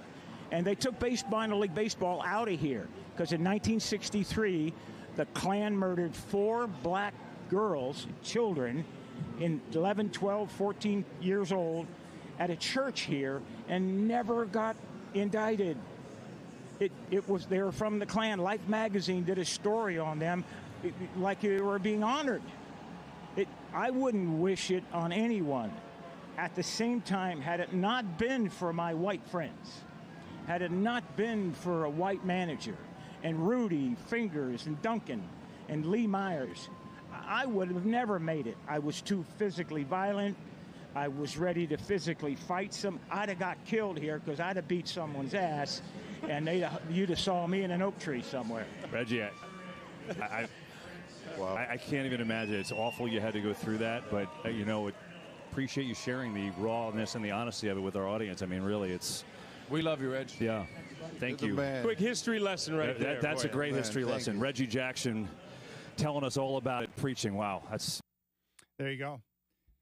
And they took minor league baseball out of here because in 1963, the Klan murdered 4 black girls, children, in 11, 12, 14 years old at a church here and never got indicted. It was, they were from the Klan. Life magazine did a story on them like they were being honored. I wouldn't wish it on anyone. At the same time, had it not been for my white friends, had it not been for a white manager, and Rudy, Fingers, and Duncan, and Lee Myers, I would have never made it. I was too physically violent. I was ready to physically fight some. I'd have got killed here because I'd have beat someone's ass, and you'd have saw me in an oak tree somewhere. Reggie, I can't even imagine. It's awful you had to go through that, but appreciate you sharing the rawness and the honesty of it with our audience. I mean, really, we love you, Reg. Yeah, thank you. Quick history lesson right there. That's a great history lesson. You. Reggie Jackson telling us all about it, preaching. Wow, there you go.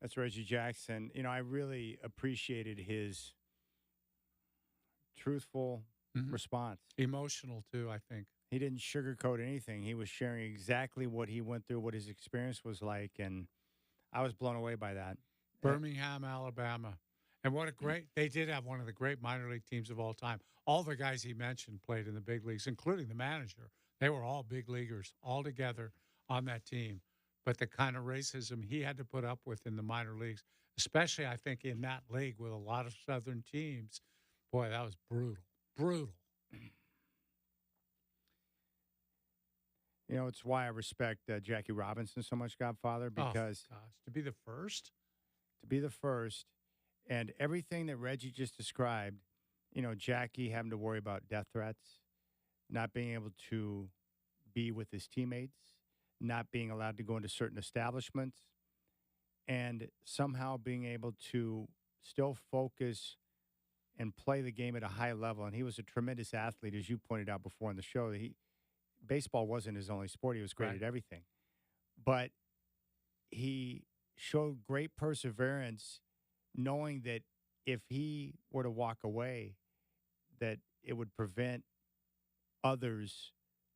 That's Reggie Jackson. I really appreciated his truthful response. Emotional, too, I think. He didn't sugarcoat anything. He was sharing exactly what he went through, what his experience was like, and I was blown away by that. Birmingham, Alabama. And they did have one of the great minor league teams of all time. All the guys he mentioned played in the big leagues, including the manager. They were all big leaguers all together on that team. But the kind of racism he had to put up with in the minor leagues, especially, I think, in that league with a lot of Southern teams, boy, that was brutal. Brutal. It's why I respect Jackie Robinson so much, Godfather, because to be the first, and everything that Reggie just described, Jackie having to worry about death threats, not being able to be with his teammates, not being allowed to go into certain establishments, and somehow being able to still focus and play the game at a high level. And he was a tremendous athlete, as you pointed out before in the show. Baseball wasn't his only sport. He was great at everything. But he showed great perseverance, knowing that if he were to walk away, that it would prevent others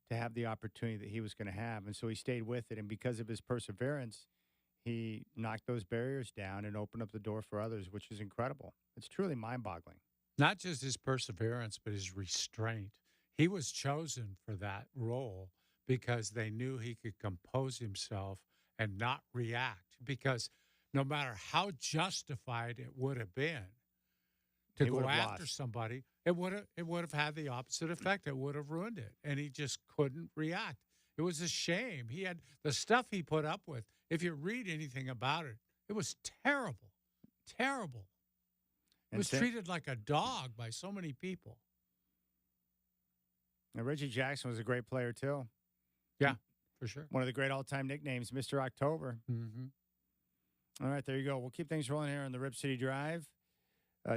to have the opportunity that he was going to have. And so he stayed with it. And because of his perseverance, he knocked those barriers down and opened up the door for others, which is incredible. It's truly mind-boggling. Not just his perseverance, but his restraint. He was chosen for that role because they knew he could compose himself and not react. Because no matter how justified it would have been to go after somebody, it would have had the opposite effect. It would have ruined it. And he just couldn't react. It was a shame. He had the stuff he put up with. If you read anything about it, it was terrible. Terrible. He was treated like a dog by so many people. And Reggie Jackson was a great player, too. Yeah, for sure. One of the great all-time nicknames, Mr. October. Mm-hmm. All right, there you go. We'll keep things rolling here on the Rip City Drive.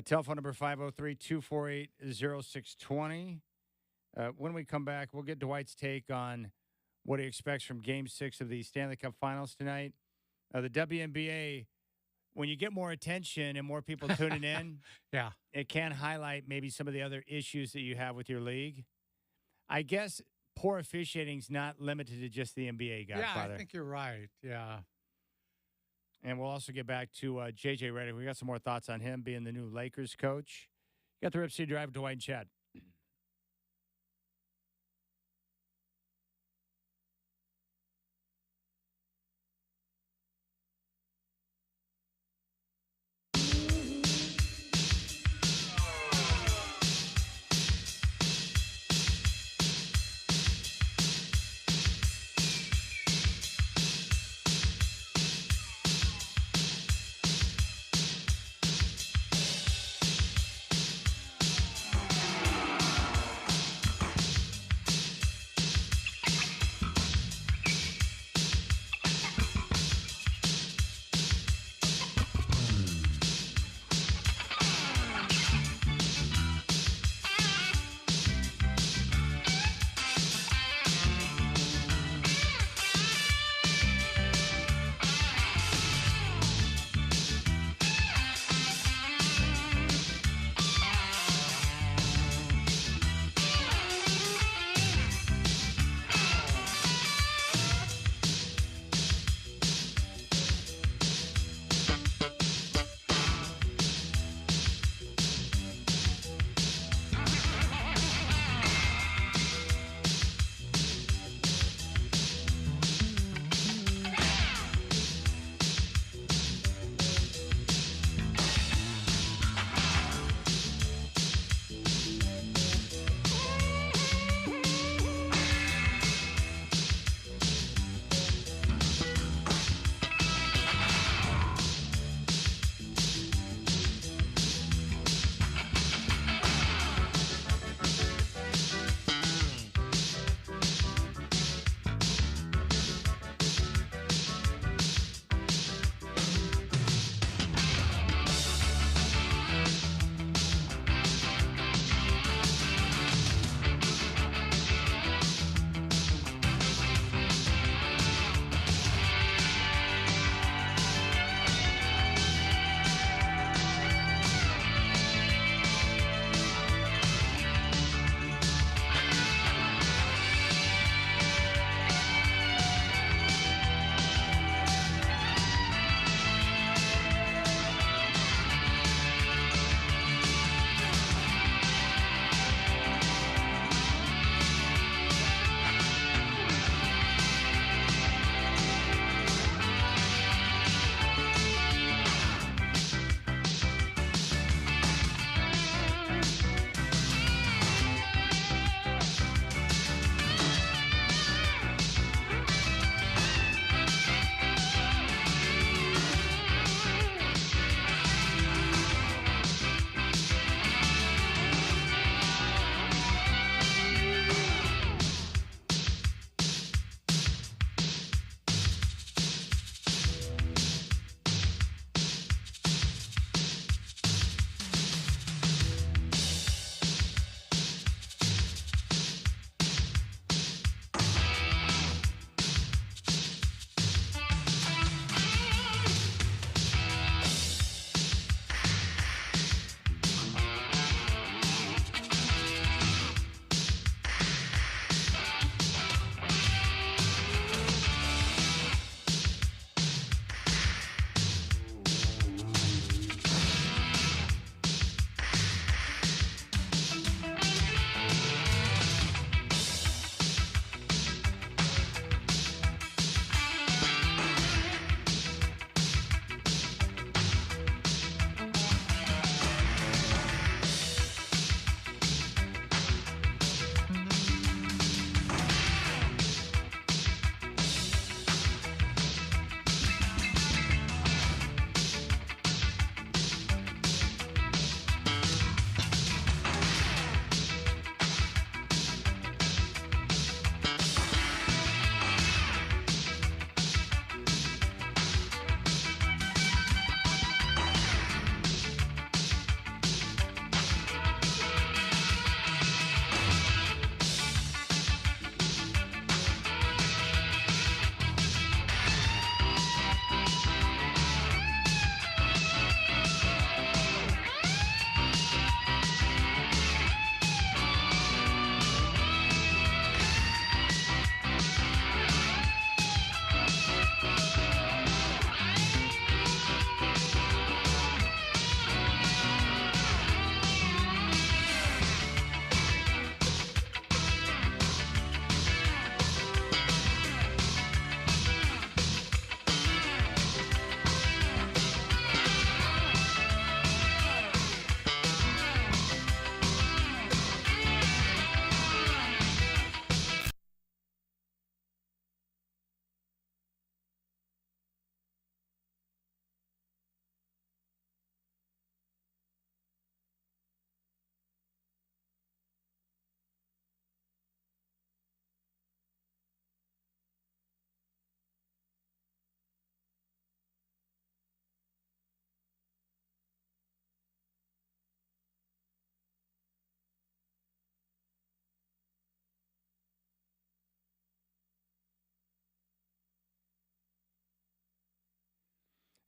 Telephone number 503-248-0620. When we come back, we'll get Dwight's take on what he expects from Game 6 of the Stanley Cup Finals tonight. The WNBA, when you get more attention and more people tuning in, it can highlight maybe some of the other issues that you have with your league. I guess poor officiating is not limited to just the NBA, Godfather. Yeah, I think you're right. Yeah. And we'll also get back to J.J. Redick. We got some more thoughts on him being the new Lakers coach. You got the Rip City Drive, Dwight and Chad.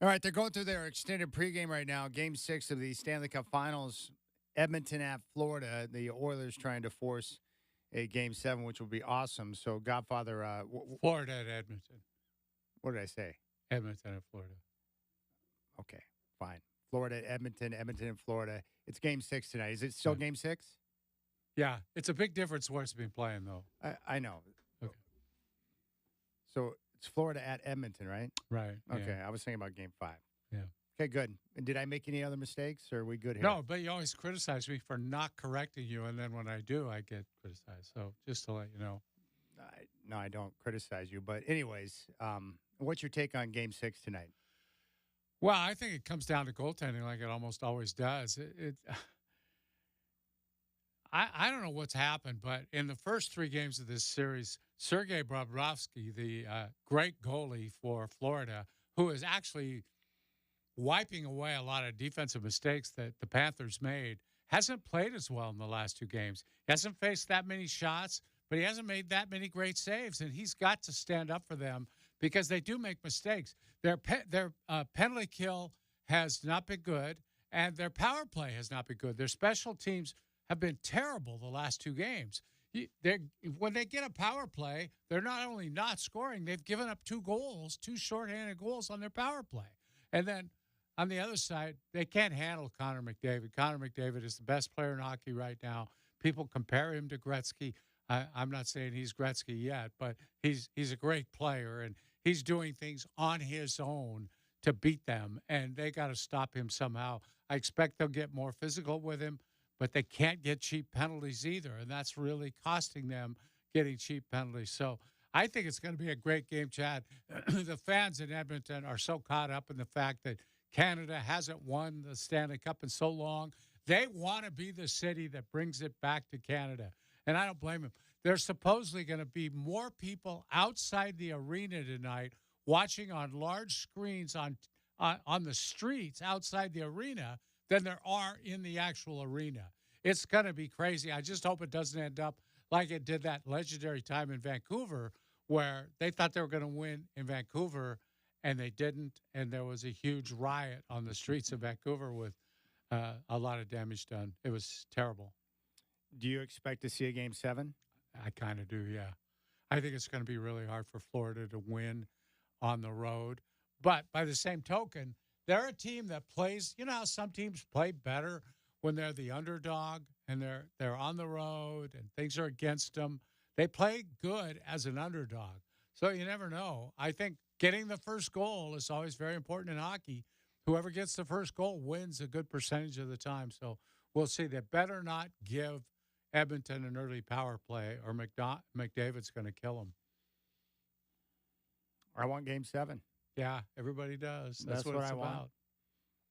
All right, they're going through their extended pregame right now. Game 6 of the Stanley Cup Finals. Edmonton at Florida. The Oilers trying to force a Game 7, which will be awesome. So, Godfather. Florida at Edmonton. What did I say? Edmonton at Florida. Okay, fine. Florida at Edmonton, Edmonton and Florida. It's Game 6 tonight. Is it still Game 6? Yeah, it's a big difference where it's been playing, though. I know. Okay. So it's Florida at Edmonton, right? Right. Okay, yeah. I was thinking about Game 5. Yeah. Okay, good. And did I make any other mistakes, or are we good here? No, but you always criticize me for not correcting you, and then when I do, I get criticized. So just to let you know. No, I don't criticize you. But anyways, what's your take on Game 6 tonight? Well, I think it comes down to goaltending like it almost always does. I don't know what's happened, but in the first 3 games of this series, Sergei Bobrovsky, the great goalie for Florida, who is actually wiping away a lot of defensive mistakes that the Panthers made, hasn't played as well in the last 2 games. He hasn't faced that many shots, but he hasn't made that many great saves, and he's got to stand up for them because they do make mistakes. Their penalty kill has not been good, and their power play has not been good. Their special teams have been terrible the last 2 games. When they get a power play, they're not only not scoring, they've given up 2 goals, 2 shorthanded goals on their power play. And then on the other side, they can't handle Connor McDavid. Connor McDavid is the best player in hockey right now. People compare him to Gretzky. I'm not saying he's Gretzky yet, but he's a great player, and he's doing things on his own to beat them, and they got to stop him somehow. I expect they'll get more physical with him, but they can't get cheap penalties either, and that's really costing them getting cheap penalties. So I think it's going to be a great game, Chad. The fans in Edmonton are so caught up in the fact that Canada hasn't won the Stanley Cup in so long. They want to be the city that brings it back to Canada. And I don't blame them. There's supposedly going to be more people outside the arena tonight watching on large screens on the streets outside the arena than there are in the actual arena. It's going to be crazy. I just hope it doesn't end up like it did that legendary time in Vancouver where they thought they were going to win in Vancouver and they didn't, and there was a huge riot on the streets of Vancouver with a lot of damage done. It was terrible. Do you expect to see a Game 7? I kind of do, yeah. I think it's going to be really hard for Florida to win on the road. But by the same token, they're a team that plays, you know how some teams play better when they're the underdog and they're on the road and things are against them. They play good as an underdog. So you never know. I think getting the first goal is always very important in hockey. Whoever gets the first goal wins a good percentage of the time. So we'll see. They better not give Edmonton an early power play or McDavid's going to kill them. I want Game 7. Yeah, everybody does. That's what it's I about. want.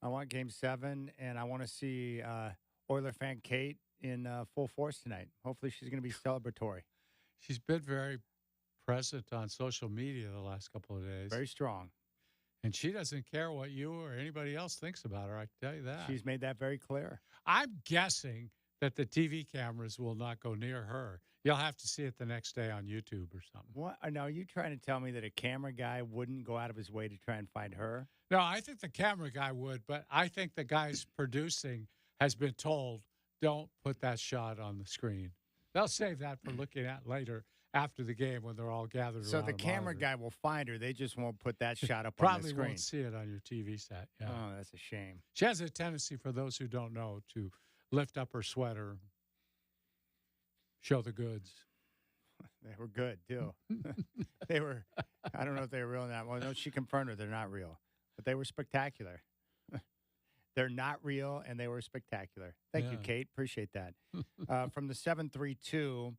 I want Game 7, and I want to see Oiler fan Kate in full force tonight. Hopefully she's going to be celebratory. She's been very present on social media the last couple of days. Very strong. And she doesn't care what you or anybody else thinks about her, I can tell you that. She's made that very clear. I'm guessing that the TV cameras will not go near her. You'll have to see it the next day on YouTube or something. What? Now, are you trying to tell me that a camera guy wouldn't go out of his way to try and find her? No, I think the camera guy would, but I think the guys producing has been told, don't put that shot on the screen. They'll save that for looking at later after the game when they're all gathered around. So the camera guy will find her. They just won't put that shot up Probably on the screen. Probably won't see it on your TV set. Yeah. Oh, that's a shame. She has a tendency, for those who don't know, to lift up her sweater, show the goods. They were good, too. They were, I don't know if they were real or not. Well, no, she confirmed it. They're not real. But they were spectacular. They're not real, and they were spectacular. Thank you, Kate. Appreciate that. From the 732.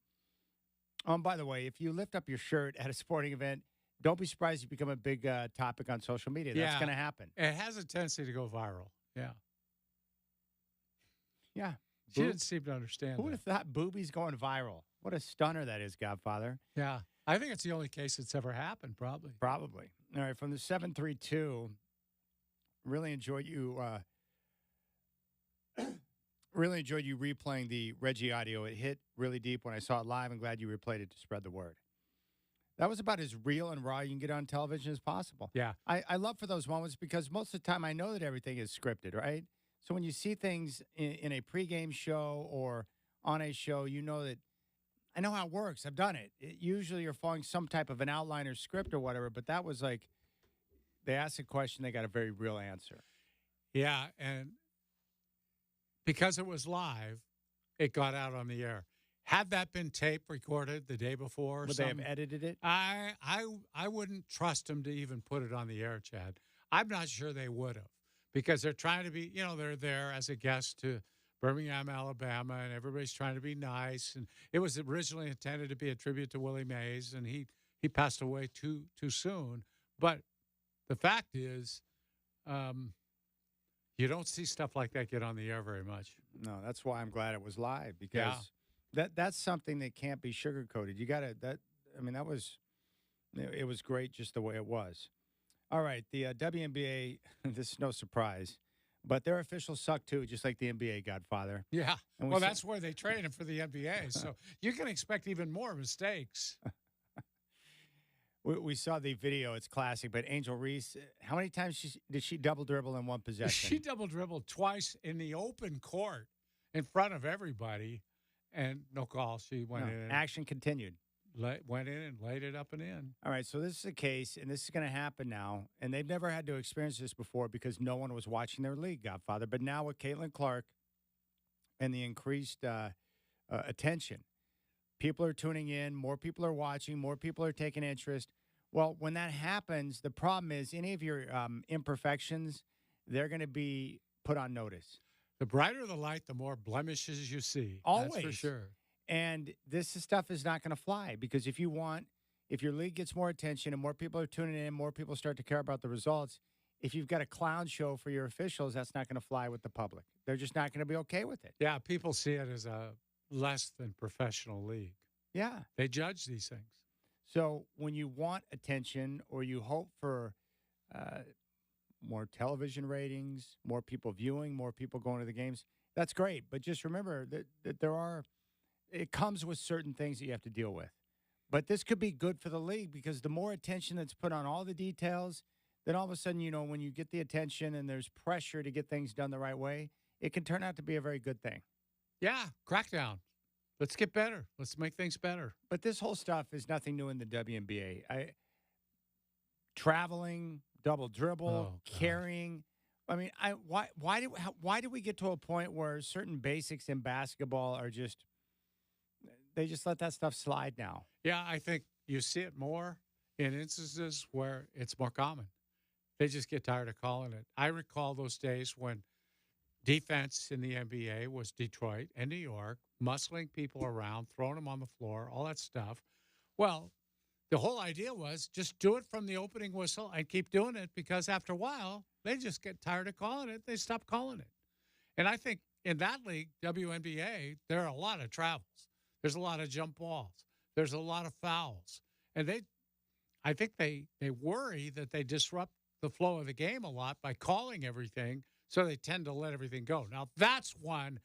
By the way, if you lift up your shirt at a sporting event, don't be surprised if you become a big topic on social media. That's going to happen. It has a tendency to go viral. Yeah. Yeah. She didn't seem to understand Who would have thought boobies going viral? What a stunner that is, Godfather. Yeah. I think it's the only case it's ever happened, probably. Probably. All right, from the 732, really enjoyed you replaying the Reggie audio. It hit really deep when I saw it live. I'm glad you replayed it to spread the word. That was about as real and raw you can get on television as possible. Yeah. I love for those moments because most of the time I know that everything is scripted, right? So when you see things in a pregame show or on a show, you know that I know how it works. I've done it. Usually you're following some type of an outline or script or whatever, but that was like they asked a question, they got a very real answer. Yeah, and because it was live, it got out on the air. Had that been tape recorded the day before, Would they have edited it? I wouldn't trust them to even put it on the air, Chad. I'm not sure they would have because they're trying to be, they're there as a guest to Birmingham, Alabama, and everybody's trying to be nice. And it was originally intended to be a tribute to Willie Mays, and he passed away too soon. But the fact is, you don't see stuff like that get on the air very much. No, that's why I'm glad it was live because that's something that can't be sugarcoated. You got to it was great just the way it was. All right, the WNBA, this is no surprise, but their officials suck too, just like the NBA, Godfather. Yeah, And well, that's where they train them for the NBA, so you can expect even more mistakes. We saw the video. It's classic. But Angel Reese, how many times did she double dribble in one possession? She double dribbled twice in the open court in front of everybody, and no call. She went in. Action continued. Went in and laid it up and in. All right, so this is a case, and this is going to happen now. And they've never had to experience this before because no one was watching their league, Godfather. But now with Caitlin Clark and the increased attention, people are tuning in, more people are watching, more people are taking interest. Well, when that happens, the problem is any of your imperfections, they're going to be put on notice. The brighter the light, the more blemishes you see. Always. That's for sure. And this stuff is not going to fly because if your league gets more attention and more people are tuning in, more people start to care about the results, if you've got a clown show for your officials, that's not going to fly with the public. They're just not going to be okay with it. Yeah, people see it as a less than professional league. Yeah. They judge these things. So when you want attention or you hope for more television ratings, more people viewing, more people going to the games, that's great. But just remember that it comes with certain things that you have to deal with. But this could be good for the league because the more attention that's put on all the details, then all of a sudden, when you get the attention and there's pressure to get things done the right way, it can turn out to be a very good thing. Yeah, crackdown. Let's get better. Let's make things better. But this whole stuff is nothing new in the WNBA. Traveling, double dribble, carrying. I mean, why do we get to a point where certain basics in basketball are they just let that stuff slide now? Yeah, I think you see it more in instances where it's more common. They just get tired of calling it. I recall those days when defense in the NBA was Detroit and New York, muscling people around, throwing them on the floor, all that stuff. Well, the whole idea was just do it from the opening whistle and keep doing it because after a while, they just get tired of calling it. They stop calling it. And I think in that league, WNBA, there are a lot of travels. There's a lot of jump balls. There's a lot of fouls. And I think they worry that they disrupt the flow of the game a lot by calling everything, so they tend to let everything go. Now, that's one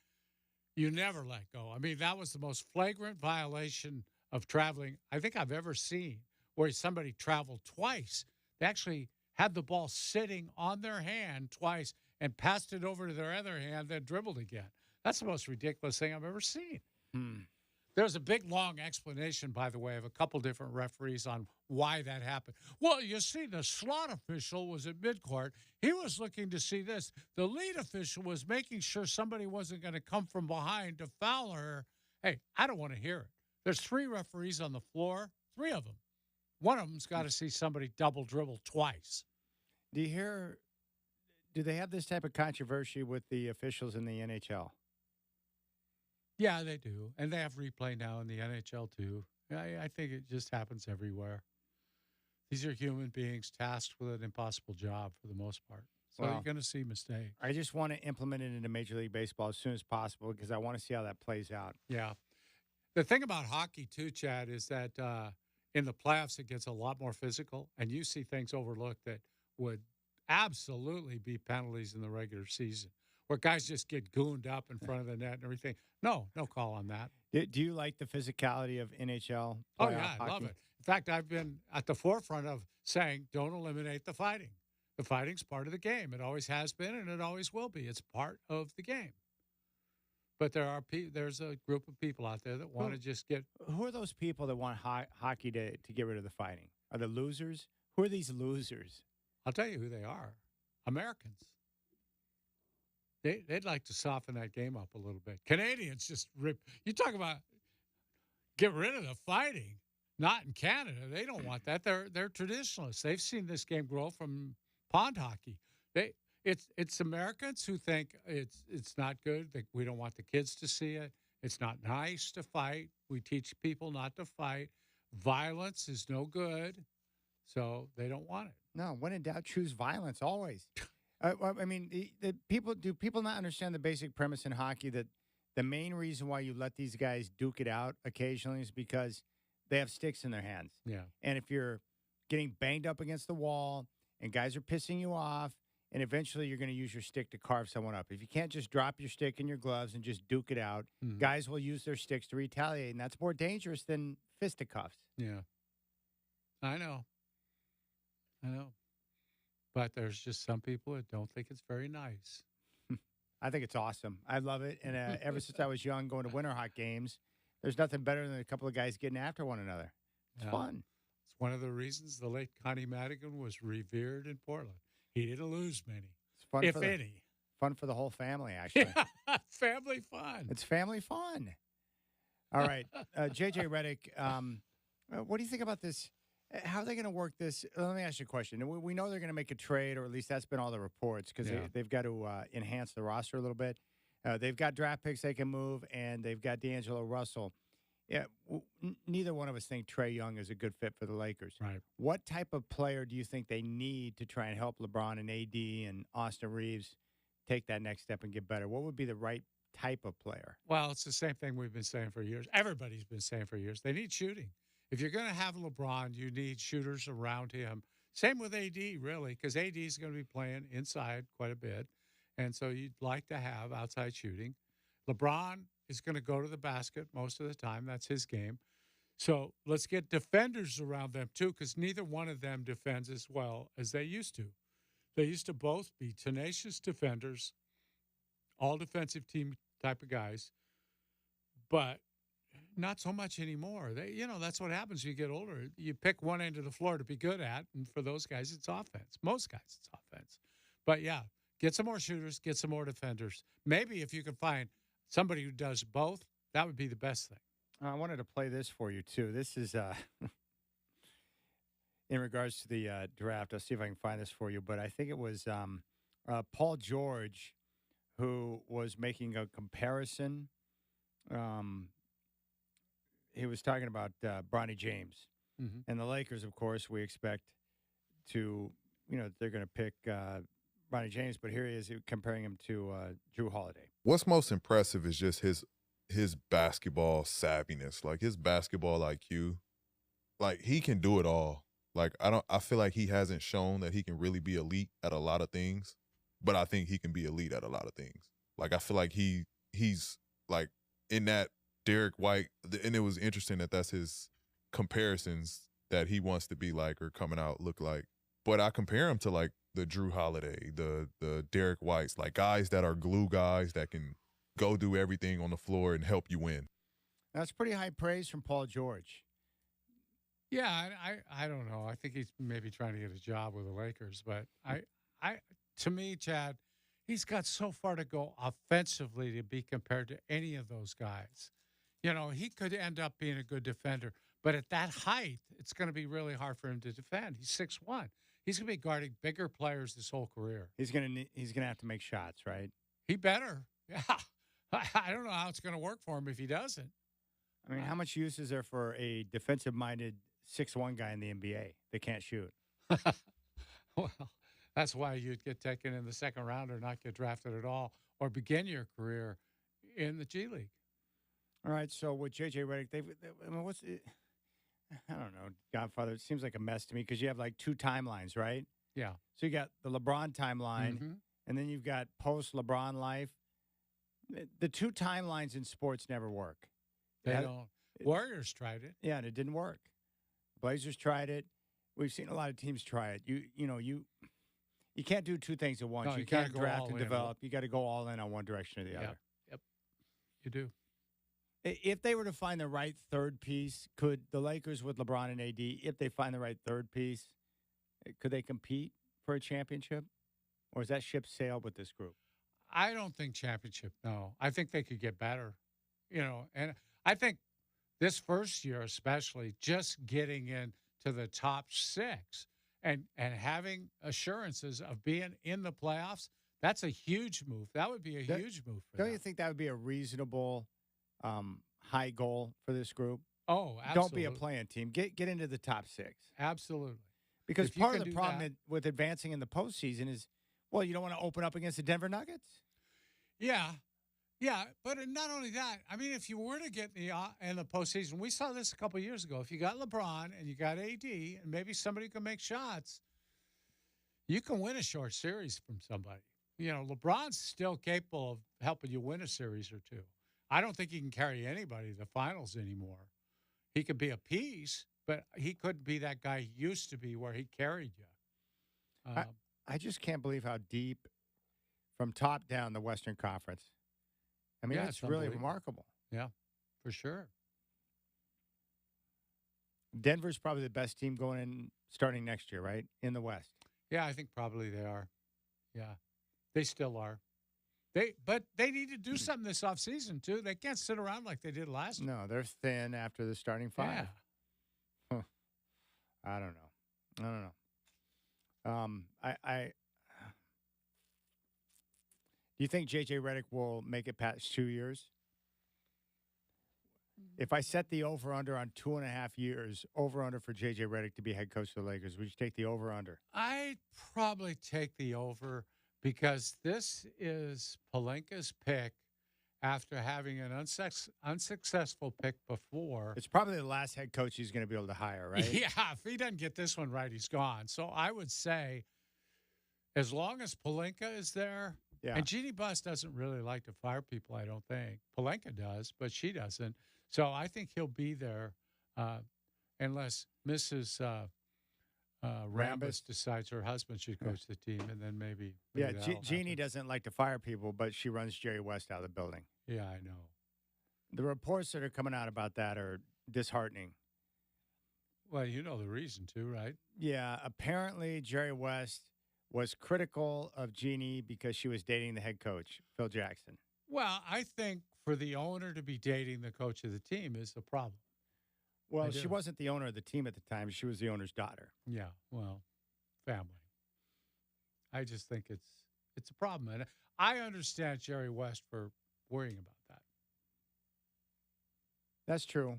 you never let go. I mean, that was the most flagrant violation of traveling I think I've ever seen, where somebody traveled twice. They actually had the ball sitting on their hand twice and passed it over to their other hand, then dribbled again. That's the most ridiculous thing I've ever seen. There's a big, long explanation, by the way, of a couple different referees on why that happened. Well, you see, the slot official was at midcourt. He was looking to see this. The lead official was making sure somebody wasn't going to come from behind to foul her. Hey, I don't want to hear it. There's 3 referees on the floor, 3 of them. One of them's got to see somebody double dribble twice. Do they have this type of controversy with the officials in the NHL? Yeah, they do. And they have replay now in the NHL, too. I think it just happens everywhere. These are human beings tasked with an impossible job for the most part. So you're going to see mistakes. I just want to implement it into Major League Baseball as soon as possible because I want to see how that plays out. Yeah. The thing about hockey, too, Chad, is that in the playoffs it gets a lot more physical, and you see things overlooked that would absolutely be penalties in the regular season. where guys just get gooned up in front of the net and everything. No call on that. Do you like the physicality of NHL? Oh, yeah, I love it. In fact, I've been at the forefront of saying, don't eliminate the fighting. The fighting's part of the game. It always has been, and it always will be. It's part of the game. But there's a group of people out there that want to just get. Who are those people that want hockey to get rid of the fighting? Are the losers? Who are these losers? I'll tell you who they are. Americans. They'd like to soften that game up a little bit. Canadians just rip. You talk about get rid of the fighting. Not in Canada. They don't want that. They're traditionalists. They've seen this game grow from pond hockey. It's Americans who think it's not good. We don't want the kids to see it. It's not nice to fight. We teach people not to fight. Violence is no good, so they don't want it. No, when in doubt, choose violence always. I mean, do people not understand the basic premise in hockey that the main reason why you let these guys duke it out occasionally is because they have sticks in their hands. Yeah. And if you're getting banged up against the wall and guys are pissing you off, and eventually you're going to use your stick to carve someone up. If you can't just drop your stick in your gloves and just duke it out, guys will use their sticks to retaliate, and that's more dangerous than fisticuffs. Yeah. I know. But there's just some people that don't think it's very nice. I think it's awesome. I love it. And ever since I was young, going to winter hot games, there's nothing better than a couple of guys getting after one another. It's fun. It's one of the reasons the late Connie Madigan was revered in Portland. He didn't lose many, it's fun if any. Fun for the whole family, actually. Family fun. It's family fun. All right. JJ Redick, what do you think about this? How are they going to work this? Let me ask you a question. We know they're going to make a trade, or at least that's been all the reports, because they've got to enhance the roster a little bit. They've got draft picks they can move, and they've got D'Angelo Russell. Yeah, neither one of us think Trae Young is a good fit for the Lakers. Right. What type of player do you think they need to try and help LeBron and AD and Austin Reeves take that next step and get better? What would be the right type of player? Well, it's the same thing we've been saying for years. Everybody's been saying for years. They need shooting. If you're going to have LeBron, you need shooters around him. Same with AD, really, because AD is going to be playing inside quite a bit. And so you'd like to have outside shooting. LeBron is going to go to the basket most of the time. That's his game. So let's get defenders around them, too, because neither one of them defends as well as they used to. They used to both be tenacious defenders, all defensive team type of guys, but not so much anymore. That's what happens when you get older. You pick one end of the floor to be good at, and for those guys, it's offense. Most guys, it's offense. But, yeah, get some more shooters, get some more defenders. Maybe if you can find somebody who does both, that would be the best thing. I wanted to play this for you, too. This is in regards to the draft. I'll see if I can find this for you. But I think it was Paul George who was making a comparison. He was talking about Bronny James. Mm-hmm. And the Lakers, of course, we expect to, they're going to pick Bronny James. But here he is comparing him to Drew Holiday. What's most impressive is just his basketball savviness, like his basketball IQ. Like, he can do it all. Like, I feel like he hasn't shown that he can really be elite at a lot of things, but I think he can be elite at a lot of things. Like, I feel like he's like in that Derek White, and it was interesting that that's his comparisons that he wants to be like or coming out look like. But I compare him to like the Drew Holiday, the Derek Whites, like guys that are glue guys that can go do everything on the floor and help you win. That's pretty high praise from Paul George. Yeah, I don't know. I think he's maybe trying to get a job with the Lakers, but to me, Chad, he's got so far to go offensively to be compared to any of those guys. He could end up being a good defender, but at that height, it's going to be really hard for him to defend. He's 6'1". He's going to be guarding bigger players this whole career. He's going to have to make shots, right? He better. Yeah. I don't know how it's going to work for him if he doesn't. I mean, how much use is there for a defensive-minded 6'1" guy in the NBA that can't shoot? Well, that's why you'd get taken in the second round or not get drafted at all or begin your career in the G League. All right, so with J.J. Redick, what's it? I don't know, Godfather. It seems like a mess to me because you have like two timelines, right? Yeah. So you got the LeBron timeline, and then you've got post-LeBron life. The two timelines in sports never work. They don't. Warriors tried it. Yeah, and it didn't work. Blazers tried it. We've seen a lot of teams try it. You can't do two things at once. No, you can't draft and develop. You got to go all in on one direction or the other. Yep, you do. If they were to find the right third piece, could the Lakers with LeBron and AD, if they find the right third piece, could they compete for a championship? Or is that ship sailed with this group? I don't think championship, no. I think they could get better, and I think this first year especially, just getting into the top 6 and having assurances of being in the playoffs, that's a huge move. That would be a huge move for them. Don't you think that would be a reasonable high goal for this group? Oh, absolutely. Don't be a playing team. Get into the top 6. Absolutely. Because part of the problem with advancing in the postseason is, well, you don't want to open up against the Denver Nuggets. Yeah, but not only that. I mean, if you were to get in the postseason, we saw this a couple of years ago. If you got LeBron and you got AD, and maybe somebody can make shots, you can win a short series from somebody. LeBron's still capable of helping you win a series or two. I don't think he can carry anybody to the finals anymore. He could be a piece, but he couldn't be that guy he used to be where he carried you. I just can't believe how deep, from top down, the Western Conference. I mean, it's really remarkable. Yeah, for sure. Denver's probably the best team going in starting next year, right? In the West. Yeah, I think probably they are. Yeah, they still are. But they need to do something this offseason, too. They can't sit around like they did last year. No, they're thin after the starting 5. Yeah. Huh. I don't know. Do you think J.J. Redick will make it past 2 years? If I set the over-under on 2.5 years, over-under for J.J. Redick to be head coach of the Lakers, would you take the over-under? I'd probably take the over because this is Pelinka's pick after having an unsuccessful pick before. It's probably the last head coach he's going to be able to hire, right? Yeah, if he doesn't get this one right, he's gone. So I would say as long as Pelinka is there, and Jeannie Buss doesn't really like to fire people, I don't think. Pelinka does, but she doesn't. So I think he'll be there unless Mrs. Rambis decides her husband should coach the team, and then maybe Jeannie doesn't like to fire people, but she runs Jerry West out of the building. Yeah, I know. The reports that are coming out about that are disheartening. Well, you know the reason, too, right? Yeah, apparently Jerry West was critical of Jeannie because she was dating the head coach, Phil Jackson. Well, I think for the owner to be dating the coach of the team is the problem. Well, she wasn't the owner of the team at the time. She was the owner's daughter. Yeah, well, family. I just think it's a problem. And I understand Jerry West for worrying about that. That's true.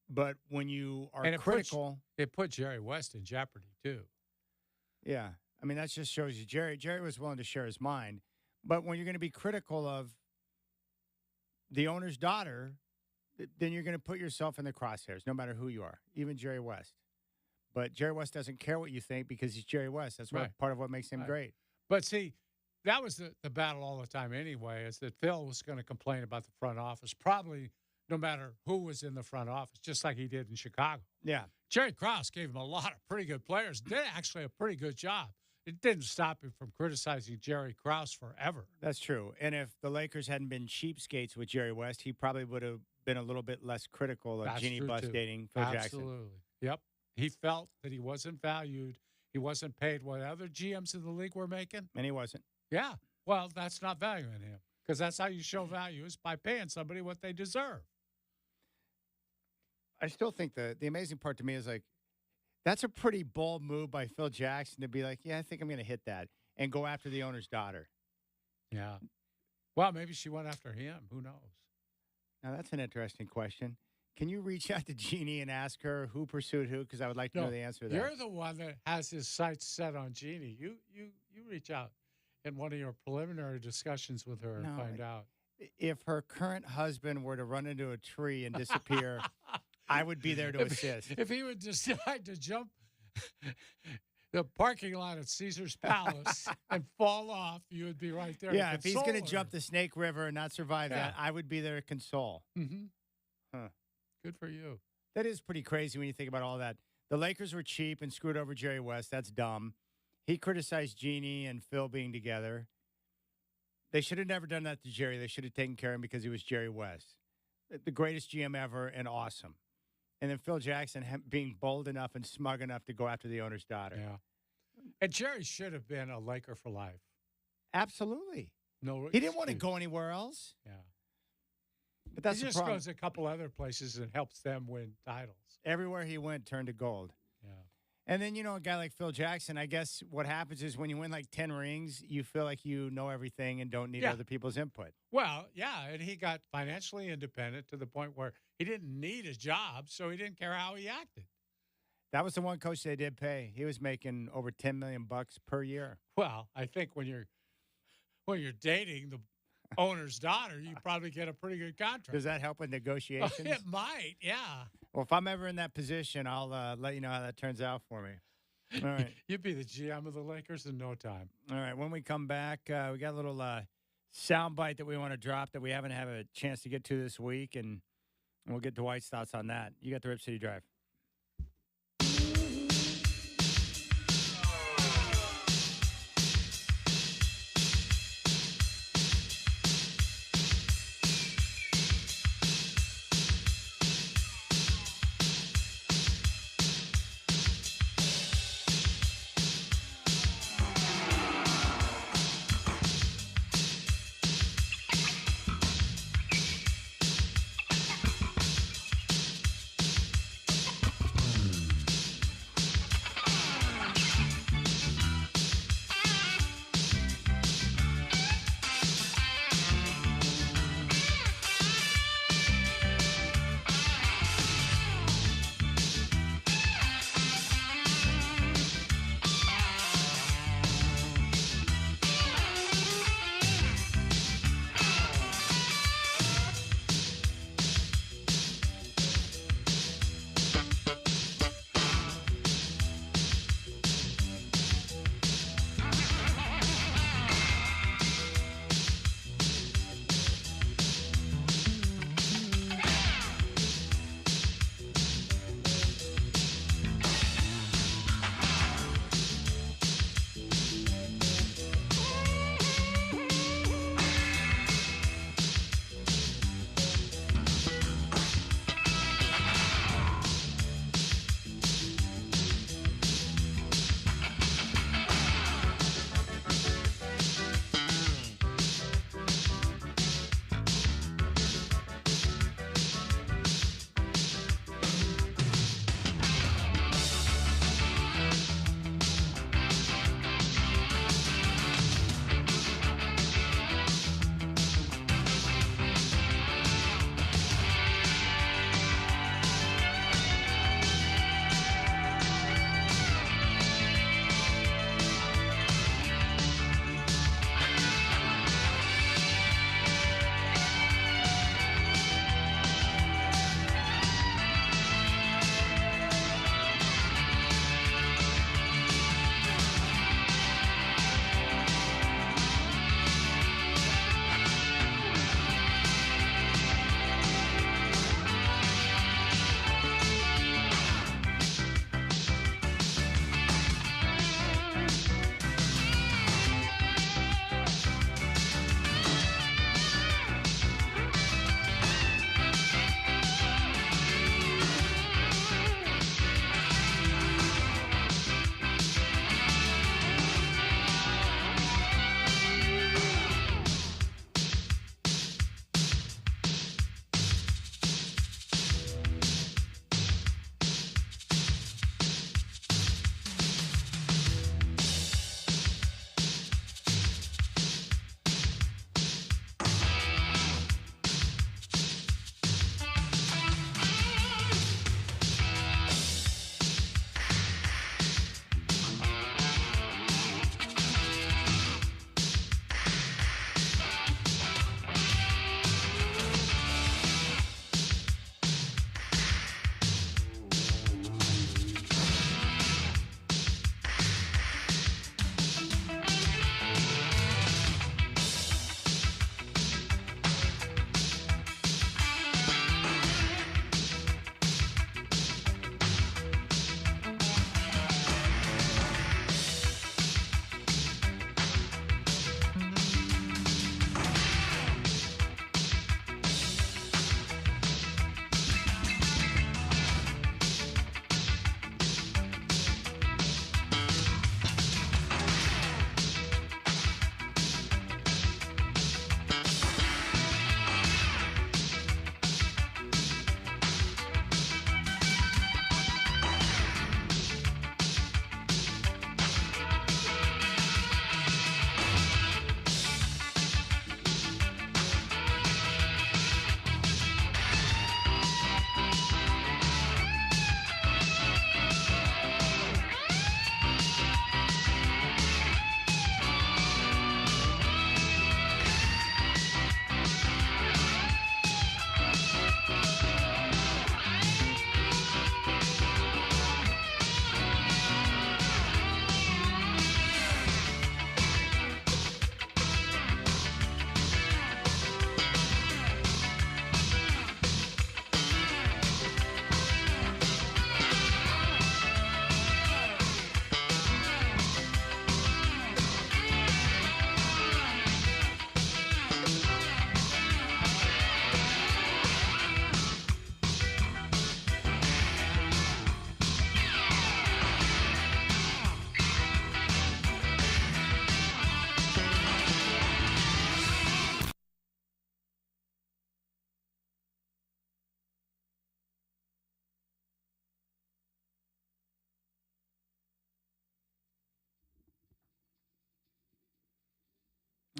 But when you are critical. It put Jerry West in jeopardy, too. Yeah. I mean, that just shows you Jerry was willing to share his mind. But when you're going to be critical of the owner's daughter, then you're going to put yourself in the crosshairs, no matter who you are, even Jerry West. But Jerry West doesn't care what you think because he's Jerry West. That's part of what makes him great. But see, that was the battle all the time anyway, is that Phil was going to complain about the front office, probably no matter who was in the front office, just like he did in Chicago. Yeah. Jerry Krause gave him a lot of pretty good players, did actually a pretty good job. It didn't stop him from criticizing Jerry Krause forever. That's true. And if the Lakers hadn't been cheapskates with Jerry West, he probably would have been a little bit less critical of Jeannie Buss dating Phil Jackson. Absolutely. Yep. He felt that he wasn't valued. He wasn't paid what other GMs in the league were making. And he wasn't. Yeah. Well, that's not valuing him because that's how you show value is by paying somebody what they deserve. I still think the amazing part to me is like, that's a pretty bold move by Phil Jackson to be like, yeah, I think I'm going to hit that and go after the owner's daughter. Yeah. Well, maybe she went after him. Who knows? Now, that's an interesting question. Can you reach out to Jeannie and ask her who pursued who? Because I would like to know the answer to that. You're the one that has his sights set on Jeannie. You reach out in one of your preliminary discussions with her and find out. If her current husband were to run into a tree and disappear, I would be there to assist. If he would decide to jump the parking lot at Caesar's Palace and fall off, you would be right there. Yeah, if he's going to jump the Snake River and not survive Yeah. that, I would be there to console. Mm-hmm. Huh. Good for you. That is pretty crazy when you think about all that. The Lakers were cheap and screwed over Jerry West. That's dumb. He criticized Jeannie and Phil being together. They should have never done that to Jerry. They should have taken care of him because he was Jerry West, the greatest GM ever and awesome. And then Phil Jackson being bold enough and smug enough to go after the owner's daughter. Yeah. And Jerry should have been a Laker for life. Absolutely. No, he didn't want to go anywhere else. Yeah. But that's he the just problem. goes a couple other places and helps them win titles. Everywhere he went turned to gold. Yeah. And then, a guy like Phil Jackson, I guess what happens is when you win like 10 rings, you feel like you know everything and don't need other people's input. Well, yeah, and he got financially independent to the point where he didn't need a job, so he didn't care how he acted. That was the one coach they did pay. He was making over $10 million per year. Well, I think when you're dating the owner's daughter, you probably get a pretty good contract. Does that help with negotiations? It might, yeah. Well, if I'm ever in that position, I'll let you know how that turns out for me. All right. You'd be the GM of the Lakers in no time. All right. When we come back, we got a little soundbite that we want to drop that we haven't had a chance to get to this week, and we'll get Dwight's thoughts on that. You got the Rip City Drive.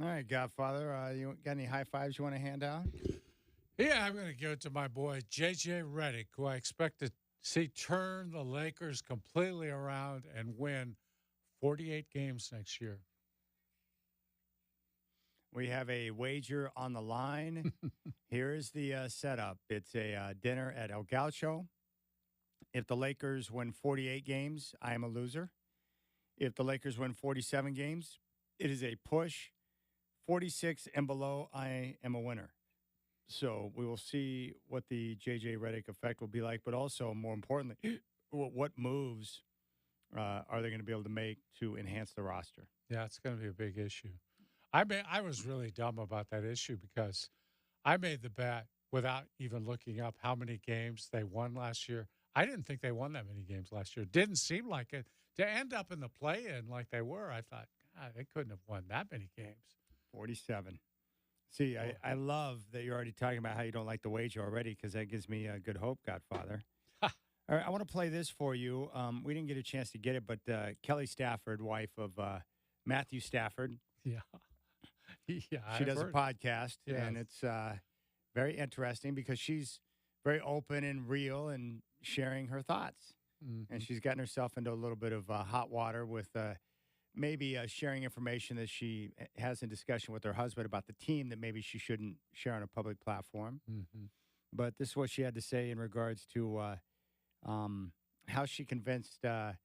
All right, Godfather. You got any high fives you want to hand out? Yeah, I'm going to give it to my boy, J.J. Redick, who I expect to see turn the Lakers completely around and win 48 games next year. We have a wager on the line. Here is the setup. It's a dinner at El Gaucho. If the Lakers win 48 games, I am a loser. If the Lakers win 47 games, it is a push. 46 and below, I am a winner. So we will see what the J.J. Redick effect will be like, but also, more importantly, what moves are they going to be able to make to enhance the roster? Yeah, it's going to be a big issue. I was really dumb about that issue because I made the bet without even looking up how many games they won last year. I didn't think they won that many games last year. It didn't seem like it. To end up in the play-in like they were, I thought, God, they couldn't have won that many games. 47. See, I love that you're already talking about how you don't like the wager already because that gives me good hope, Godfather. All right, I want to play this for you. We didn't get a chance to get it, but Kelly Stafford, wife of Matthew Stafford. Yeah. Yeah, she does a podcast, and it's very interesting because she's very open and real and sharing her thoughts. Mm-hmm. And she's gotten herself into a little bit of hot water with maybe sharing information that she has in discussion with her husband about the team that maybe she shouldn't share on a public platform. Mm-hmm. But this is what she had to say in regards to how she convinced the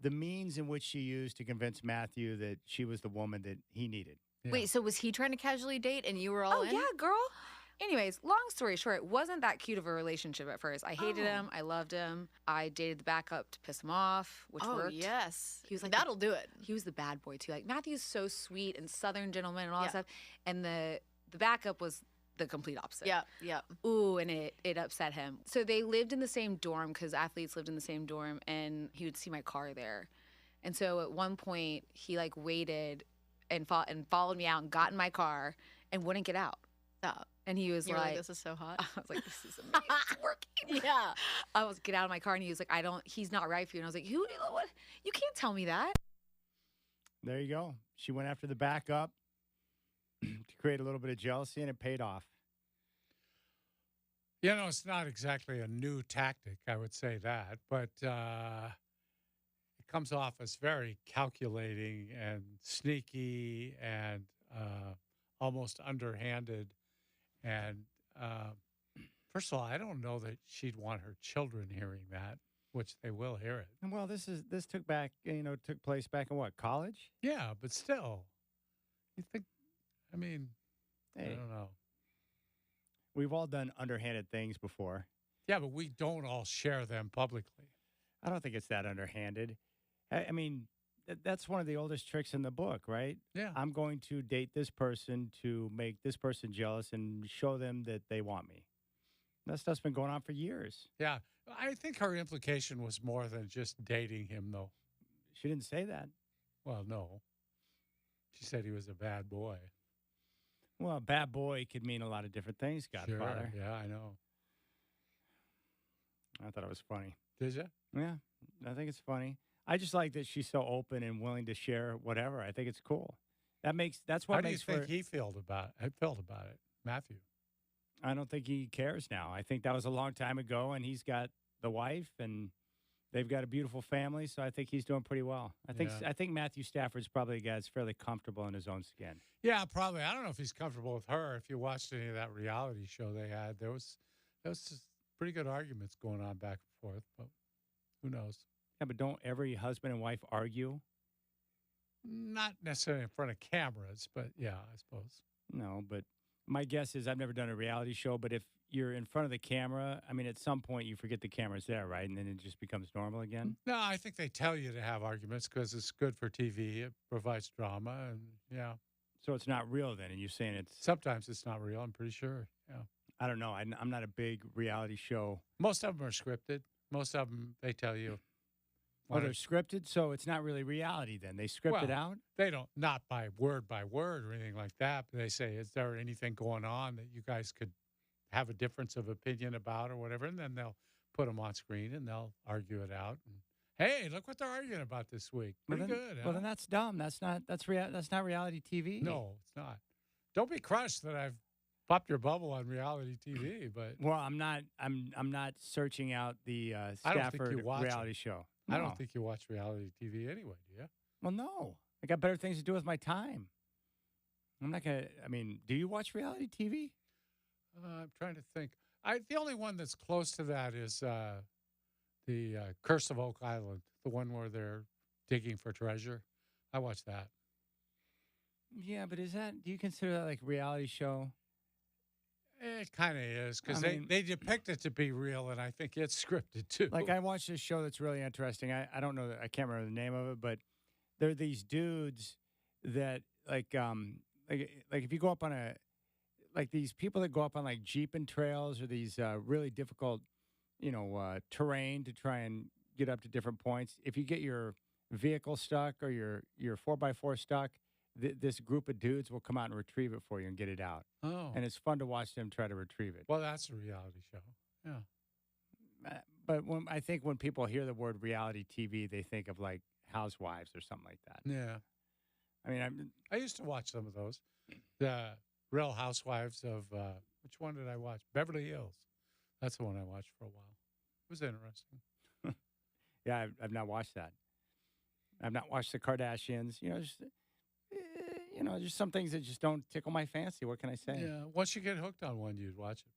means in which she used to convince Matthew that she was the woman that he needed. Yeah. Wait, so was he trying to casually date and you were all in? Oh, yeah, girl. Anyways, long story short, it wasn't that cute of a relationship at first. I hated him. I loved him. I dated the backup to piss him off, which worked. Yes. He was like, that'll do it. He was the bad boy, too. Like, Matthew's so sweet and Southern gentleman and all that stuff. And the backup was the complete opposite. Yeah. Ooh, and it upset him. So they lived in the same dorm because athletes lived in the same dorm, and he would see my car there. And so at one point, he, like, waited and followed me out and got in my car and wouldn't get out. Stop. And he was like, "This is so hot." I was like, "This is amazing. It's working." Yeah. I was get out of my car, and he was like, he's not right for you." And I was like, what? You can't tell me that. There you go. She went after the backup to create a little bit of jealousy, and it paid off. You know, it's not exactly a new tactic, I would say that, but it comes off as very calculating and sneaky and almost underhanded. And first of all, I don't know that she'd want her children hearing that, which they will hear it. Well, this took place back in what, college? Yeah, but still, you think? I mean, hey, I don't know. We've all done underhanded things before. Yeah, but we don't all share them publicly. I don't think it's that underhanded. I mean, that's one of the oldest tricks in the book, right? Yeah. I'm going to date this person to make this person jealous and show them that they want me. That stuff's been going on for years. Yeah. I think her implication was more than just dating him, though. She didn't say that. Well, no. She said he was a bad boy. Well, a bad boy could mean a lot of different things, Godfather. Sure. Yeah, I know. I thought it was funny. Did you? Yeah, I think it's funny. I just like that she's so open and willing to share whatever. I think it's cool. That's what How makes. How do you think he felt about it, Matthew? I don't think he cares now. I think that was a long time ago, and he's got the wife, and they've got a beautiful family. So I think he's doing pretty well. I think Matthew Stafford's probably a guy that's fairly comfortable in his own skin. Yeah, probably. I don't know if he's comfortable with her. If you watched any of that reality show they had, there was just pretty good arguments going on back and forth, but who knows? Yeah, but don't every husband and wife argue? Not necessarily in front of cameras, but yeah, I suppose. No, but my guess is I've never done a reality show, but if you're in front of the camera, I mean, at some point you forget the camera's there, right? And then it just becomes normal again? No, I think they tell you to have arguments because it's good for TV. It provides drama, and yeah. So it's not real then, and you're saying it's... Sometimes it's not real, I'm pretty sure, yeah. I don't know. I'm not a big reality show. Most of them are scripted. Most of them, they tell you. Well, they're scripted, so it's not really reality then. They script it out? They don't, not by word or anything like that. But they say, is there anything going on that you guys could have a difference of opinion about or whatever? And then they'll put them on screen and they'll argue it out. And Hey, look what they're arguing about this week. Pretty good. Well, then that's dumb. That's not reality TV. No, it's not. Don't be crushed that I've popped your bubble on reality TV, but well, I'm not searching out the I don't think you Stafford watch reality it. show. I No. don't think you watch reality TV anyway, do you? Well, no. I got better things to do with my time. I'm not gonna. I mean, do you watch reality TV? I'm trying to think. The only one that's close to that is the Curse of Oak Island, the one where they're digging for treasure. I watch that. Yeah, but do you consider that like reality show? It kind of is because I mean- they depict it to be real, and I think it's scripted too. Like I watched this show that's really interesting. I don't know. I can't remember the name of it, but there are these dudes that like if you go up on these people that go up on like jeeping trails or these really difficult, terrain to try and get up to different points. If you get your vehicle stuck or your 4x4 stuck, this group of dudes will come out and retrieve it for you and get it out. Oh. And it's fun to watch them try to retrieve it. Well, that's a reality show. Yeah. But I think when people hear the word reality TV, they think of like Housewives or something like that. Yeah. I mean, I used to watch some of those. The Real Housewives of, which one did I watch? Beverly Hills. That's the one I watched for a while. It was interesting. Yeah, I've not watched that. I've not watched the Kardashians. Just some things that just don't tickle my fancy. What can I say? Yeah. Once you get hooked on one, you'd watch it